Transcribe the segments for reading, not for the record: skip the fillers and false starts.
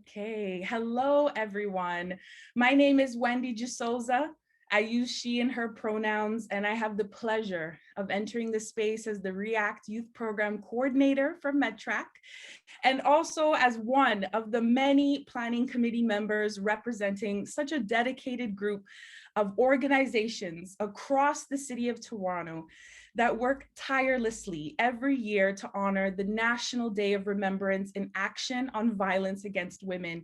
Okay, hello everyone. My name is Wendy Sousa. I use she and her pronouns, and I have the pleasure of entering the space as the REACT Youth Program Coordinator for Metrac, and also as one of the many planning committee members representing such a dedicated group of organizations across the city of Toronto that work tirelessly every year to honor the National Day of Remembrance and Action on Violence Against Women.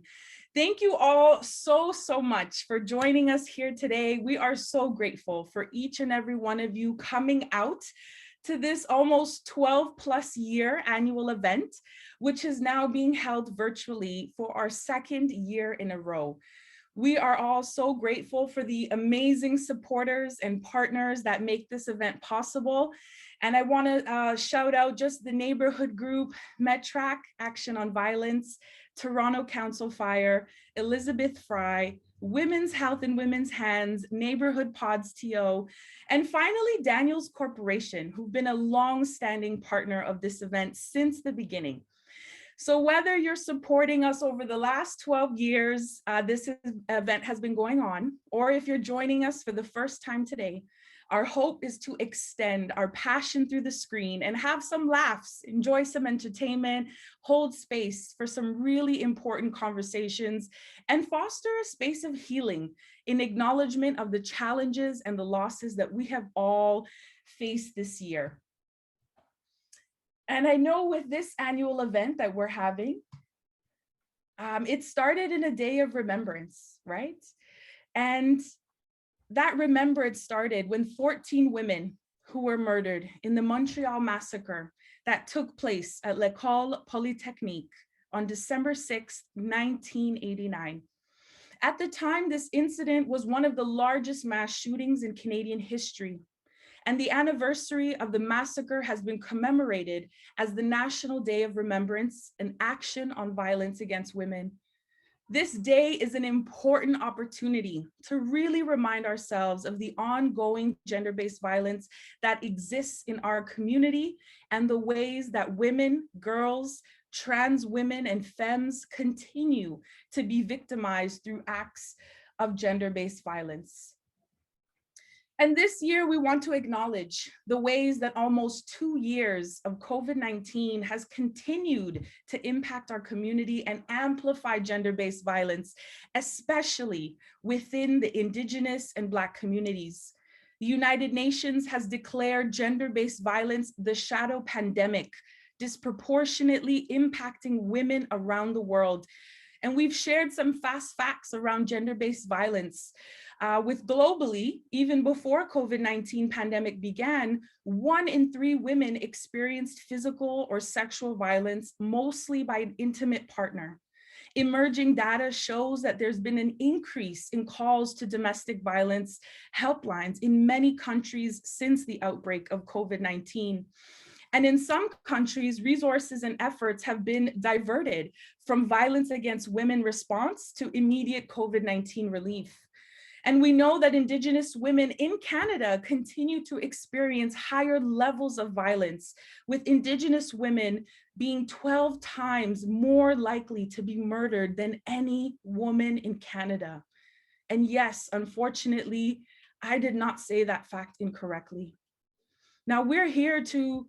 Thank you all so much for joining us here today. We are so grateful for each and every one of you coming out to this almost 12+ year annual event, which is now being held virtually for our second year in a row. We are all so grateful for the amazing supporters and partners that make this event possible. And I want to shout out just the Neighbourhood Group, Metrac, Action on Violence, Toronto Council Fire, Elizabeth Fry, Women's Health in Women's Hands, Neighbourhood Pods TO, and finally Daniels Corporation, who've been a long-standing partner of this event since the beginning. So whether you're supporting us over the last 12 years, this event has been going on, or if you're joining us for the first time today, our hope is to extend our passion through the screen and have some laughs, enjoy some entertainment, hold space for some really important conversations, and foster a space of healing in acknowledgement of the challenges and the losses that we have all faced this year. And I know with this annual event that we're having, it started in a day of remembrance, right? And that remembrance started when 14 women who were murdered in the Montreal massacre that took place at Ecole Polytechnique on December 6, 1989. At the time, this incident was one of the largest mass shootings in Canadian history. And the anniversary of the massacre has been commemorated as the National Day of Remembrance and Action on Violence Against Women. This day is an important opportunity to really remind ourselves of the ongoing gender-based violence that exists in our community and the ways that women, girls, trans women, and femmes continue to be victimized through acts of gender-based violence. And this year, we want to acknowledge the ways that almost 2 years of COVID-19 has continued to impact our community and amplify gender-based violence, especially within the Indigenous and Black communities. The United Nations has declared gender-based violence the shadow pandemic, disproportionately impacting women around the world. And we've shared some fast facts around gender-based violence. With globally, even before COVID-19 pandemic began, 1 in 3 women experienced physical or sexual violence, mostly by an intimate partner. Emerging data shows that there's been an increase in calls to domestic violence helplines in many countries since the outbreak of COVID-19. And in some countries, resources and efforts have been diverted from violence against women response to immediate COVID-19 relief. And we know that Indigenous women in Canada continue to experience higher levels of violence, with Indigenous women being 12 times more likely to be murdered than any woman in Canada. And yes, unfortunately, I did not say that fact incorrectly. Now we're here to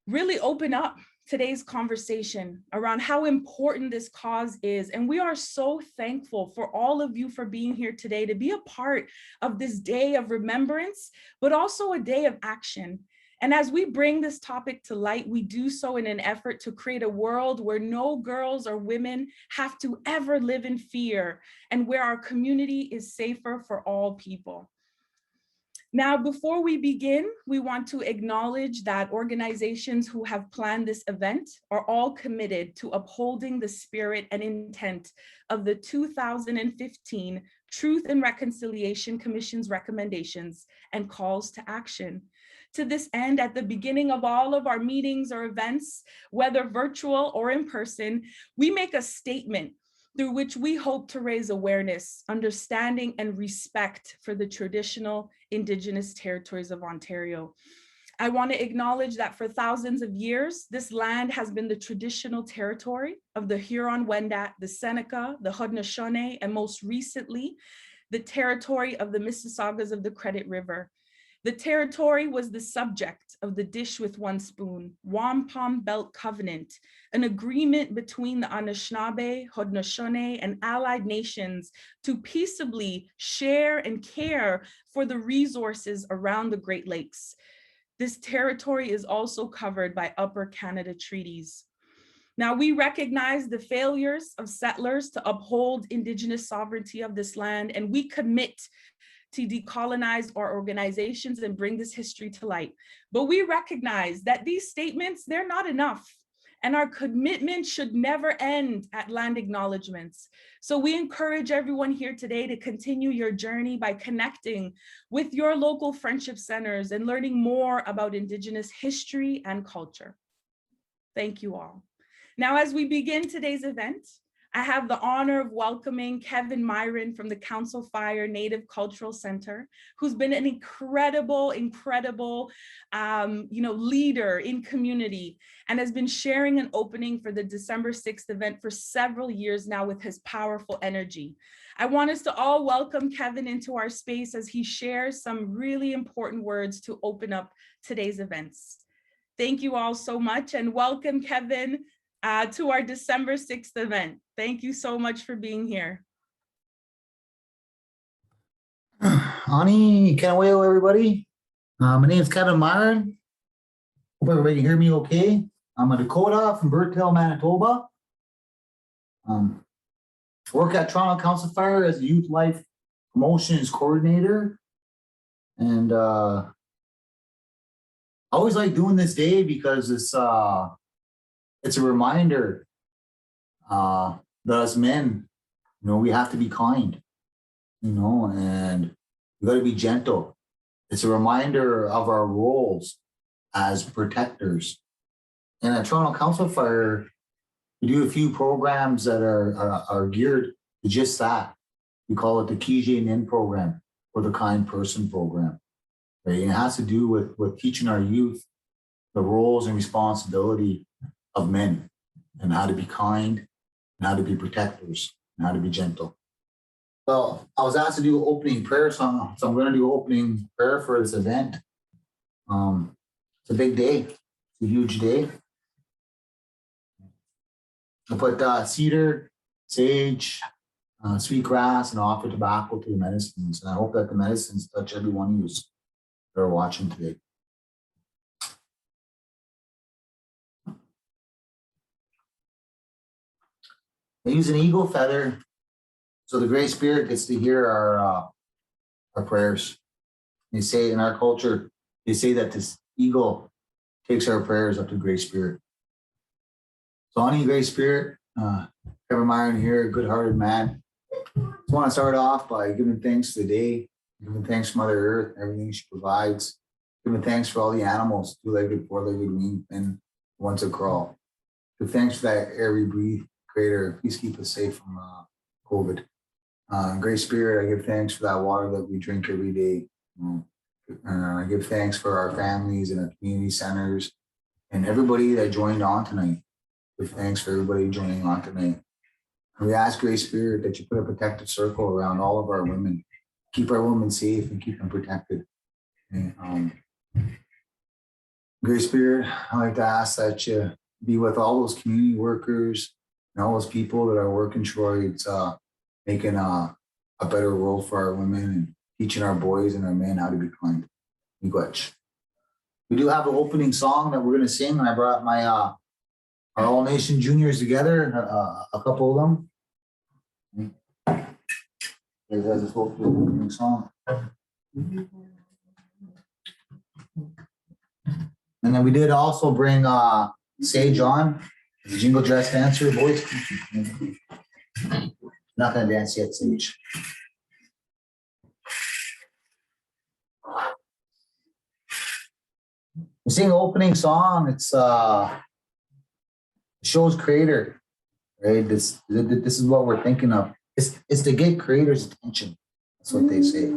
really open up today's conversation around how important this cause is. And we are so thankful for all of you for being here today to be a part of this day of remembrance, but also a day of action. And as we bring this topic to light, we do so in an effort to create a world where no girls or women have to ever live in fear, and where our community is safer for all people. Now, before we begin, we want to acknowledge that organizations who have planned this event are all committed to upholding the spirit and intent of the 2015 Truth and Reconciliation Commission's recommendations and calls to action. To this end, at the beginning of all of our meetings or events, whether virtual or in person, we make a statement through which we hope to raise awareness, understanding, and respect for the traditional Indigenous territories of Ontario. I want to acknowledge that for thousands of years, this land has been the traditional territory of the Huron-Wendat, the Seneca, the Haudenosaunee, and most recently, the territory of the Mississaugas of the Credit River. The territory was the subject of the Dish with One Spoon, Wampum Belt Covenant, an agreement between the Anishinaabe, Haudenosaunee, and allied nations to peaceably share and care for the resources around the Great Lakes. This territory is also covered by Upper Canada treaties. Now, we recognize the failures of settlers to uphold Indigenous sovereignty of this land, and we commit to decolonize our organizations and bring this history to light. But we recognize that these statements, they're not enough, and our commitment should never end at land acknowledgements. So we encourage everyone here today to continue your journey by connecting with your local friendship centers and learning more about Indigenous history and culture. Thank you all. Now, as we begin today's event, I have the honor of welcoming Kevin Myran from the Council Fire Native Cultural Center, who's been an incredible leader in community and has been sharing an opening for the December 6th event for several years now with his powerful energy. I want us to all welcome Kevin into our space as he shares some really important words to open up today's events. Thank you all so much, and welcome, Kevin, to our December 6th event. Thank you so much for being here. Ani, Kanaweo, everybody. My name is Kevin Myran. Hope everybody can hear me okay. I'm a Dakota from Burthill, Manitoba. Work at Toronto Council Fire as a Youth Life Promotions Coordinator. And I always like doing this day because it's a reminder that as men, we have to be kind, and we got to be gentle. It's a reminder of our roles as protectors. And at Toronto Council Fire, we do a few programs that are geared to just that. We call it the Kijay program, or the Kind Person program. Right? And it has to do with teaching our youth the roles and responsibility of men, and how to be kind, and how to be protectors, and how to be gentle. Well, I was asked to do an opening prayer, so I'm going to do opening prayer for this event. It's a big day. It's a huge day. I put cedar, sage, sweet grass, and offer tobacco to the medicines. And I hope that the medicines touch every one of you that are watching today. I use an eagle feather, so the Great Spirit gets to hear our prayers. They say in our culture, they say that this eagle takes our prayers up to Great Spirit. So on you, Great Spirit, Kevin Myran here, a good-hearted man. Just want to start off by giving thanks for the day, giving thanks for Mother Earth, everything she provides, giving thanks for all the animals, two-legged, four-legged, winged, and ones that crawl. Give thanks for that air we breathe. Creator, please keep us safe from COVID. Great Spirit, I give thanks for that water that we drink every day. I give thanks for our families and our community centers and everybody that joined on tonight. Give thanks for everybody joining on tonight. And we ask Great Spirit that you put a protective circle around all of our women. Keep our women safe and keep them protected. And, Great Spirit, I like to ask that you be with all those community workers and all those people that are working towards making a better world for our women and teaching our boys and our men how to be kind. Miigwech. We do have an opening song that we're going to sing. I brought my our All Nation Juniors together, a couple of them. You guys are supposed to do an opening song. And then we did also bring Sage on. The Jingle Dancer, boys. Not gonna dance yet, Sage. We sing opening song. It's the show's creator, right? This is what we're thinking of. It's to get creators' attention. That's what they say.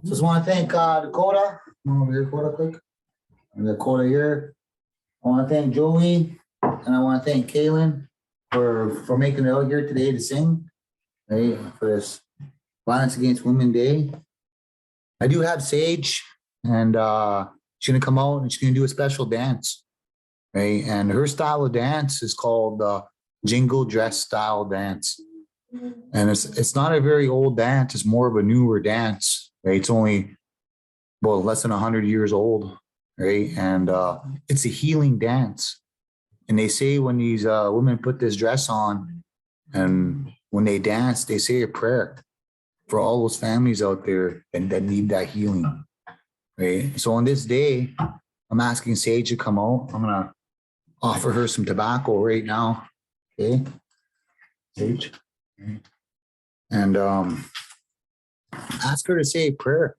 Just want to thank Dakota. Come over here, Dakota, quick. And Dakota here. I want to thank Joey, and I want to thank Kaylin for making it out here today to sing, right, for this Violence Against Women Day. I do have Sage, and she's gonna come out and she's gonna do a special dance, right? And her style of dance is called jingle dress style dance, and it's not a very old dance. It's more of a newer dance, right? It's only less than 100 years old, right? And it's a healing dance. And they say when these women put this dress on and when they dance, they say a prayer for all those families out there that need that healing, right? So on this day, I'm asking Sage to come out. I'm gonna offer her some tobacco right now, okay? Sage. And ask her to say a prayer,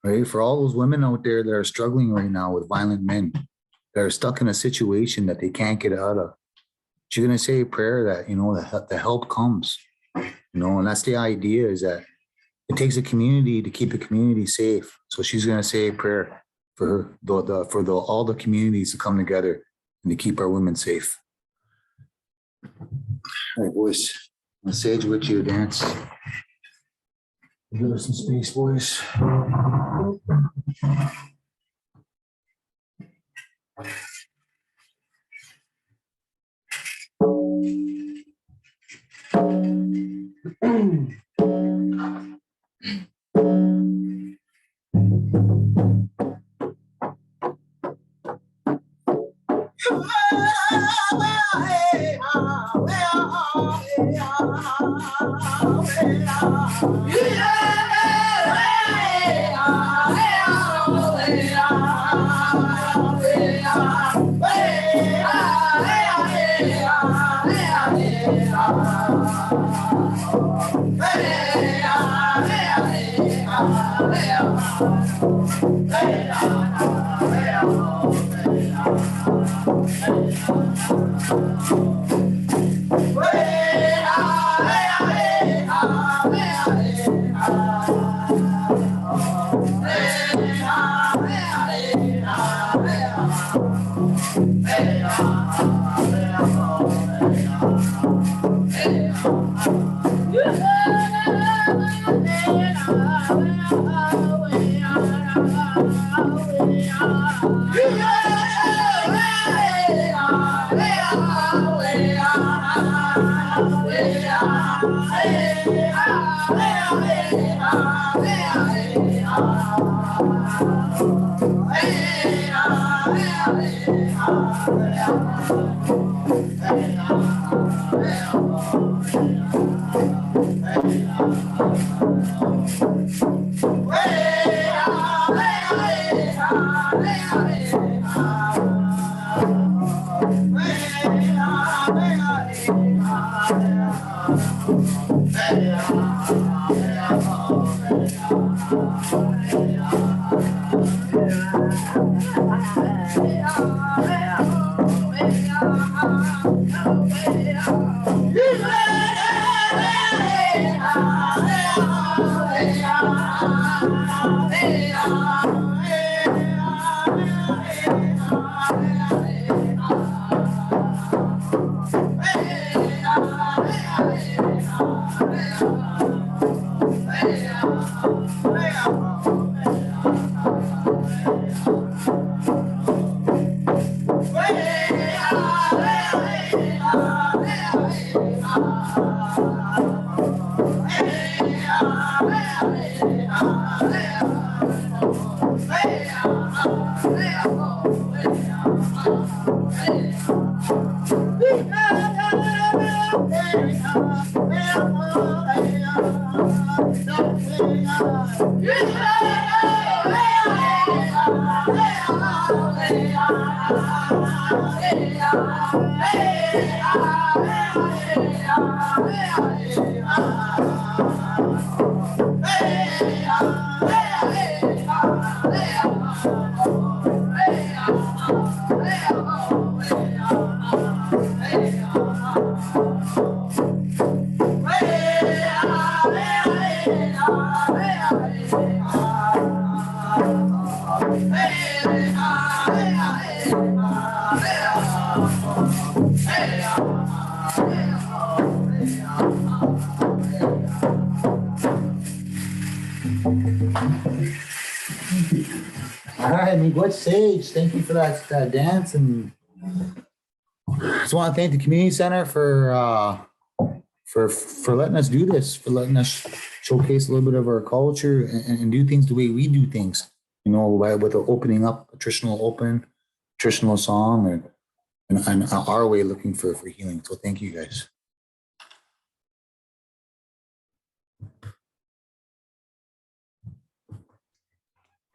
right? For all those women out there that are struggling right now with violent men, that are stuck in a situation that they can't get out of. She's gonna say a prayer that, the help comes, and that's the idea, is that it takes a community to keep the community safe. So she's gonna say a prayer for all the communities to come together and to keep our women safe. All right, boys. I'll Sage with you to dance. Give us some space, boys. All right, Miigwech Sage, thank you for that dance, and I just want to thank the community center for letting us do this, for letting us showcase a little bit of our culture and do things the way we do things. You know, with the opening up a traditional song, and our way of looking for healing. So thank you guys.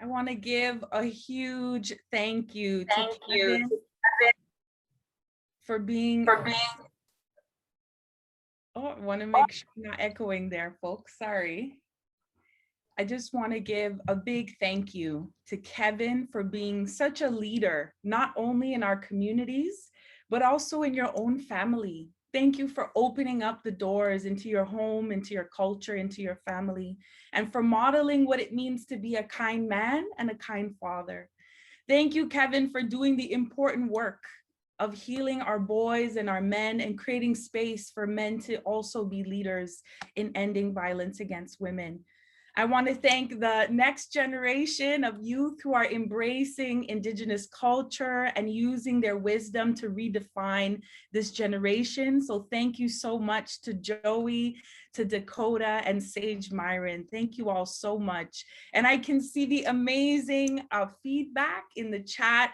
I want to give a huge thank you to Kevin for being. Oh, I want to make sure I'm not echoing there, folks. Sorry. I just want to give a big thank you to Kevin for being such a leader, not only in our communities, but also in your own family. Thank you for opening up the doors into your home, into your culture, into your family, and for modeling what it means to be a kind man and a kind father. Thank you, Kevin, for doing the important work of healing our boys and our men and creating space for men to also be leaders in ending violence against women. I want to thank the next generation of youth who are embracing Indigenous culture and using their wisdom to redefine this generation. So thank you so much to Joey, to Dakota, and Sage Myran. Thank you all so much. And I can see the amazing feedback in the chat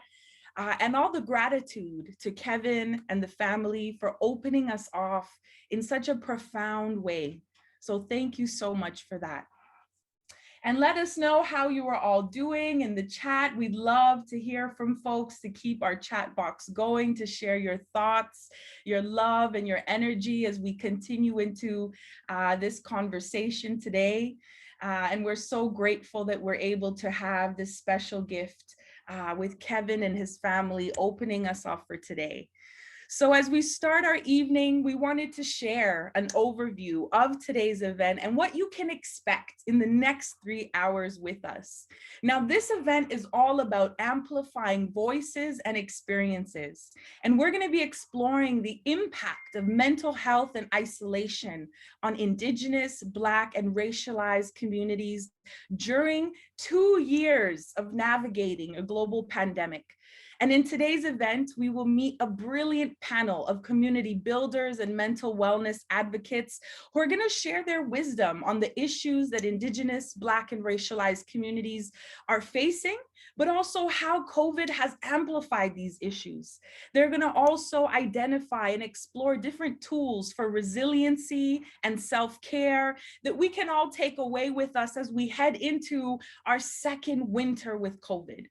and all the gratitude to Kevin and the family for opening us off in such a profound way. So thank you so much for that. And let us know how you are all doing in the chat. We'd love to hear from folks, to keep our chat box going, to share your thoughts, your love, and your energy as we continue into this conversation today. And we're so grateful that we're able to have this special gift with Kevin and his family opening us off for today. So as we start our evening, we wanted to share an overview of today's event and what you can expect in the next 3 hours with us. Now, this event is all about amplifying voices and experiences. And we're going to be exploring the impact of mental health and isolation on Indigenous, Black, and racialized communities during 2 years of navigating a global pandemic. And in today's event, we will meet a brilliant panel of community builders and mental wellness advocates who are going to share their wisdom on the issues that Indigenous, Black, and racialized communities are facing, but also how COVID has amplified these issues. They're going to also identify and explore different tools for resiliency and self-care that we can all take away with us as we head into our second winter with COVID.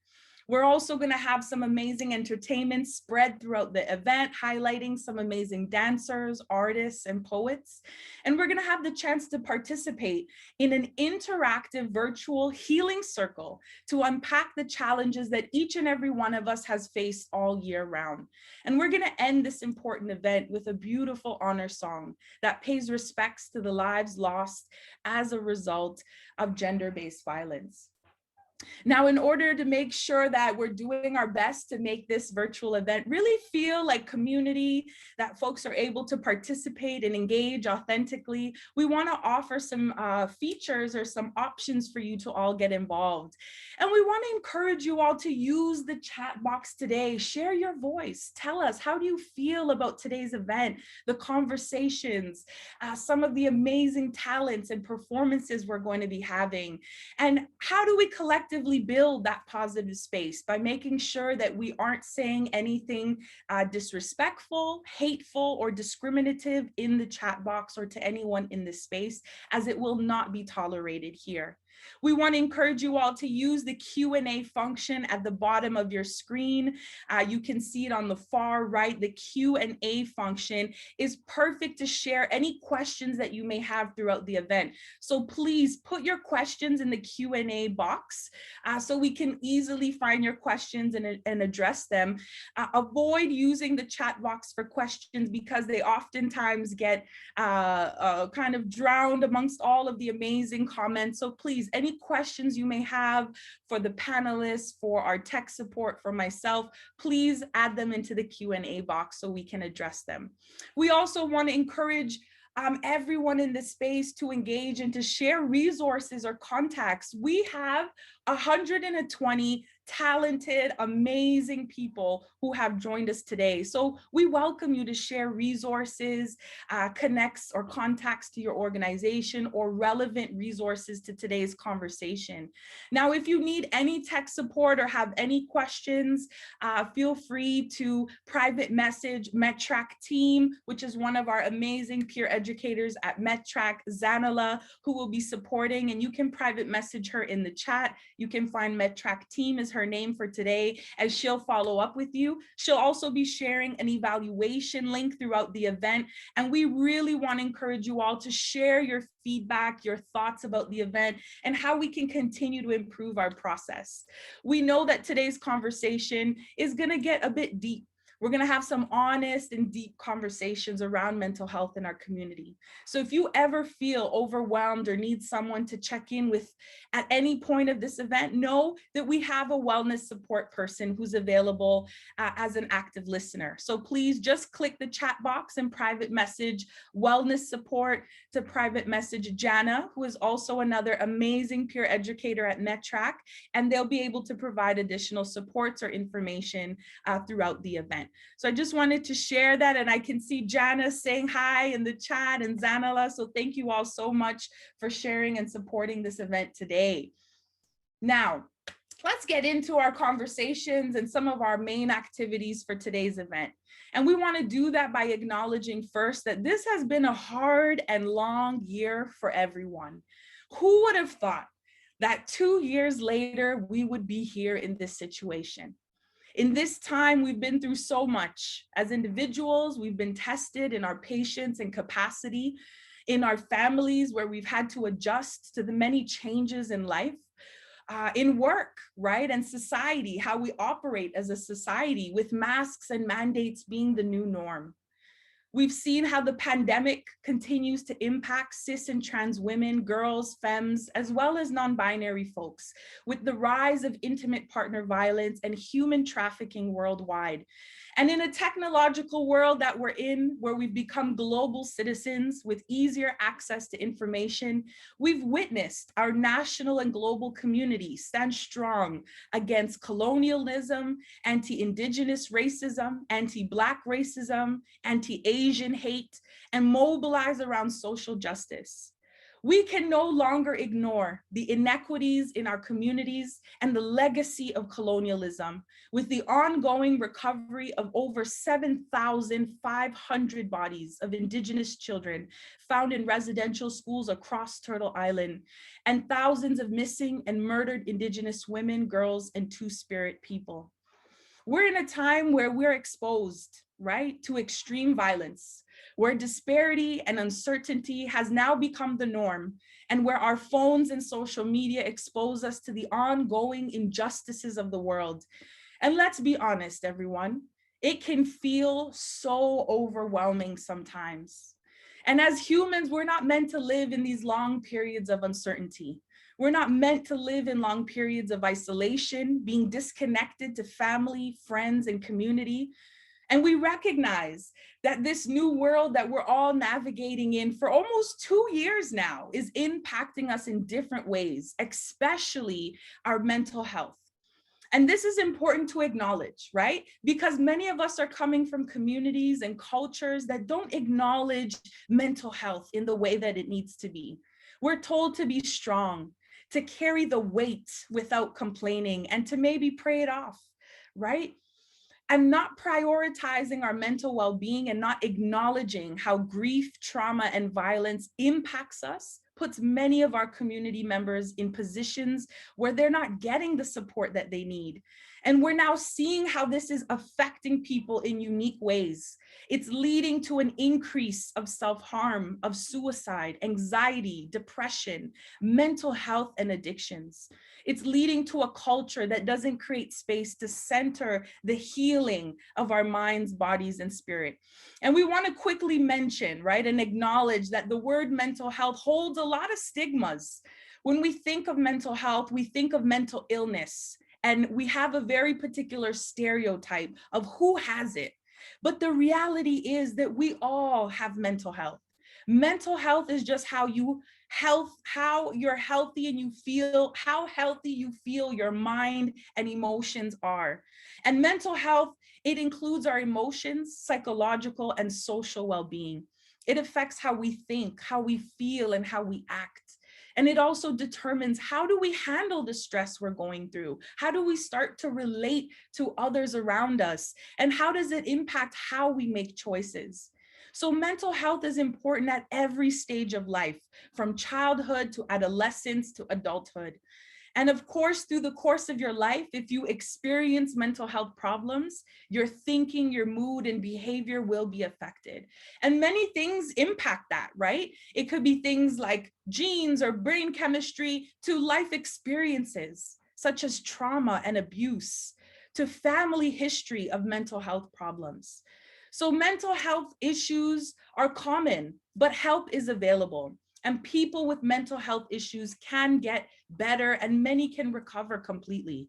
We're also going to have some amazing entertainment spread throughout the event, highlighting some amazing dancers, artists, and poets. And we're going to have the chance to participate in an interactive virtual healing circle to unpack the challenges that each and every one of us has faced all year round. And we're going to end this important event with a beautiful honor song that pays respects to the lives lost as a result of gender-based violence. Now, in order to make sure that we're doing our best to make this virtual event really feel like community, that folks are able to participate and engage authentically, we want to offer some features or some options for you to all get involved. And we want to encourage you all to use the chat box today. Share your voice. Tell us, how do you feel about today's event, the conversations, some of the amazing talents and performances we're going to be having, and how do we collectively build that positive space by making sure that we aren't saying anything disrespectful, hateful, or discriminative in the chat box or to anyone in this space, as it will not be tolerated here. We want to encourage you all to use the Q&A function at the bottom of your screen. You can see it on the far right. The Q&A function is perfect to share any questions that you may have throughout the event. So please put your questions in the Q&A box so we can easily find your questions and address them. Avoid using the chat box for questions because they oftentimes get kind of drowned amongst all of the amazing comments. So please, any questions you may have for the panelists, for our tech support, for myself, please add them into the Q&A box so we can address them. We also want to encourage everyone in this space to engage and to share resources or contacts. We have 120 talented, amazing people who have joined us today. So we welcome you to share resources, connects or contacts to your organization or relevant resources to today's conversation. Now, if you need any tech support or have any questions, feel free to private message Metrac team, which is one of our amazing peer educators at Metrac, Zanala, who will be supporting, and you can private message her in the chat. You can find Metrac team as her name for today, as she'll follow up with you. She'll also be sharing an evaluation link throughout the event. And we really want to encourage you all to share your feedback, your thoughts about the event, and how we can continue to improve our process. We know that today's conversation is going to get a bit deep. We're going to have some honest and deep conversations around mental health in our community. So if you ever feel overwhelmed or need someone to check in with at any point of this event, know that we have a wellness support person who's available as an active listener. So please just click the chat box and private message wellness support to private message Jana, who is also another amazing peer educator at Metrac, and they'll be able to provide additional supports or information throughout the event. So I just wanted to share that, and I can see Jana saying hi in the chat and Zanala. So thank you all so much for sharing and supporting this event today. Now, let's get into our conversations and some of our main activities for today's event. And we want to do that by acknowledging first that this has been a hard and long year for everyone. Who would have thought that 2 years later, we would be here in this situation? In this time, we've been through so much. As individuals, we've been tested in our patience and capacity, in our families where we've had to adjust to the many changes in life. in work, right? And society, how we operate as a society with masks and mandates being the new norm. We've seen how the pandemic continues to impact cis and trans women, girls, femmes, as well as non-binary folks, with the rise of intimate partner violence and human trafficking worldwide. And in a technological world that we're in, where we've become global citizens with easier access to information, we've witnessed our national and global community stand strong against colonialism, anti-Indigenous racism, anti-Black racism, anti-Asian hate, and mobilize around social justice. We can no longer ignore the inequities in our communities and the legacy of colonialism, with the ongoing recovery of over 7,500 bodies of Indigenous children found in residential schools across Turtle Island, and thousands of missing and murdered Indigenous women, girls, and Two-Spirit people. We're in a time where we're exposed, right, to extreme violence, where disparity and uncertainty has now become the norm, and where our phones and social media expose us to the ongoing injustices of the world. And let's be honest, everyone, it can feel so overwhelming sometimes. And as humans, we're not meant to live in these long periods of uncertainty. We're not meant to live in long periods of isolation, being disconnected to family, friends, and community. And we recognize that this new world that we're all navigating in for almost 2 years now is impacting us in different ways, especially our mental health. And this is important to acknowledge, right? Because many of us are coming from communities and cultures that don't acknowledge mental health in the way that it needs to be. We're told to be strong, to carry the weight without complaining, and to maybe pray it off, right? And not prioritizing our mental well-being and not acknowledging how grief, trauma, and violence impacts us puts many of our community members in positions where they're not getting the support that they need. And we're now seeing how this is affecting people in unique ways. It's leading to an increase of self-harm, of suicide, anxiety, depression, mental health, and addictions. It's leading to a culture that doesn't create space to center the healing of our minds, bodies, and spirit. And we want to quickly mention, right, and acknowledge that the word mental health holds a lot of stigmas. When we think of mental health, we think of mental illness, and we have a very particular stereotype of who has it. But the reality is that we all have mental health. Mental health is just how you're healthy and you feel, how healthy you feel your mind and emotions are. And mental health, it includes our emotions, psychological and social well-being. It affects how we think, how we feel, and how we act. And it also determines, how do we handle the stress we're going through? How do we start to relate to others around us? And how does it impact how we make choices? So mental health is important at every stage of life, from childhood to adolescence to adulthood. And of course, through the course of your life, if you experience mental health problems, your thinking, your mood, and behavior will be affected. And many things impact that, right? It could be things like genes or brain chemistry, to life experiences, such as trauma and abuse, to family history of mental health problems. So mental health issues are common, but help is available. And people with mental health issues can get better, and many can recover completely.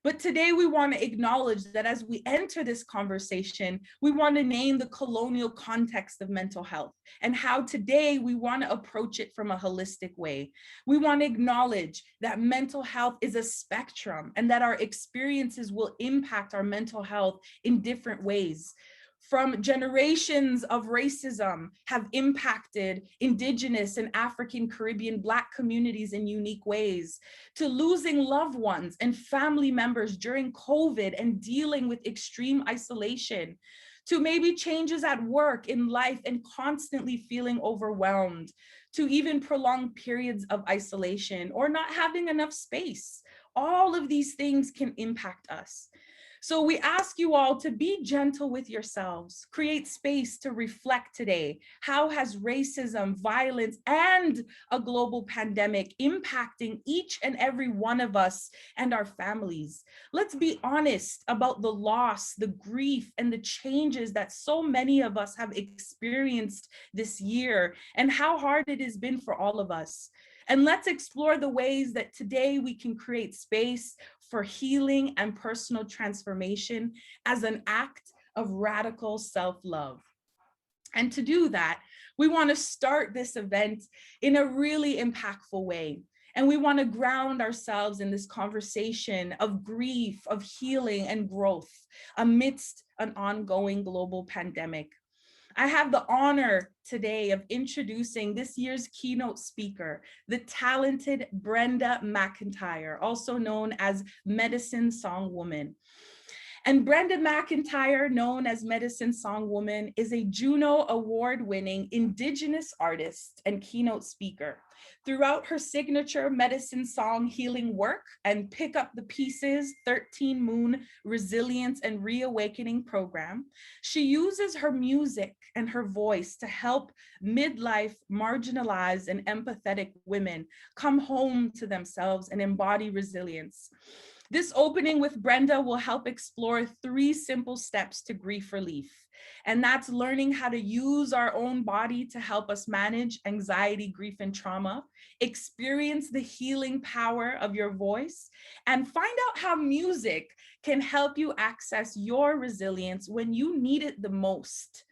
But today we want to acknowledge that as we enter this conversation, we want to name the colonial context of mental health and how today we want to approach it from a holistic way. We want to acknowledge that mental health is a spectrum and that our experiences will impact our mental health in different ways. From generations of racism have impacted Indigenous and African-Caribbean Black communities in unique ways, to losing loved ones and family members during COVID and dealing with extreme isolation, to maybe changes at work, in life, and constantly feeling overwhelmed, to even prolonged periods of isolation or not having enough space. All of these things can impact us. So we ask you all to be gentle with yourselves, create space to reflect today. How has racism, violence, and a global pandemic impacting each and every one of us and our families? Let's be honest about the loss, the grief, and the changes that so many of us have experienced this year, and how hard it has been for all of us. And let's explore the ways that today we can create space for healing and personal transformation as an act of radical self-love. And to do that, we want to start this event in a really impactful way. And we want to ground ourselves in this conversation of grief, of healing, and growth amidst an ongoing global pandemic. I have the honor today of introducing this year's keynote speaker, the talented Brenda Macintyre, also known as Medicine Song Woman. And Brenda Macintyre, known as Medicine Song Woman, is a Juno Award-winning Indigenous artist and keynote speaker. Throughout her signature medicine song healing work and Pick Up the Pieces 13 Moon Resilience and Reawakening program, she uses her music and her voice to help midlife, marginalized, and empathetic women come home to themselves and embody resilience. This opening with Brenda will help explore 3 simple steps to grief relief. And that's learning how to use our own body to help us manage anxiety, grief, and trauma, experience the healing power of your voice, and find out how music can help you access your resilience when you need it the most.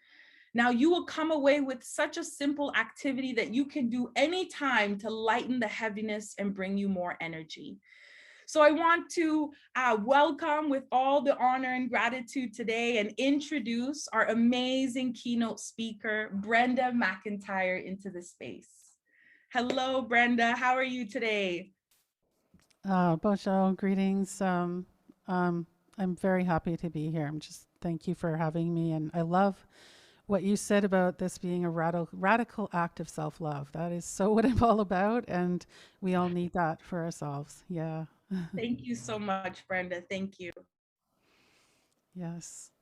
Now, you will come away with such a simple activity that you can do anytime to lighten the heaviness and bring you more energy. So I want to welcome with all the honor and gratitude today and introduce our amazing keynote speaker, Brenda Macintyre, into the space. Hello, Brenda. How are you today? Bonjour, greetings. I'm very happy to be here. Thank you for having me. And I love what you said about this being a radical act of self-love. That is so what I'm all about. And we all need that for ourselves. Yeah. Thank you so much, Brenda. Thank you. Yes.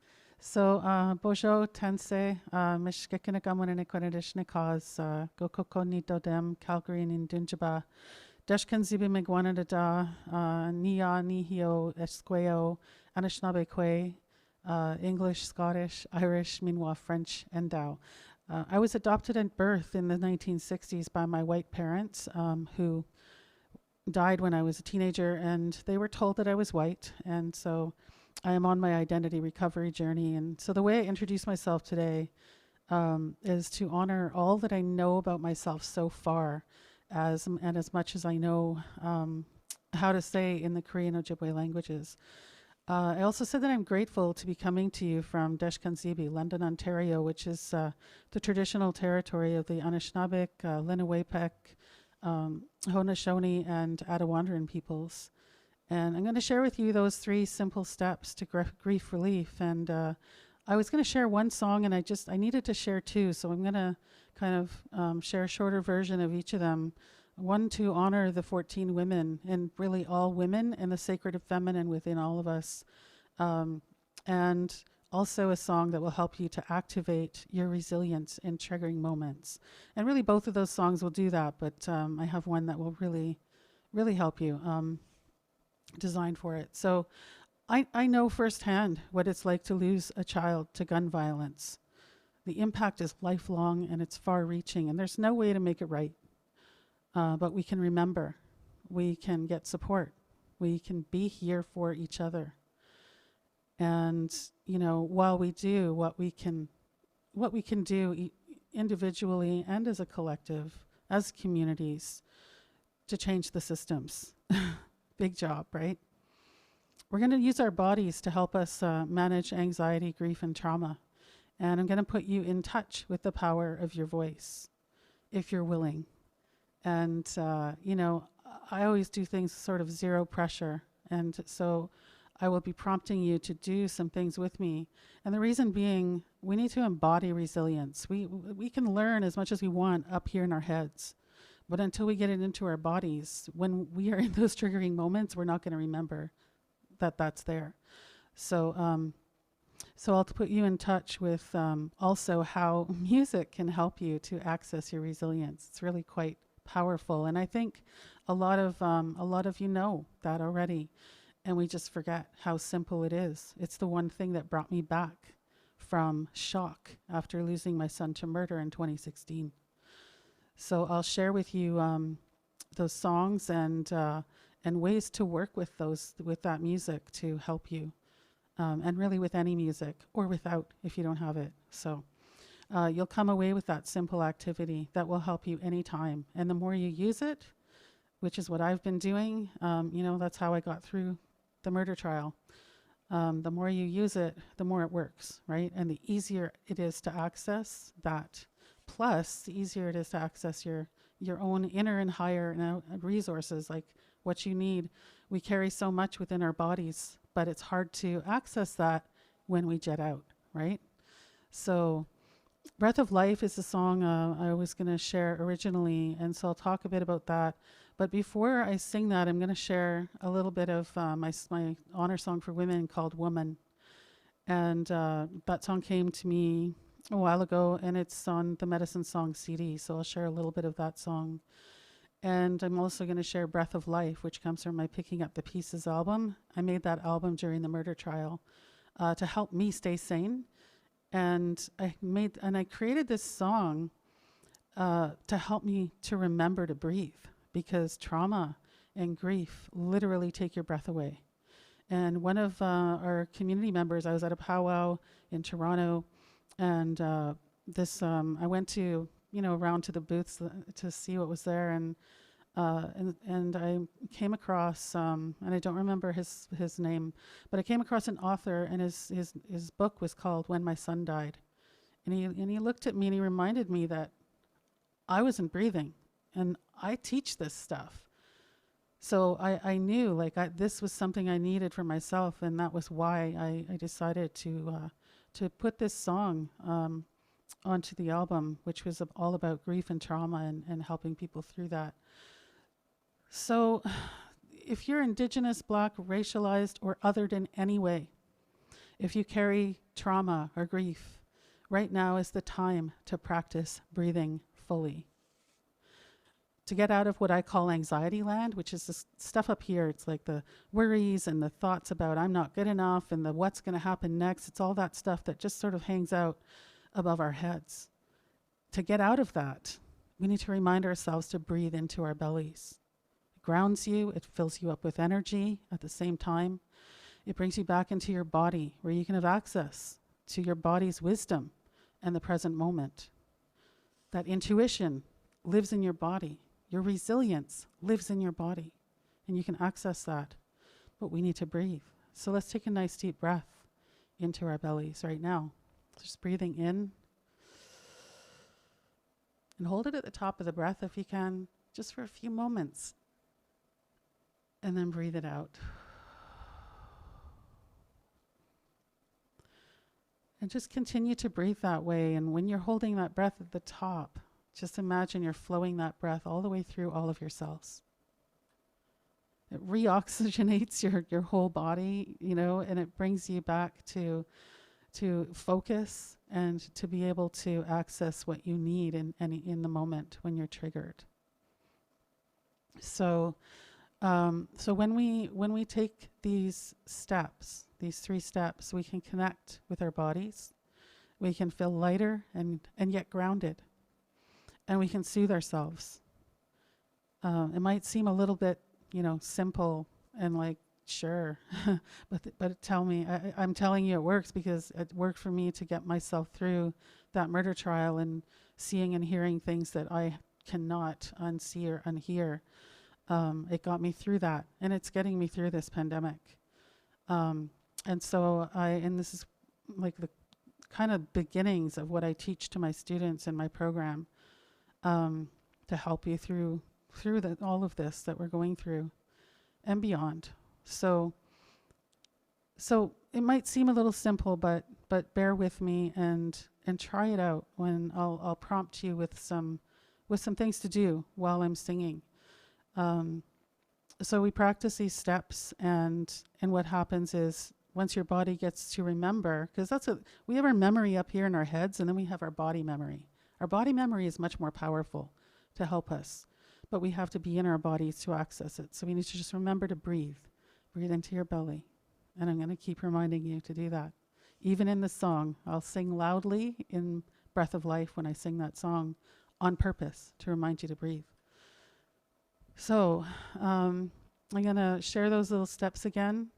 So, Bojo Tense, Mishkikina Gamunine Konadishnikas, Gokoko Nito Dem, Calgary in Dunjaba, Deshkan Zibi Megwanada, Nia Nihio Esqueo, Anishinaabe Kwe, English, Scottish, Irish, Minnehik, French, and Dao. I was adopted at birth in the 1960s by my white parents, who died when I was a teenager, and they were told that I was white, and so I am on my identity recovery journey. And so the way I introduce myself today is to honor all that I know about myself so far, and as much as I know how to say in the Korean Ojibwe languages. I also said that I'm grateful to be coming to you from Deshkanzibi, London, Ontario, which is the traditional territory of the Anishinaabeg, Lenawapek, Haudenosaunee, and Attawandaron peoples. And I'm going to share with you those 3 simple steps to grief relief. And I was going to share one song, and I needed to share 2, so I'm going to kind of share a shorter version of each of them. One to honor the 14 women, and really all women, and the sacred feminine within all of us. And also a song that will help you to activate your resilience in triggering moments. And really both of those songs will do that, but I have one that will really, really help you, designed for it. So I know firsthand what it's like to lose a child to gun violence. The impact is lifelong and it's far-reaching, and there's no way to make it right. But we can remember, we can get support, we can be here for each other. And, you know, while we do what we can do individually and as a collective, as communities, to change the systems. Big job, right? We're going to use our bodies to help us manage anxiety, grief, and trauma. And I'm going to put you in touch with the power of your voice, if you're willing. And, you know, I always do things sort of zero pressure. And so I will be prompting you to do some things with me. And the reason being, we need to embody resilience. We can learn as much as we want up here in our heads. But until we get it into our bodies, when we are in those triggering moments, we're not going to remember that that's there. So so I'll put you in touch with also how music can help you to access your resilience. It's really quite powerful, and I think a lot of you know that already, and we just forget how simple it is. It's the one thing that brought me back from shock after losing my son to murder in 2016. So I'll share with you those songs and ways to work with that music to help you. And really with any music or without if you don't have it. So you'll come away with that simple activity that will help you anytime. And the more you use it, which is what I've been doing, that's how I got through the murder trial. The more you use it, the more it works, right? And the easier it is to access that. Plus, the easier it is to access your own inner and higher resources, like what you need. We carry so much within our bodies, but it's hard to access that when we jet out, right? So Breath of Life is a song I was going to share originally, and so I'll talk a bit about that. But before I sing that, I'm going to share a little bit of my honor song for women called Woman. And that song came to me a while ago, and it's on the Medicine Song CD, so I'll share a little bit of that song. And I'm also going to share Breath of Life, which comes from my Picking Up the Pieces album. I made that album during the murder trial to help me stay sane. And I created this song to help me to remember to breathe, because trauma and grief literally take your breath away. And one of our community members, I was at a powwow in Toronto, and I went to around to the booths to see what was there, and I came across, and I don't remember his name, but I came across an author, and his book was called When My Son Died, and he looked at me and he reminded me that I wasn't breathing, and I teach this stuff, so I knew this was something I needed for myself, and that was why I decided to put this song onto the album, which was all about grief and trauma and helping people through that. So if you're Indigenous, Black, racialized, or othered in any way, if you carry trauma or grief, right now is the time to practice breathing fully. To get out of what I call anxiety land, which is this stuff up here. It's like the worries and the thoughts about I'm not good enough and the what's going to happen next. It's all that stuff that just sort of hangs out above our heads. To get out of that, we need to remind ourselves to breathe into our bellies. It grounds you, it fills you up with energy at the same time. It brings you back into your body where you can have access to your body's wisdom and the present moment. That intuition lives in your body. Your resilience lives in your body, and you can access that, but we need to breathe. So let's take a nice deep breath into our bellies right now. Just breathing in, and hold it at the top of the breath if you can, just for a few moments, and then breathe it out. And just continue to breathe that way, and when you're holding that breath at the top, just imagine you're flowing that breath all the way through all of your cells. It reoxygenates your whole body, and it brings you back to focus and to be able to access what you need in the moment when you're triggered. So when we take these steps, these 3 steps, we can connect with our bodies. We can feel lighter and yet grounded. And we can soothe ourselves. It might seem a little bit, simple and like, sure, but tell me, I'm telling you it works, because it worked for me to get myself through that murder trial and seeing and hearing things that I cannot unsee or unhear. It got me through that, and it's getting me through this pandemic. And this is like the kind of beginnings of what I teach to my students in my program. To help you through all of this that we're going through and beyond. So it might seem a little simple, but bear with me and try it out when I'll prompt you with some things to do while I'm singing. So we practice these steps, and what happens is once your body gets to remember, because we have our memory up here in our heads, and then we have our body memory. Our body memory is much more powerful to help us, but we have to be in our bodies to access it. So we need to just remember to breathe. Breathe into your belly. And I'm going to keep reminding you to do that. Even in the song, I'll sing loudly in Breath of Life when I sing that song on purpose to remind you to breathe. So I'm going to share those little steps again,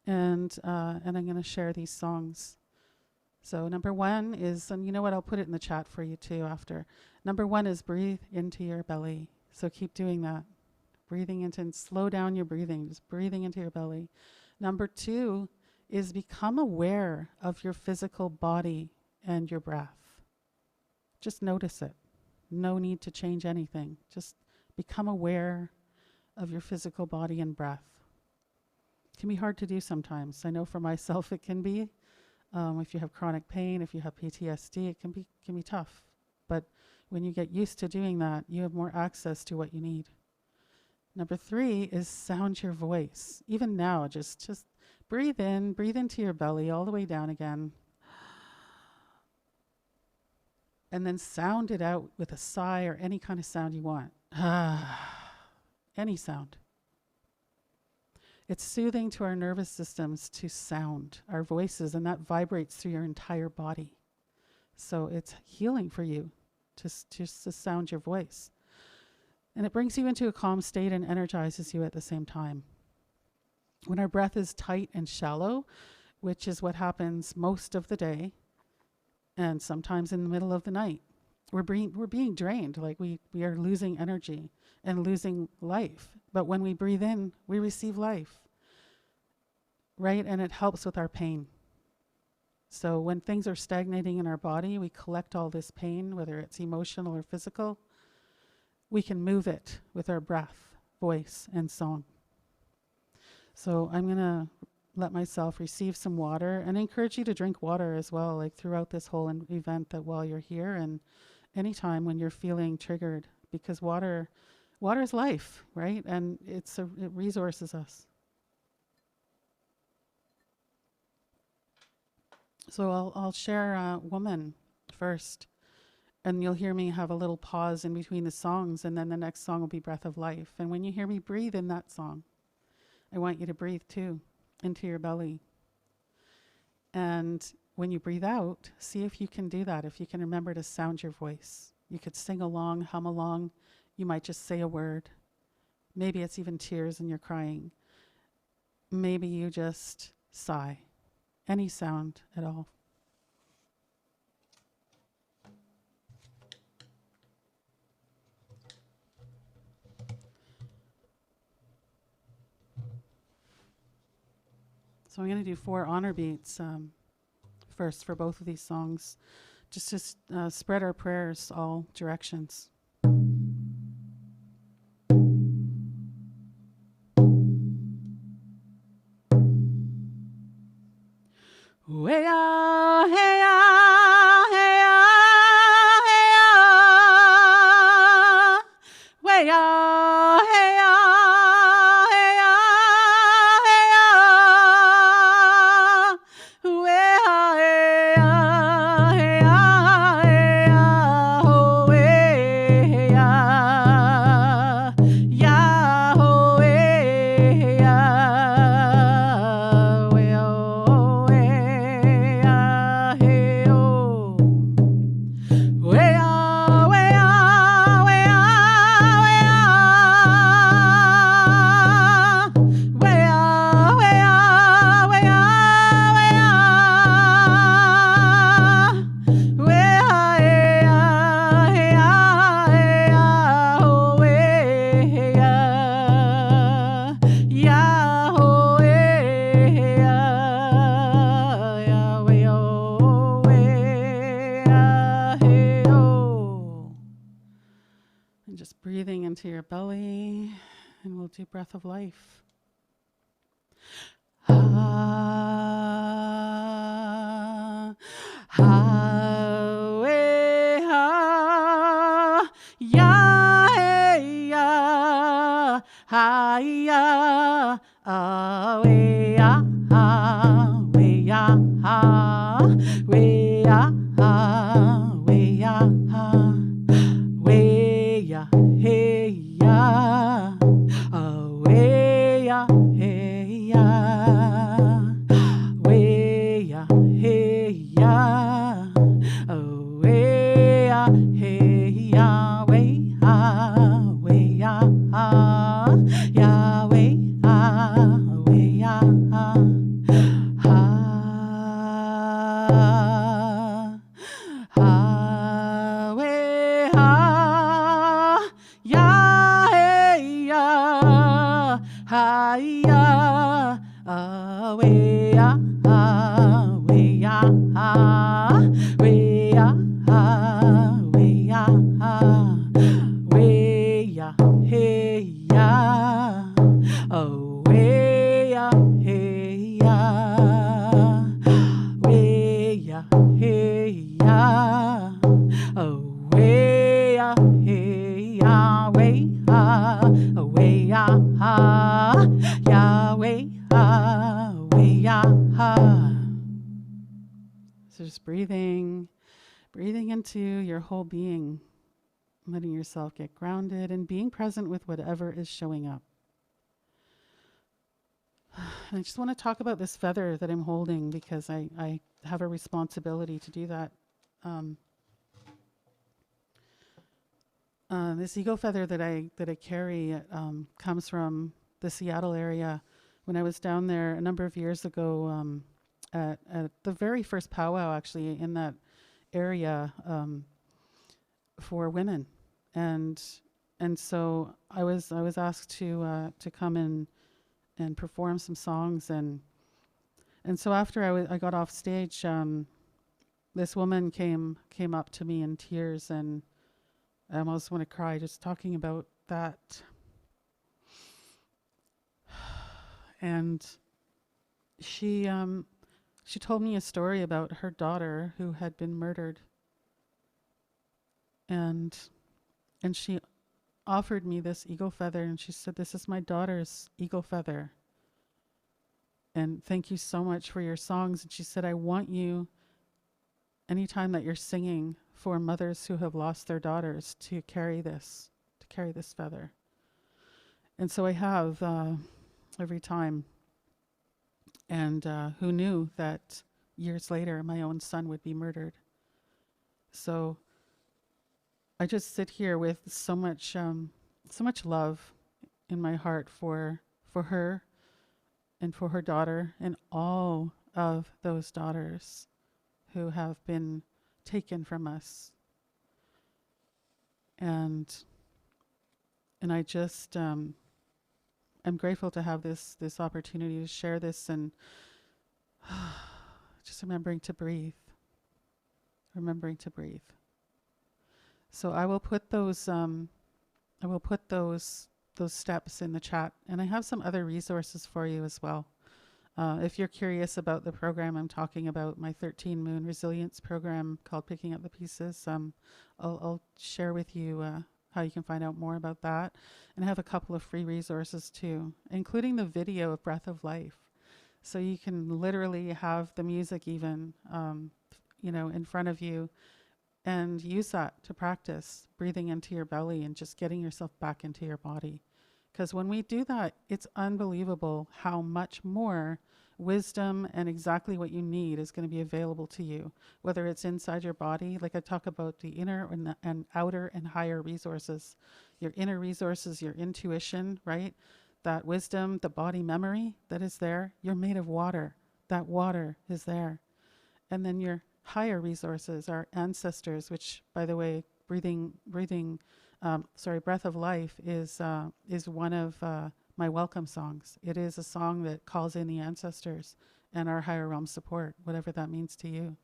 and I'm going to share these songs. So number 1 is, and you know what, I'll put it in the chat for you too after. Number 1 is breathe into your belly. So keep doing that. Breathing into, and slow down your breathing, just breathing into your belly. Number 2 is become aware of your physical body and your breath. Just notice it. No need to change anything. Just become aware of your physical body and breath. It can be hard to do sometimes. I know for myself it can be. If you have chronic pain, if you have PTSD, it can be tough. But when you get used to doing that, you have more access to what you need. Number 3 is sound your voice. Even now, just breathe in, breathe into your belly all the way down again. And then sound it out with a sigh or any kind of sound you want. Any sound. It's soothing to our nervous systems to sound our voices, and that vibrates through your entire body. So it's healing for you to sound your voice. And it brings you into a calm state and energizes you at the same time. When our breath is tight and shallow, which is what happens most of the day, and sometimes in the middle of the night, we're being drained, like we are losing energy and losing life. But when we breathe in, we receive life, right? And it helps with our pain. So when things are stagnating in our body, we collect all this pain, whether it's emotional or physical. We can move it with our breath, voice, and song. So I'm going to let myself receive some water, and encourage you to drink water as well, like throughout this whole event, that while you're here and anytime when you're feeling triggered, because water is life, right? And it resources us. So I'll share Woman first, and you'll hear me have a little pause in between the songs, and then the next song will be Breath of Life. And when you hear me breathe in that song, I want you to breathe too into your belly. And when you breathe out, see if you can do that, if you can remember to sound your voice. You could sing along, hum along. You might just say a word. Maybe it's even tears and you're crying. Maybe you just sigh. Any sound at all. So I'm going to do 4 honor beats first for both of these songs, just to spread our prayers all directions. Way-ah, hey-ah, hey-ah, hey-ah. Way-ah, hey-ah, hey-ah, hey-ah. Way-ah, hey-ah, hey-ah, hey-ah. Oh, hey-ah. Yeah, oh, hey-ah. Way-oh, hey-ah, hey-oh. Way-ah, way-ah, way-ah, way-ah. Way-ah, way-ah, way-ah, way-ah. Way-ah, hey-ah, hey-ah, hey-ah. Oh, hey-ah. Yeah, oh, hey-ah. Yeah, way-oh, way-ah, hey-oh. And just breathing into your belly, and we'll do Breath of Life. Ha, ha, way, ha, ya, hey, ya, ha, ya, ah, way, ah, ha. Breathing into your whole being, letting yourself get grounded and being present with whatever is showing up. And I just want to talk about this feather that I'm holding because I have a responsibility to do that. This eagle feather that I carry comes from the Seattle area. When I was down there a number of years ago, at the very first powwow, actually in that area for women, and so I was asked to come in and perform some songs, and so after I got off stage, this woman came up to me in tears, and I almost want to cry just talking about that. And she told me a story about her daughter who had been murdered, and she offered me this eagle feather, and she said, "This is my daughter's eagle feather, and thank you so much for your songs." And she said, "I want you, anytime that you're singing for mothers who have lost their daughters, to carry this feather." And so I have every time. And who knew that years later my own son would be murdered? So I just sit here with so much love in my heart for her and for her daughter and all of those daughters who have been taken from us. And I just I'm grateful to have this opportunity to share this, and just remembering to breathe. So I will put those steps in the chat, and I have some other resources for you as well. If you're curious about the program I'm talking about, my 13 Moon Resilience program called Picking Up the Pieces, I'll share with you how you can find out more about that. And I have a couple of free resources too, including the video of Breath of Life. So you can literally have the music even, in front of you, and use that to practice breathing into your belly and just getting yourself back into your body. Because when we do that, it's unbelievable how much more wisdom and exactly what you need is going to be available to you, whether it's inside your body. Like I talk about the inner and outer and higher resources. Your inner resources, your intuition, right? That wisdom, the body memory that is there. You're made of water. That water is there. And then your higher resources, our ancestors, which, by the way, Breath of Life is one of my welcome songs. It is a song that calls in the ancestors and our higher realm support, whatever that means to you.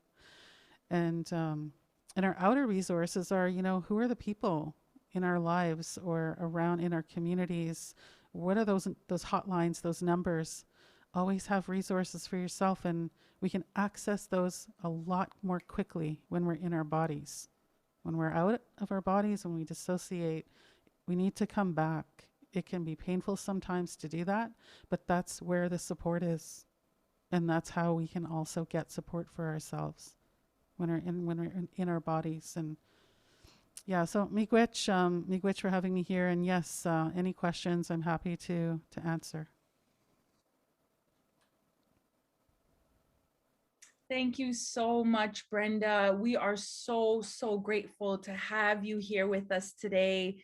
And our outer resources are, who are the people in our lives or around in our communities? What are those hotlines, those numbers? Always have resources for yourself, and we can access those a lot more quickly when we're in our bodies. When we're out of our bodies, when we dissociate, we need to come back. It can be painful sometimes to do that, but that's where the support is. And that's how we can also get support for ourselves when we're in our bodies. And yeah, so miigwech for having me here. And yes, any questions, I'm happy to answer. Thank you so much, Brenda. We are so grateful to have you here with us today,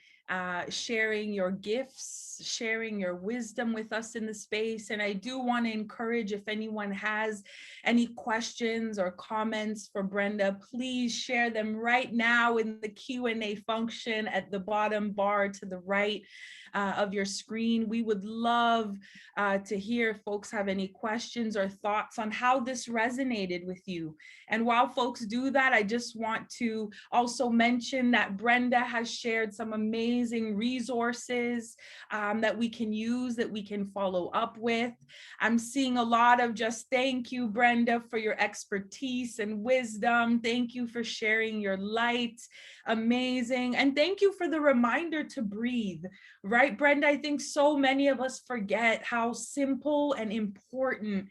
sharing your gifts, sharing your wisdom with us in the space. And I do want to encourage, if anyone has any questions or comments for Brenda, please share them right now in the Q&A function at the bottom bar to the right of your screen. We would love to hear if folks have any questions or thoughts on how this resonated with you. And while folks do that, I just want to also mention that Brenda has shared some amazing amazing resources that we can use, that we can follow up with. I'm seeing a lot of just thank you, Brenda, for your expertise and wisdom. Thank you for sharing your light. Amazing. And thank you for the reminder to breathe, right, Brenda? I think so many of us forget how simple and important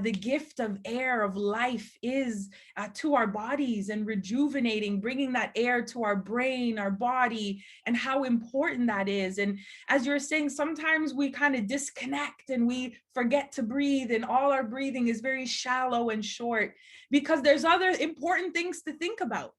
the gift of air, of life is to our bodies, and rejuvenating, bringing that air to our brain, our body, and how important that is. And as you're saying, sometimes we kind of disconnect and we forget to breathe, and all our breathing is very shallow and short because there's other important things to think about,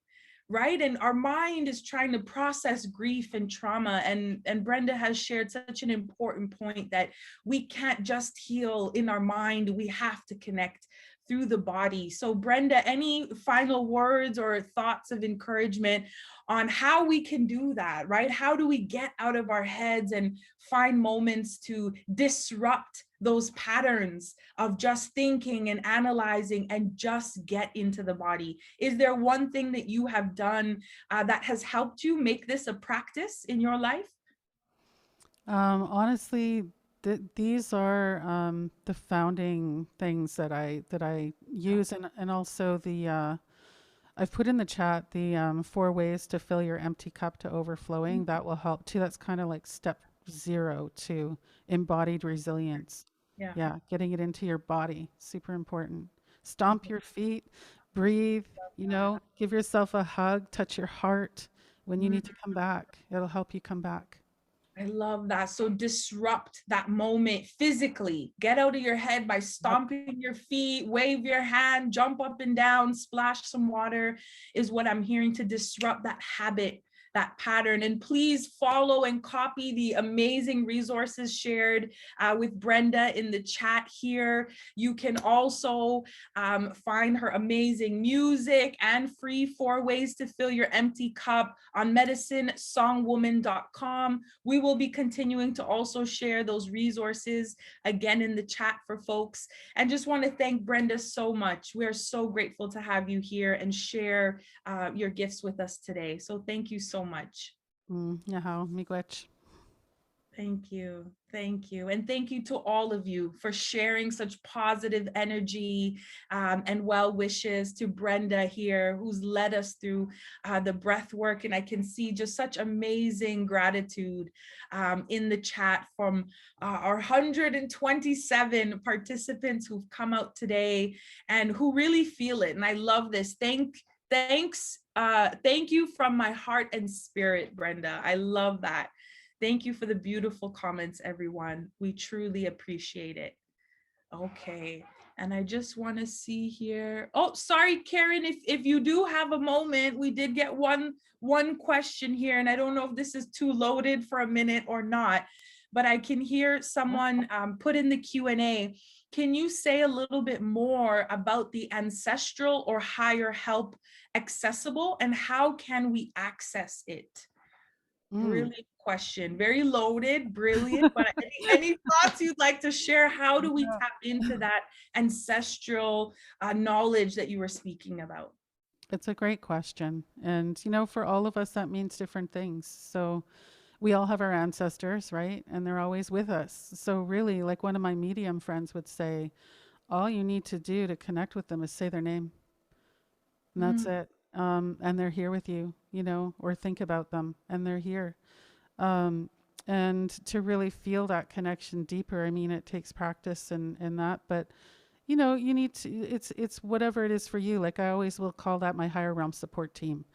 right? And our mind is trying to process grief and trauma. And Brenda has shared such an important point that we can't just heal in our mind. We have to connect through the body. So Brenda, any final words or thoughts of encouragement on how we can do that, right? How do we get out of our heads and find moments to disrupt those patterns of just thinking and analyzing and just get into the body? Is there one thing that you have done that has helped you make this a practice in your life? Honestly, these are the founding things that I use, and also the I've put in the chat the 4 ways to fill your empty cup to overflowing. That will help too. That's kind of like step 0 to embodied resilience. Yeah, getting it into your body, super important. Stomp your feet, breathe, give yourself a hug, touch your heart when you need to come back. It'll help you come back. I love that. So disrupt that moment physically. Get out of your head by stomping your feet, wave your hand, jump up and down, splash some water is what I'm hearing, to disrupt that habit, that pattern. And please follow and copy the amazing resources shared with Brenda in the chat here. You can also find her amazing music and free 4 ways to fill your empty cup on medicinesongwoman.com. We will be continuing to also share those resources again in the chat for folks. And just want to thank Brenda so much. We're so grateful to have you here and share your gifts with us today. So thank you so much. Miigwech. Thank you. Thank you. And thank you to all of you for sharing such positive energy and well wishes, to Brenda here, who's led us through the breath work. And I can see just such amazing gratitude in the chat from our 127 participants who've come out today and who really feel it. And I love this. Thank you from my heart and spirit, Brenda. I love that. Thank you for the beautiful comments, everyone. We truly appreciate it. Okay, and I just want to see here. Oh, sorry, Karen, if you do have a moment, we did get one question here, and I don't know if this is too loaded for a minute or not, but I can hear someone put in the Q&A. Can you say a little bit more about the ancestral or higher help accessible, and how can we access it? Brilliant question, very loaded, brilliant. But any thoughts you'd like to share? How do we tap into that ancestral knowledge that you were speaking about? It's a great question. And, for all of us, that means different things. So we all have our ancestors, right? And they're always with us. So really, like one of my medium friends would say, all you need to do to connect with them is say their name. And that's it. And they're here with you, or think about them and they're here. And to really feel that connection deeper, I mean, it takes practice and that, but you need to, it's whatever it is for you. Like I always will call that my higher realm support team.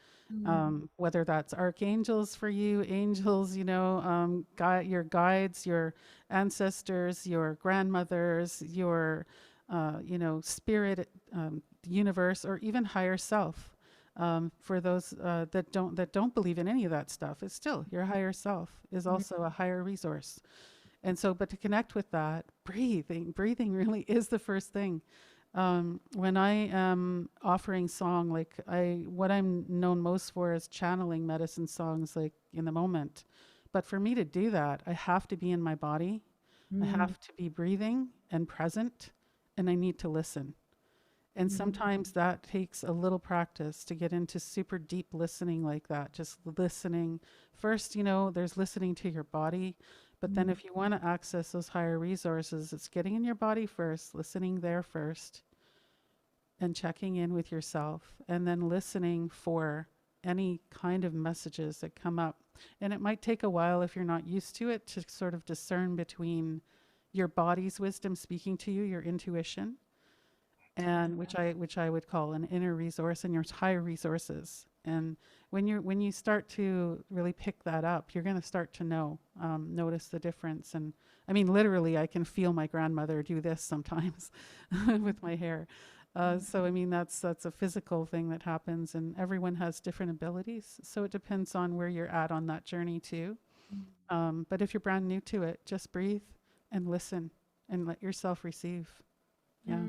Whether that's archangels for you, angels, your guides, your ancestors, your grandmothers, your, spirit, universe, or even higher self. For those that don't believe in any of that stuff, it's still your higher self is also a higher resource. And so, but to connect with that, breathing really is the first thing. When I am offering song, what I'm known most for is channeling medicine songs, like in the moment. But for me to do that, I have to be in my body. I have to be breathing and present, and I need to listen. And sometimes that takes a little practice to get into super deep listening like that. Just listening. First, there's listening to your body. But then if you want to access those higher resources, it's getting in your body first, listening there first, and checking in with yourself, and then listening for any kind of messages that come up. And it might take a while if you're not used to it to sort of discern between your body's wisdom speaking to you, your intuition, and which I would call an inner resource, and your higher resources. And when you start to really pick that up, you're going to start to notice the difference. And I mean, literally, I can feel my grandmother do this sometimes with my hair. So I mean, that's a physical thing that happens, and everyone has different abilities. So it depends on where you're at on that journey too. But if you're brand new to it, just breathe and listen and let yourself receive. Yeah.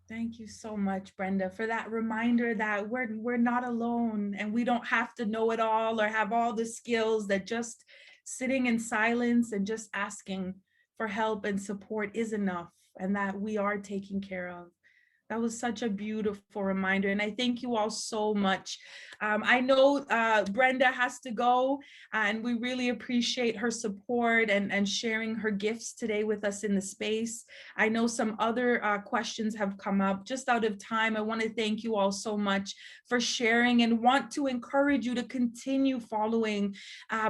Thank you so much, Brenda, for that reminder that we're not alone, and we don't have to know it all or have all the skills, that just sitting in silence and just asking for help and support is enough, and that we are taken care of. That was such a beautiful reminder, and I thank you all so much. I know Brenda has to go, and we really appreciate her support and sharing her gifts today with us in the space. I know some other questions have come up. Just out of time, I want to thank you all so much for sharing, and want to encourage you to continue following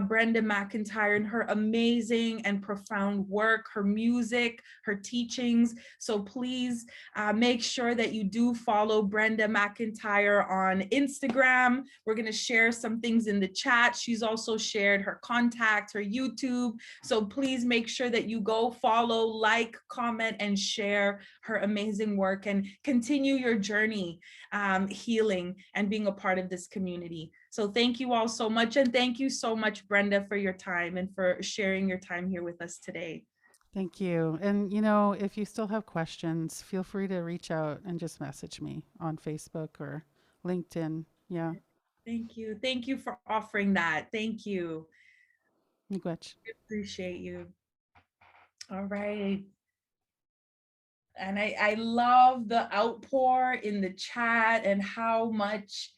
Brenda Macintyre and her amazing and profound work, her music, her teachings. So please make sure that you do follow Brenda Macintyre on Instagram. We're going to share some things in the chat. She's also shared her contact, her YouTube. So please make sure that you go follow, like, comment, and share her amazing work, and continue your journey healing and being a part of this community. So thank you all so much. And thank you so much, Brenda, for your time and for sharing your time here with us today. Thank you. And, if you still have questions, feel free to reach out and just message me on Facebook or LinkedIn. Yeah. Thank you. Thank you for offering that. Thank you. Miigwech. Appreciate you. All right. And I love the outpour in the chat and how much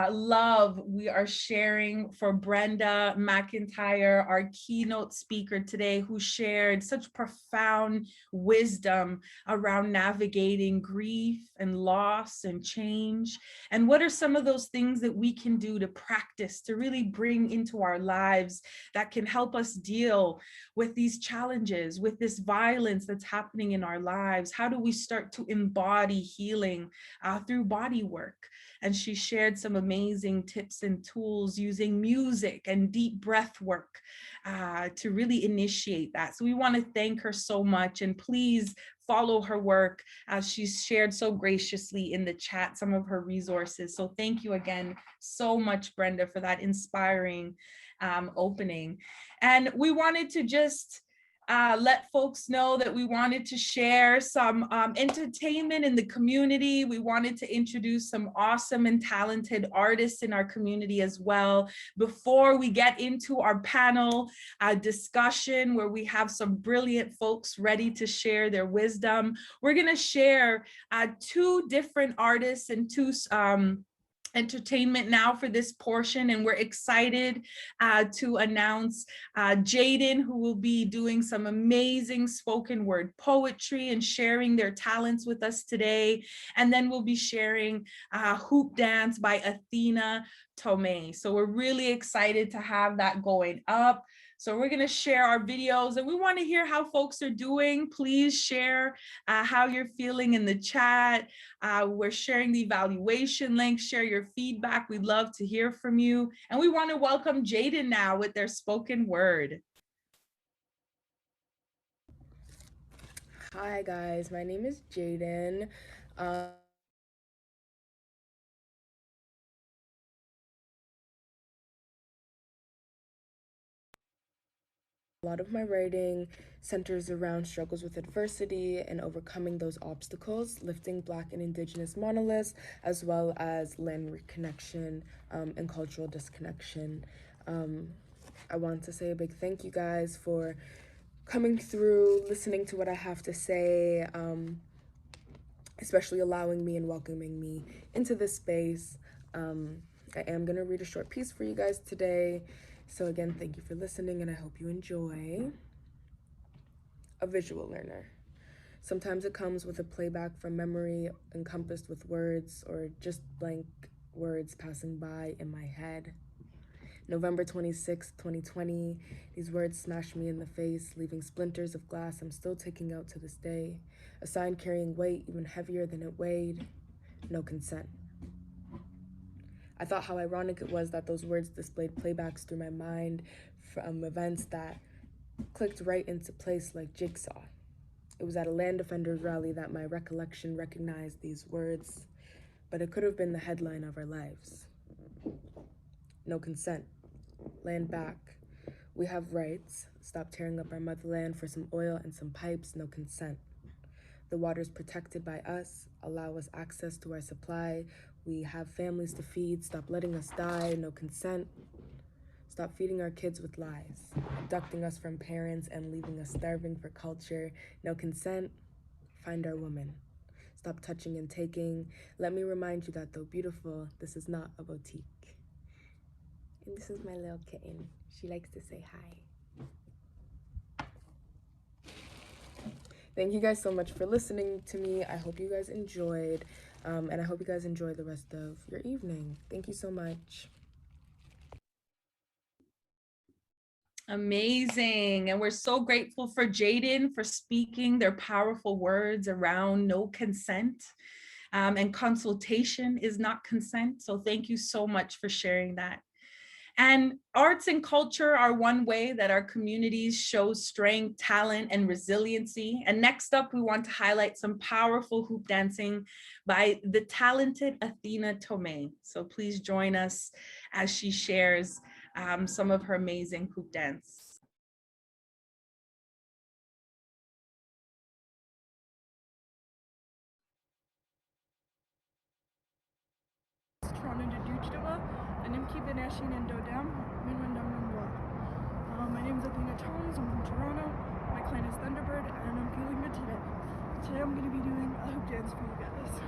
love we are sharing for Brenda Macintyre, our keynote speaker today, who shared such profound wisdom around navigating grief and loss and change. And what are some of those things that we can do to practice, to really bring into our lives that can help us deal with these challenges, with this violence that's happening in our lives? How do we start to embody healing through body work? And she shared some amazing tips and tools using music and deep breath work to really initiate that. So we want to thank her so much, and please follow her work. She's shared so graciously in the chat some of her resources. So thank you again so much, Brenda, for that inspiring opening. And we wanted to just let folks know that we wanted to share some entertainment in the community. We wanted to introduce some awesome and talented artists in our community as well. Before we get into our panel discussion, where we have some brilliant folks ready to share their wisdom, we're going to share two different artists and two entertainment now for this portion, and we're excited to announce Jaydan, who will be doing some amazing spoken word poetry and sharing their talents with us today. And then we'll be sharing Hoop Dance by Athena Tomes. So we're really excited to have that going up. So we're going to share our videos, and we want to hear how folks are doing. Please share how you're feeling in the chat. We're sharing the evaluation link. Share your feedback. We'd love to hear from you. And we want to welcome Jaydan now with their spoken word. Hi guys, my name is Jaydan. A lot of my writing centers around struggles with adversity and overcoming those obstacles, lifting Black and Indigenous monoliths, as well as land reconnection and cultural disconnection. I want to say a big thank you guys for coming through, listening to what I have to say, especially allowing me and welcoming me into this space. I am going to read a short piece for you guys today. So again, thank you for listening, and I hope you enjoy. A visual learner. Sometimes it comes with a playback from memory encompassed with words or just blank words passing by in my head. November 26, 2020, these words smashed me in the face, leaving splinters of glass I'm still taking out to this day. A sign carrying weight even heavier than it weighed. No consent. I thought how ironic it was that those words displayed playbacks through my mind from events that clicked right into place like jigsaw. It was at a land defenders rally that my recollection recognized these words, but it could have been the headline of our lives. No consent. Land back. We have rights. Stop tearing up our motherland for some oil and some pipes. No consent. The water's protected by us. Allow us access to our supply. We have families to feed. Stop letting us die. No consent. Stop feeding our kids with lies, abducting us from parents and leaving us starving for culture. No consent. Find our woman. Stop touching and taking. Let me remind you that though beautiful, this is not a boutique. And this is my little kitten. She likes to say hi. Thank you guys so much for listening to me. I hope you guys enjoyed, and I hope you guys enjoy the rest of your evening. Thank you so much. Amazing. And we're so grateful for Jaydan for speaking their powerful words around no consent. And consultation is not consent. So thank you so much for sharing that. And arts and culture are one way that our communities show strength, talent, and resiliency. And next up, we want to highlight some powerful hoop dancing by the talented Athena Tomes. So please join us as she shares some of her amazing hoop dance. My name is Athena Tomes. I'm from Toronto. My clan is Thunderbird, and I'm feeling good today. Today I'm going to be doing a hoop dance for you guys.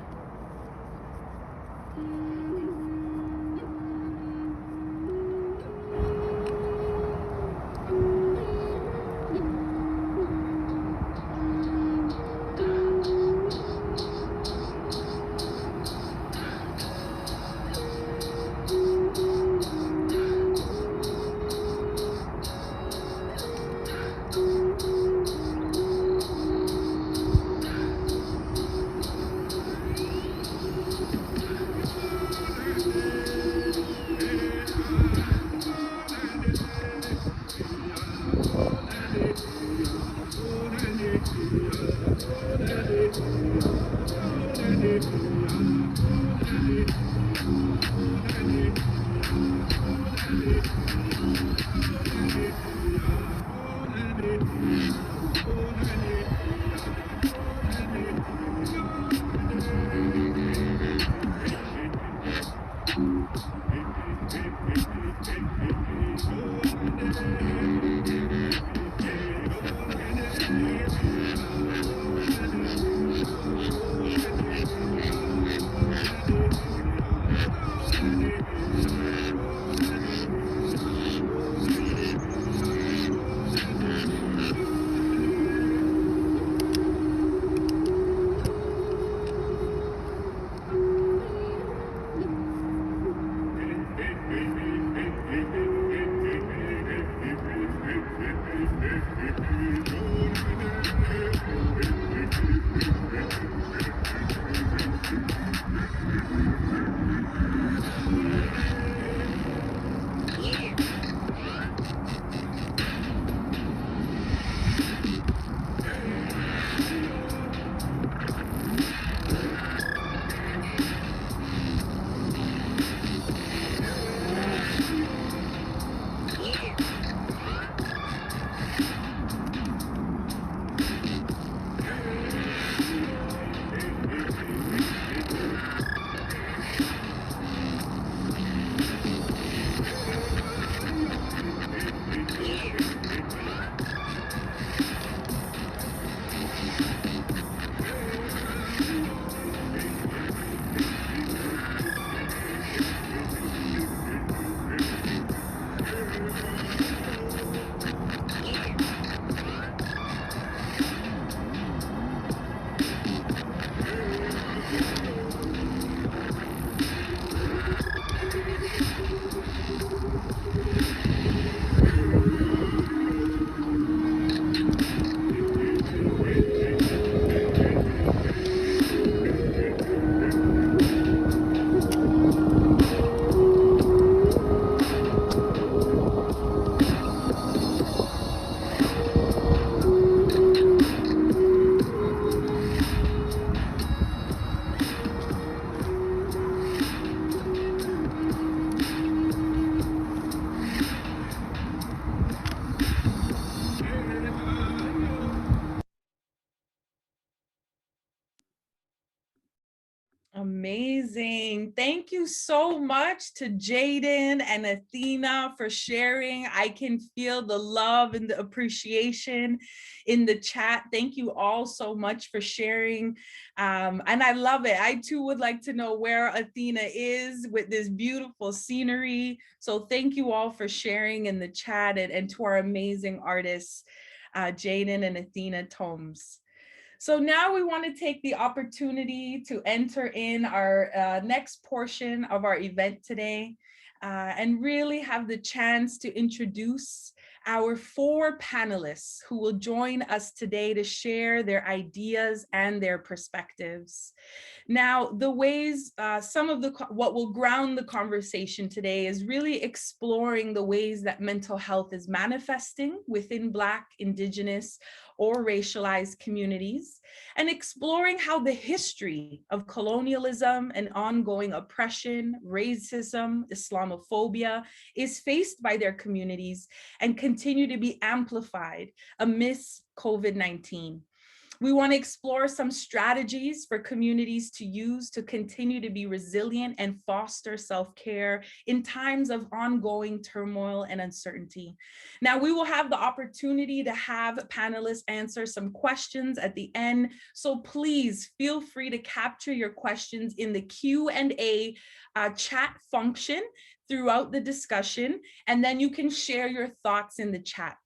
amazing. Thank you so much to Jaydan and Athena for sharing. I can feel the love and the appreciation in the chat. Thank you all so much for sharing. And I love it. I too would like to know where Athena is with this beautiful scenery. So thank you all for sharing in the chat, and to our amazing artists, Jaydan and Athena Tomes. So now we want to take the opportunity to enter in our next portion of our event today, and really have the chance to introduce our 4 panelists who will join us today to share their ideas and their perspectives. Now, the ways, some of what will ground the conversation today is really exploring the ways that mental health is manifesting within Black, Indigenous, or racialized communities, and exploring how the history of colonialism and ongoing oppression, racism, Islamophobia is faced by their communities and continue to be amplified amidst COVID-19. We want to explore some strategies for communities to use to continue to be resilient and foster self-care in times of ongoing turmoil and uncertainty. Now, we will have the opportunity to have panelists answer some questions at the end, so please feel free to capture your questions in the Q&A chat function throughout the discussion, and then you can share your thoughts in the chat.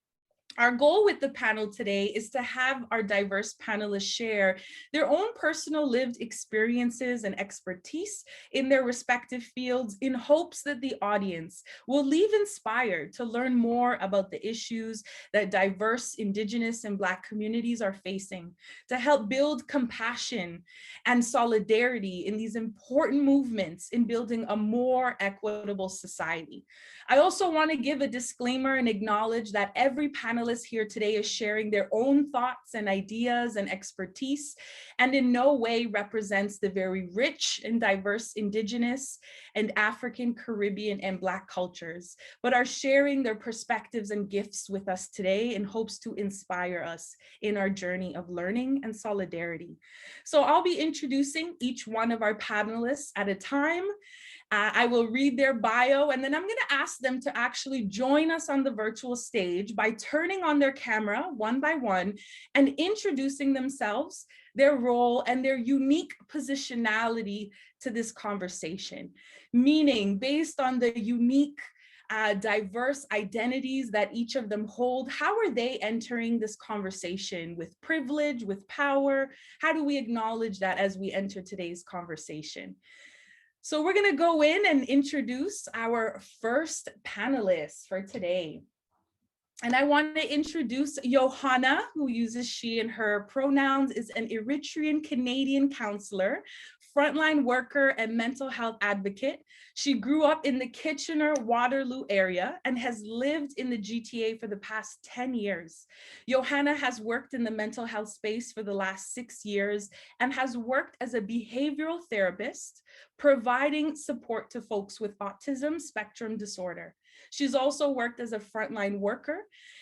Our goal with the panel today is to have our diverse panelists share their own personal lived experiences and expertise in their respective fields, in hopes that the audience will leave inspired to learn more about the issues that diverse Indigenous and Black communities are facing, to help build compassion and solidarity in these important movements in building a more equitable society. I also want to give a disclaimer and acknowledge that every panelist here today is sharing their own thoughts and ideas and expertise, and in no way represents the very rich and diverse Indigenous and African, Caribbean, and Black cultures, but are sharing their perspectives and gifts with us today in hopes to inspire us in our journey of learning and solidarity. So I'll be introducing each one of our panelists at a time. I will read their bio, and then I'm going to ask them to actually join us on the virtual stage by turning on their camera one by one and introducing themselves, their role, and their unique positionality to this conversation. Meaning, based on the unique diverse identities that each of them hold, how are they entering this conversation with privilege, with power? How do we acknowledge that as we enter today's conversation? So we're going to go in and introduce our first panelist for today. And I want to introduce Yohanna, who uses she and her pronouns, is an Eritrean Canadian counselor, frontline worker, and mental health advocate. She grew up in the Kitchener-Waterloo area and has lived in the GTA for the past 10 years. Yohanna has worked in the mental health space for the last 6 years and has worked as a behavioral therapist, providing support to folks with autism spectrum disorder. She's also worked as a frontline worker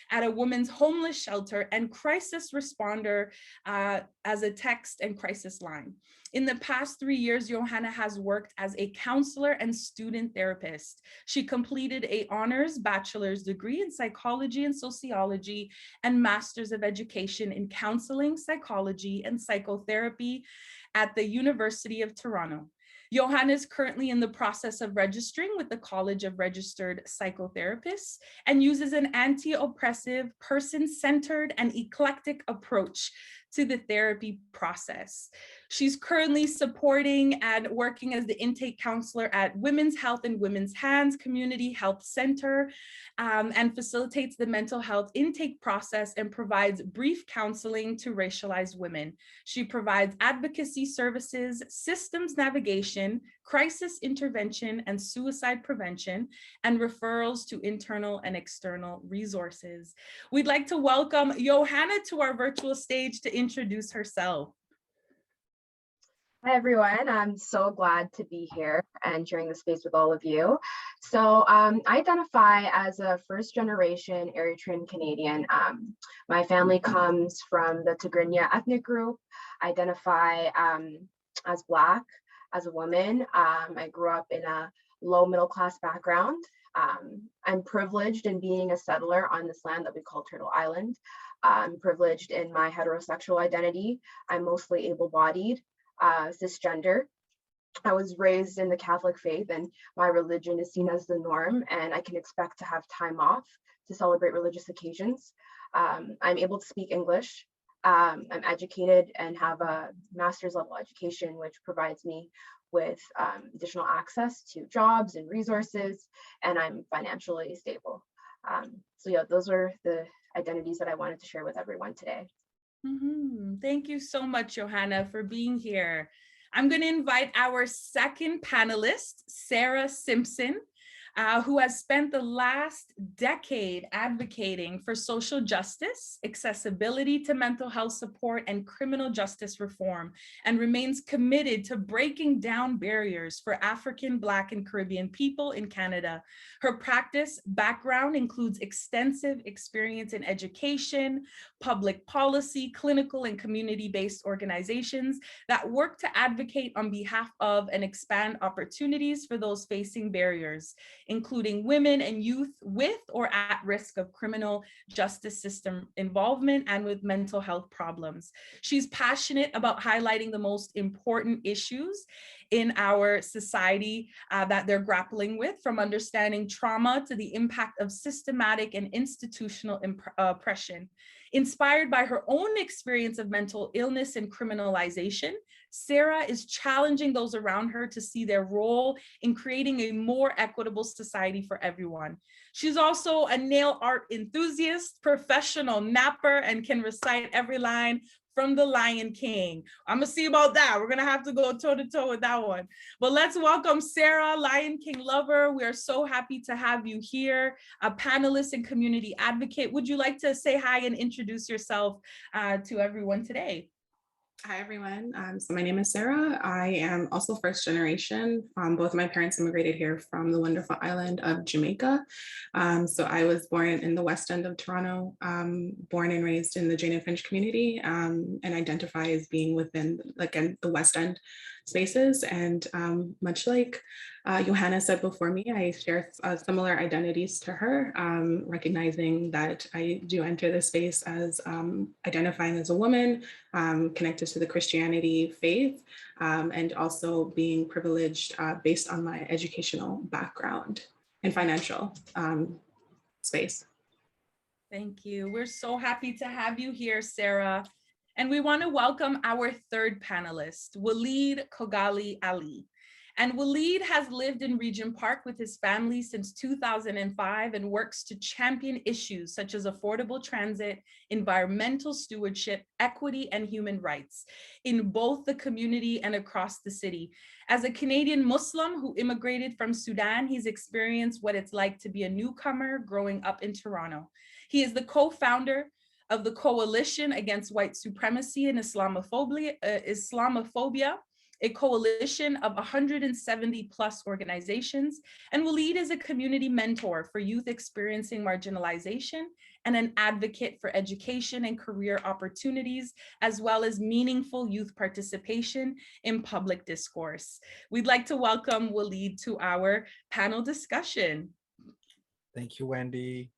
at a women's homeless shelter and crisis responder as a text and crisis line. In the past 3 years, Yohanna has worked as a counselor and student therapist. She completed an honors bachelor's degree in psychology and sociology and master's of education in counseling, psychology, and psychotherapy at the University of Toronto. Yohanna is currently in the process of registering with the College of Registered Psychotherapists and uses an anti-oppressive, person-centered, and eclectic approach to the therapy process. She's currently supporting and working as the intake counselor at Women's Health and Women's Hands Community Health Center, and facilitates the mental health intake process and provides brief counseling to racialized women. She provides advocacy services, systems navigation, crisis intervention, and suicide prevention, and referrals to internal and external resources. We'd like to welcome Yohanna to our virtual stage to introduce herself. Hi, everyone. I'm so glad to be here and sharing the space with all of you. So I identify as a first-generation Eritrean Canadian. My family comes from the Tigrinya ethnic group. I identify as Black. as a woman. I grew up in a low middle class background. I'm privileged in being a settler on this land that we call Turtle Island. I'm privileged in my heterosexual identity. I'm mostly able-bodied, cisgender. I was raised in the Catholic faith, and my religion is seen as the norm, and I can expect to have time off to celebrate religious occasions. I'm able to speak English. I'm educated and have a master's level education, which provides me with additional access to jobs and resources, and I'm financially stable. So yeah, those are the identities that I wanted to share with everyone today. Thank you so much, Yohanna, for being here. I'm going to invite our second panelist, Sarah Simpson, who has spent the last decade advocating for social justice, accessibility to mental health support, and criminal justice reform, and remains committed to breaking down barriers for African, Black, and Caribbean people in Canada. Her practice background includes extensive experience in education, public policy, clinical, and community-based organizations that work to advocate on behalf of and expand opportunities for those facing barriers, including women and youth with or at risk of criminal justice system involvement and with mental health problems. She's passionate about highlighting the most important issues in our society that they're grappling with, from understanding trauma to the impact of systematic and institutional oppression. Inspired by her own experience of mental illness and criminalization, Sarah is challenging those around her to see their role in creating a more equitable society for everyone. She's also a nail art enthusiast, professional napper, and can recite every line from The Lion King. I'm gonna see about that. We're gonna have to go toe to toe with that one. But let's welcome Sarah, Lion King lover. We are so happy to have you here, a panelist and community advocate. Would you like to say hi and introduce yourself to everyone today? Hi, everyone. So my name is Sarah. I am also first generation. Both of my parents immigrated here from the wonderful island of Jamaica. So I was born in the West End of Toronto, born and raised in the Jane and Finch community, and identify as being within, again, the West End spaces. And much like Yohanna said before me, I share similar identities to her, recognizing that I do enter the space as identifying as a woman, connected to the Christianity faith, and also being privileged based on my educational background and financial space. Thank you. We're so happy to have you here, Sarah. And we want to welcome our third panelist, Walied Khogali Ali. And Walied has lived in Regent Park with his family since 2005 and works to champion issues such as affordable transit, environmental stewardship, equity, and human rights in both the community and across the city. As a Canadian Muslim who immigrated from Sudan, he's experienced what it's like to be a newcomer growing up in Toronto. He is the co-founder of the Coalition Against White Supremacy and Islamophobia, a coalition of 170 plus organizations, and Walied is a community mentor for youth experiencing marginalization and an advocate for education and career opportunities, as well as meaningful youth participation in public discourse. We'd like to welcome Walied to our panel discussion. Thank you, Wendy.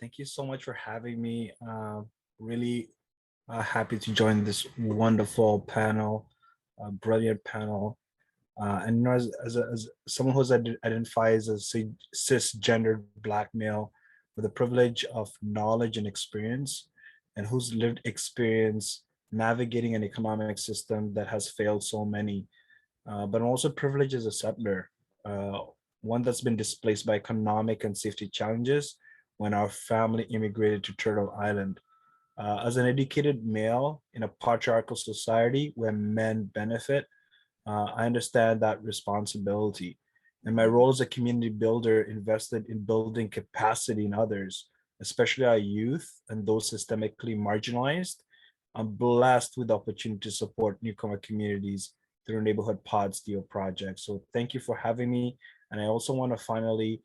Thank you so much for having me. Really happy to join this wonderful panel, brilliant panel. And you know, as someone who identifies as a cisgendered Black male with the privilege of knowledge and experience, and whose lived experience navigating an economic system that has failed so many, but I'm also privileged as a settler, one that's been displaced by economic and safety challenges when our family immigrated to Turtle Island. As an educated male in a patriarchal society where men benefit, I understand that responsibility. And my role as a community builder invested in building capacity in others, especially our youth and those systemically marginalized. I'm blessed with the opportunity to support newcomer communities through Neighbourhood Pods DO project. So thank you for having me. And I also want to finally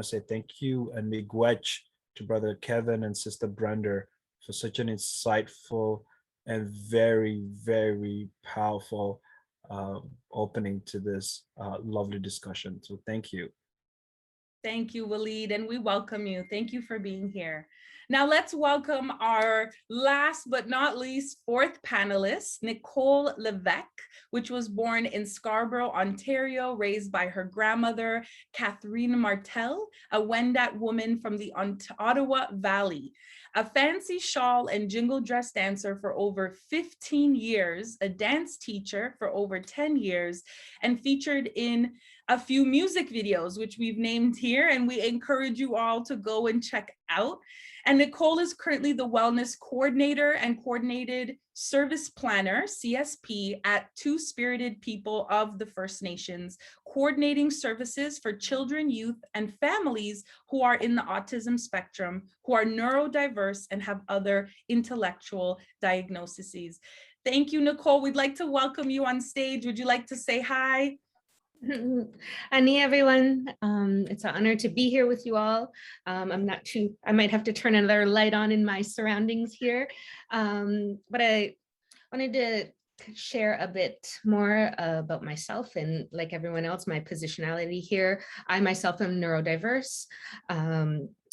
say thank you and miigwech to brother Kevin and sister Brenda for such an insightful and very, very powerful opening to this lovely discussion. So thank you. Thank you, Walied, and we welcome you. Thank you for being here. Now let's welcome our last but not least fourth panelist, Nochole Leveck, which was born in Scarborough, Ontario, raised by her grandmother, Catherine Martel, a Wendat woman from the Ottawa Valley. A fancy shawl and jingle dress dancer for over 15 years, a dance teacher for over 10 years, and featured in a few music videos, which we've named here, and we encourage you all to go and check out. And Nochole is currently the wellness coordinator and coordinated service planner, CSP, at Two Spirited People of the First Nations, coordinating services for children, youth, and families who are in the autism spectrum, who are neurodiverse and have other intellectual diagnoses. Thank you, Nochole. We'd like to welcome you on stage. Would you like to say hi? Ani, everyone. It's an honor to be here with you all. I might have to turn another light on in my surroundings here. But I wanted to share a bit more about myself, and like everyone else, my positionality here. I myself am neurodiverse.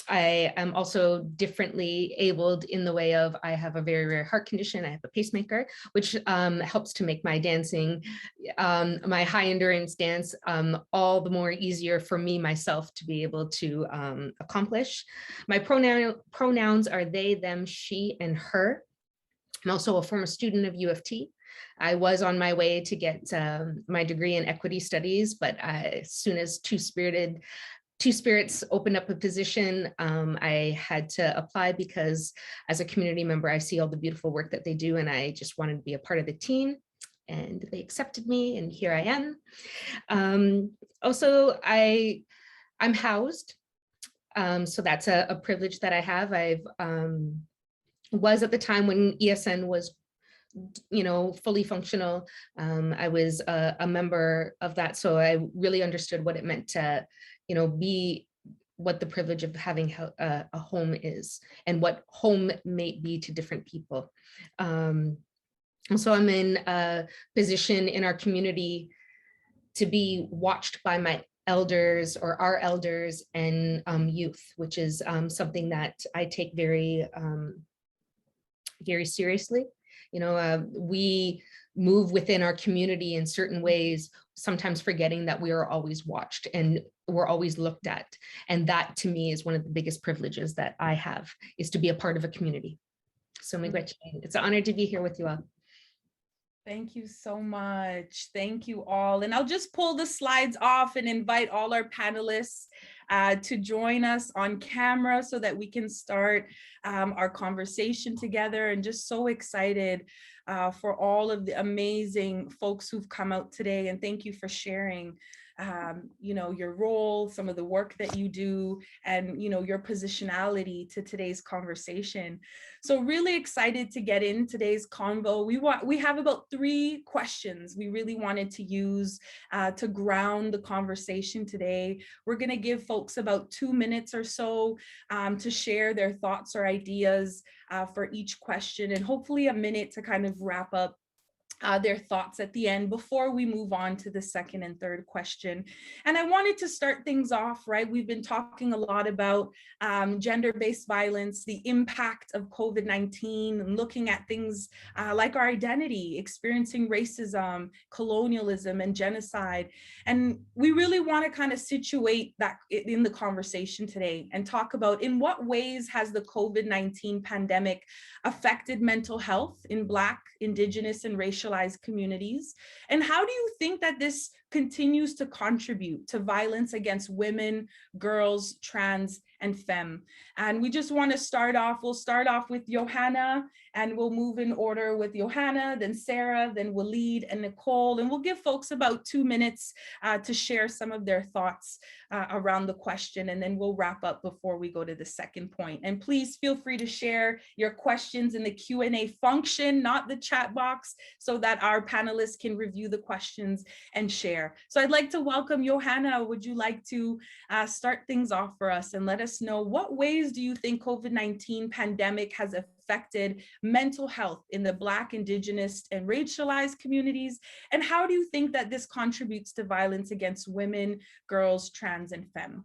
I am also differently abled in the way of I have a very rare heart condition. I have a pacemaker, which helps to make my dancing, my high endurance dance, all the more easier for me myself to be able to accomplish. My pronouns are they, them, she, and her. I'm also a former student of U of T. I was on my way to get my degree in equity studies, but as soon as Two Spirits opened up a position, I had to apply because as a community member, I see all the beautiful work that they do, and I just wanted to be a part of the team, and they accepted me, and here I am. Also, I'm housed, so that's a privilege that I have. I've was at the time when ESN was fully functional. I was a member of that, so I really understood what it meant to be what the privilege of having a home is and what home may be to different people. So I'm in a position in our community to be watched by my elders or our elders and youth, which is something that I take very, very seriously. We move within our community in certain ways, sometimes forgetting that we are always watched and we're always looked at. And that to me is one of the biggest privileges that I have, is to be a part of a community. So it's an honor to be here with you all. Thank you so much. Thank you all. And I'll just pull the slides off and invite all our panelists to join us on camera so that we can start our conversation together. And just so excited for all of the amazing folks who've come out today. And thank you for sharing your role, some of the work that you do, and your positionality to today's conversation. So really excited to get in today's convo. We have about 3 questions we really wanted to use to ground the conversation today. We're going to give folks about 2 minutes or so to share their thoughts or ideas for each question, and hopefully a minute to kind of wrap up their thoughts at the end before we move on to the second and third question. And I wanted to start things off, right? We've been talking a lot about gender-based violence, the impact of COVID-19, and looking at things like our identity, experiencing racism, colonialism, and genocide. And we really want to kind of situate that in the conversation today and talk about in what ways has the COVID-19 pandemic affected mental health in Black, Indigenous, and racialized communities? And how do you think that this continues to contribute to violence against women, girls, trans, and femme? And we just want to we'll start off with Yohanna, and we'll move in order with Yohanna, then Sarah, then Walied, and Nochole. And we'll give folks about 2 minutes to share some of their thoughts around the question, and then we'll wrap up before we go to the second point. And please feel free to share your questions in the Q&A function, not the chat box, so that our panelists can review the questions and share. So I'd like to welcome Yohanna. Would you like to start things off for us and let us know what ways do you think COVID-19 pandemic has affected affected mental health in the Black, Indigenous, and racialized communities? And how do you think that this contributes to violence against women, girls, trans, and femme?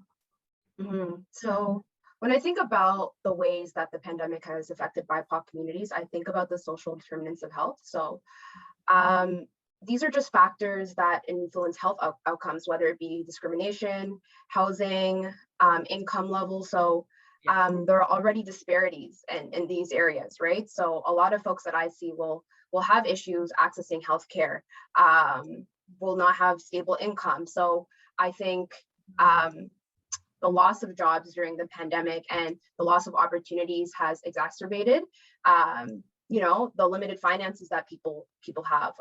So when I think about the ways that the pandemic has affected BIPOC communities, I think about the social determinants of health. So these are just factors that influence health outcomes, whether it be discrimination, housing, income level. So there are already disparities in these areas, right? So a lot of folks that I see will have issues accessing healthcare, will not have stable income. So I think the loss of jobs during the pandemic and the loss of opportunities has exacerbated, the limited finances that people have.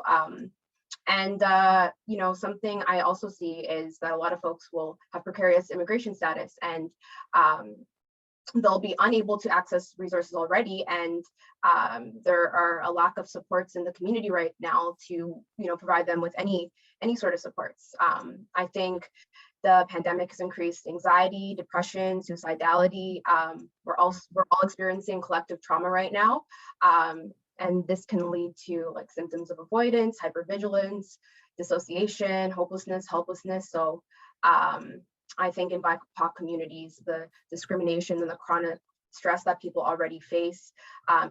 Something I also see is that a lot of folks will have precarious immigration status, and they'll be unable to access resources already. And there are a lack of supports in the community right now to, provide them with any sort of supports. I think the pandemic has increased anxiety, depression, suicidality. We're all experiencing collective trauma right now. And this can lead to like symptoms of avoidance, hypervigilance, dissociation, hopelessness, helplessness. So I think in BIPOC communities, the discrimination and the chronic stress that people already face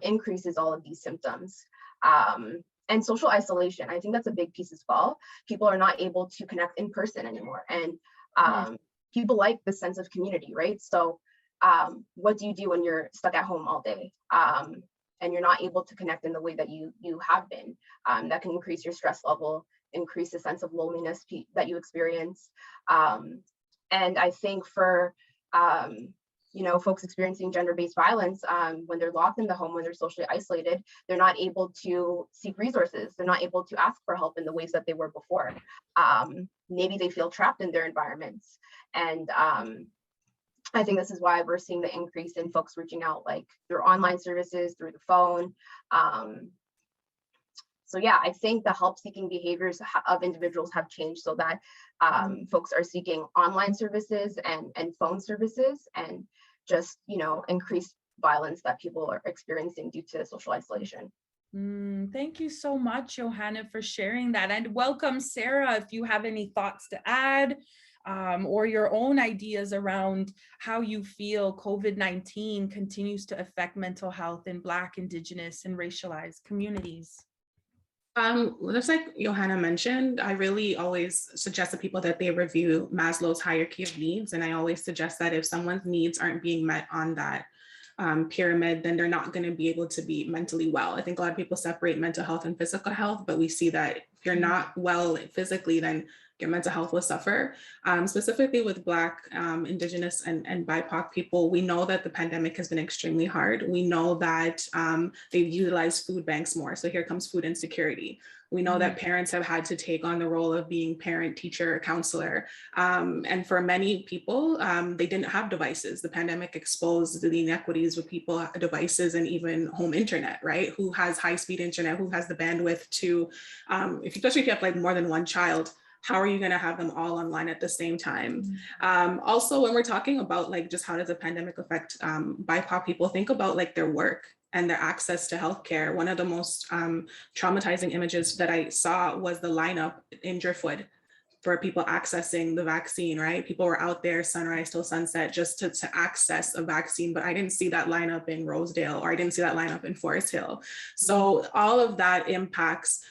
increases all of these symptoms. And social isolation, I think that's a big piece as well. People are not able to connect in person anymore. And people like the sense of community, right? So what do you do when you're stuck at home all day? And you're not able to connect in the way that you have been? That can increase your stress level, increase the sense of loneliness that you experience. And I think for folks experiencing gender-based violence, when they're locked in the home, when they're socially isolated, they're not able to seek resources. They're not able to ask for help in the ways that they were before. Maybe they feel trapped in their environments. And I think this is why we're seeing the increase in folks reaching out, like through online services, through the phone. So yeah, I think the help-seeking behaviors of individuals have changed so that folks are seeking online services and phone services, and just, increased violence that people are experiencing due to social isolation. Thank you so much, Yohanna, for sharing that. And welcome, Sarah, if you have any thoughts to add, or your own ideas around how you feel COVID-19 continues to affect mental health in Black, Indigenous, and racialized communities. Just like Yohanna mentioned, I really always suggest to people that they review Maslow's hierarchy of needs. And I always suggest that if someone's needs aren't being met on that pyramid, then they're not going to be able to be mentally well. I think a lot of people separate mental health and physical health, but we see that if you're not well physically, then your mental health will suffer. Specifically with Black, Indigenous, and BIPOC people, we know that the pandemic has been extremely hard. We know that they've utilized food banks more. So here comes food insecurity. We know that parents have had to take on the role of being parent, teacher, counselor. And for many people, they didn't have devices. The pandemic exposed the inequities with people, devices, and even home internet, right? Who has high-speed internet? Who has the bandwidth to, especially if you have like more than one child, how are you going to have them all online at the same time? Also, when we're talking about like just how does the pandemic affect BIPOC people, think about like their work and their access to healthcare. One of the most traumatizing images that I saw was the lineup in Driftwood for people accessing the vaccine, right? People were out there sunrise till sunset just to access a vaccine, but I didn't see that lineup in Rosedale, or I didn't see that lineup in Forest Hill. So all of that impacts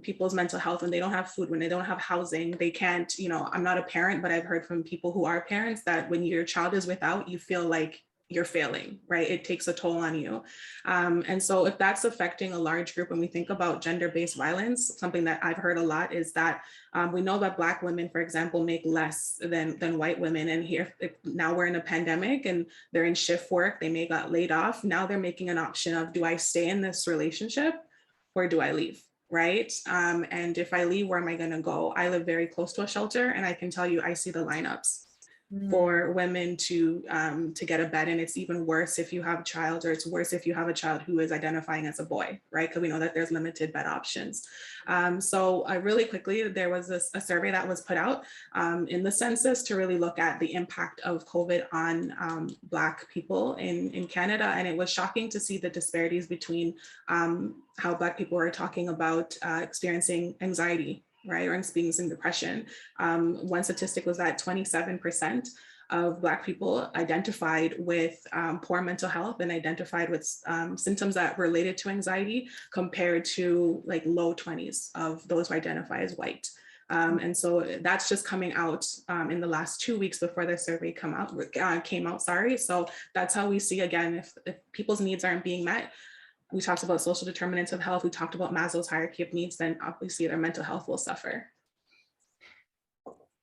people's mental health when they don't have food, when they don't have housing, they can't, I'm not a parent, but I've heard from people who are parents that when your child is without, you feel like you're failing, right? It takes a toll on you. And so if that's affecting a large group, when we think about gender-based violence, something that I've heard a lot is that we know that Black women, for example, make less than white women. And here, now we're in a pandemic and they're in shift work, they may got laid off. Now they're making an option of, do I stay in this relationship or do I leave? Right? And if I leave, where am I going to go? I live very close to a shelter, and I can tell you, I see the lineups. for women to get a bed, and it's even worse if you have a child, or it's worse if you have a child who is identifying as a boy, right? Because we know that there's limited bed options. So really quickly, there was a survey that was put out in the census to really look at the impact of COVID on Black people in Canada, and it was shocking to see the disparities between how Black people were talking about experiencing anxiety, right, or experiencing depression. One statistic was that 27% of Black people identified with poor mental health and identified with symptoms that related to anxiety, compared to like low 20s of those who identify as white. And so that's just coming out in the last 2 weeks before the survey came out. So that's how we see, again, if people's needs aren't being met. We talked about social determinants of health. We talked about Maslow's hierarchy of needs, then obviously their mental health will suffer.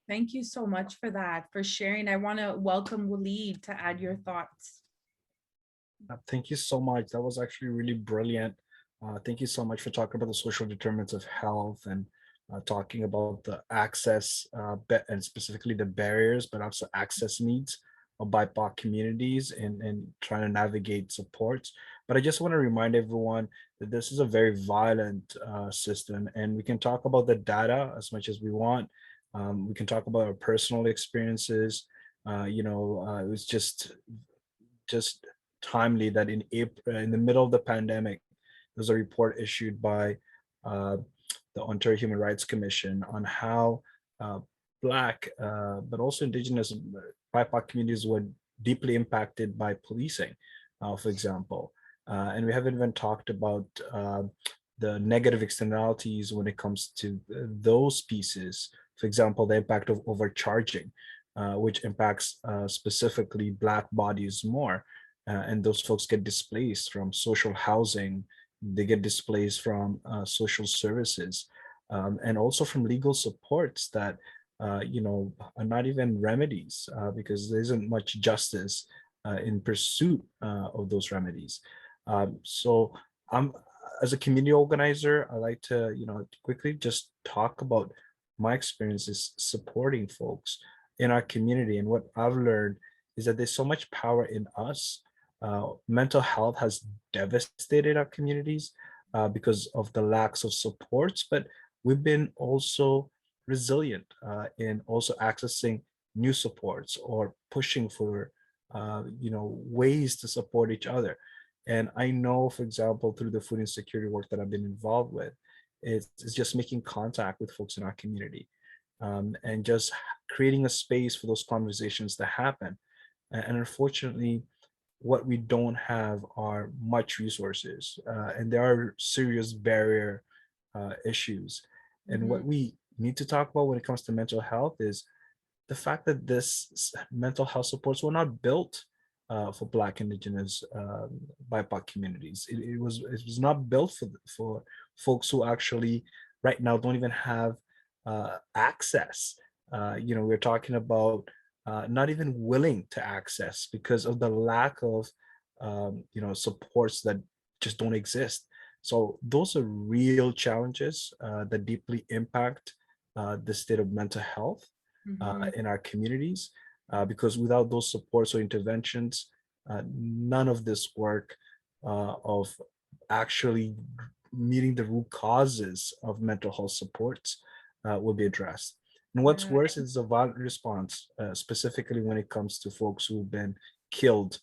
Thank you so much for that, for sharing. I want to welcome Walied to add your thoughts. Thank you so much. That was actually really brilliant. Thank you so much for talking about the social determinants of health, and talking about the access and specifically the barriers, but also access needs of BIPOC communities and trying to navigate supports. But I just want to remind everyone that this is a very violent system, and we can talk about the data as much as we want. We can talk about our personal experiences. It was just timely that in April, in the middle of the pandemic, there's a report issued by the Ontario Human Rights Commission on how Black, but also Indigenous BIPOC communities were deeply impacted by policing, for example. And we haven't even talked about the negative externalities when it comes to those pieces. For example, the impact of overcharging, which impacts specifically Black bodies more. And those folks get displaced from social housing, they get displaced from social services, and also from legal supports that are not even remedies, because there isn't much justice in pursuit of those remedies. So as a community organizer, I like to quickly just talk about my experiences supporting folks in our community. And what I've learned is that there's so much power in us. Mental health has devastated our communities because of the lacks of supports, but we've been also resilient in also accessing new supports or pushing for ways to support each other. And I know, for example, through the food insecurity work that I've been involved with, it's just making contact with folks in our community, and just creating a space for those conversations to happen. And unfortunately, what we don't have are much resources, and there are serious barrier issues. And what we need to talk about when it comes to mental health is the fact that this mental health supports were not built for Black, Indigenous, BIPOC communities. It was not built for folks who actually right now don't even have access. We're talking about not even willing to access because of the lack of supports that just don't exist. So those are real challenges that deeply impact the state of mental health in our communities, because without those supports or interventions, none of this work of actually meeting the root causes of mental health supports will be addressed. And what's worse is the violent response, specifically when it comes to folks who've been killed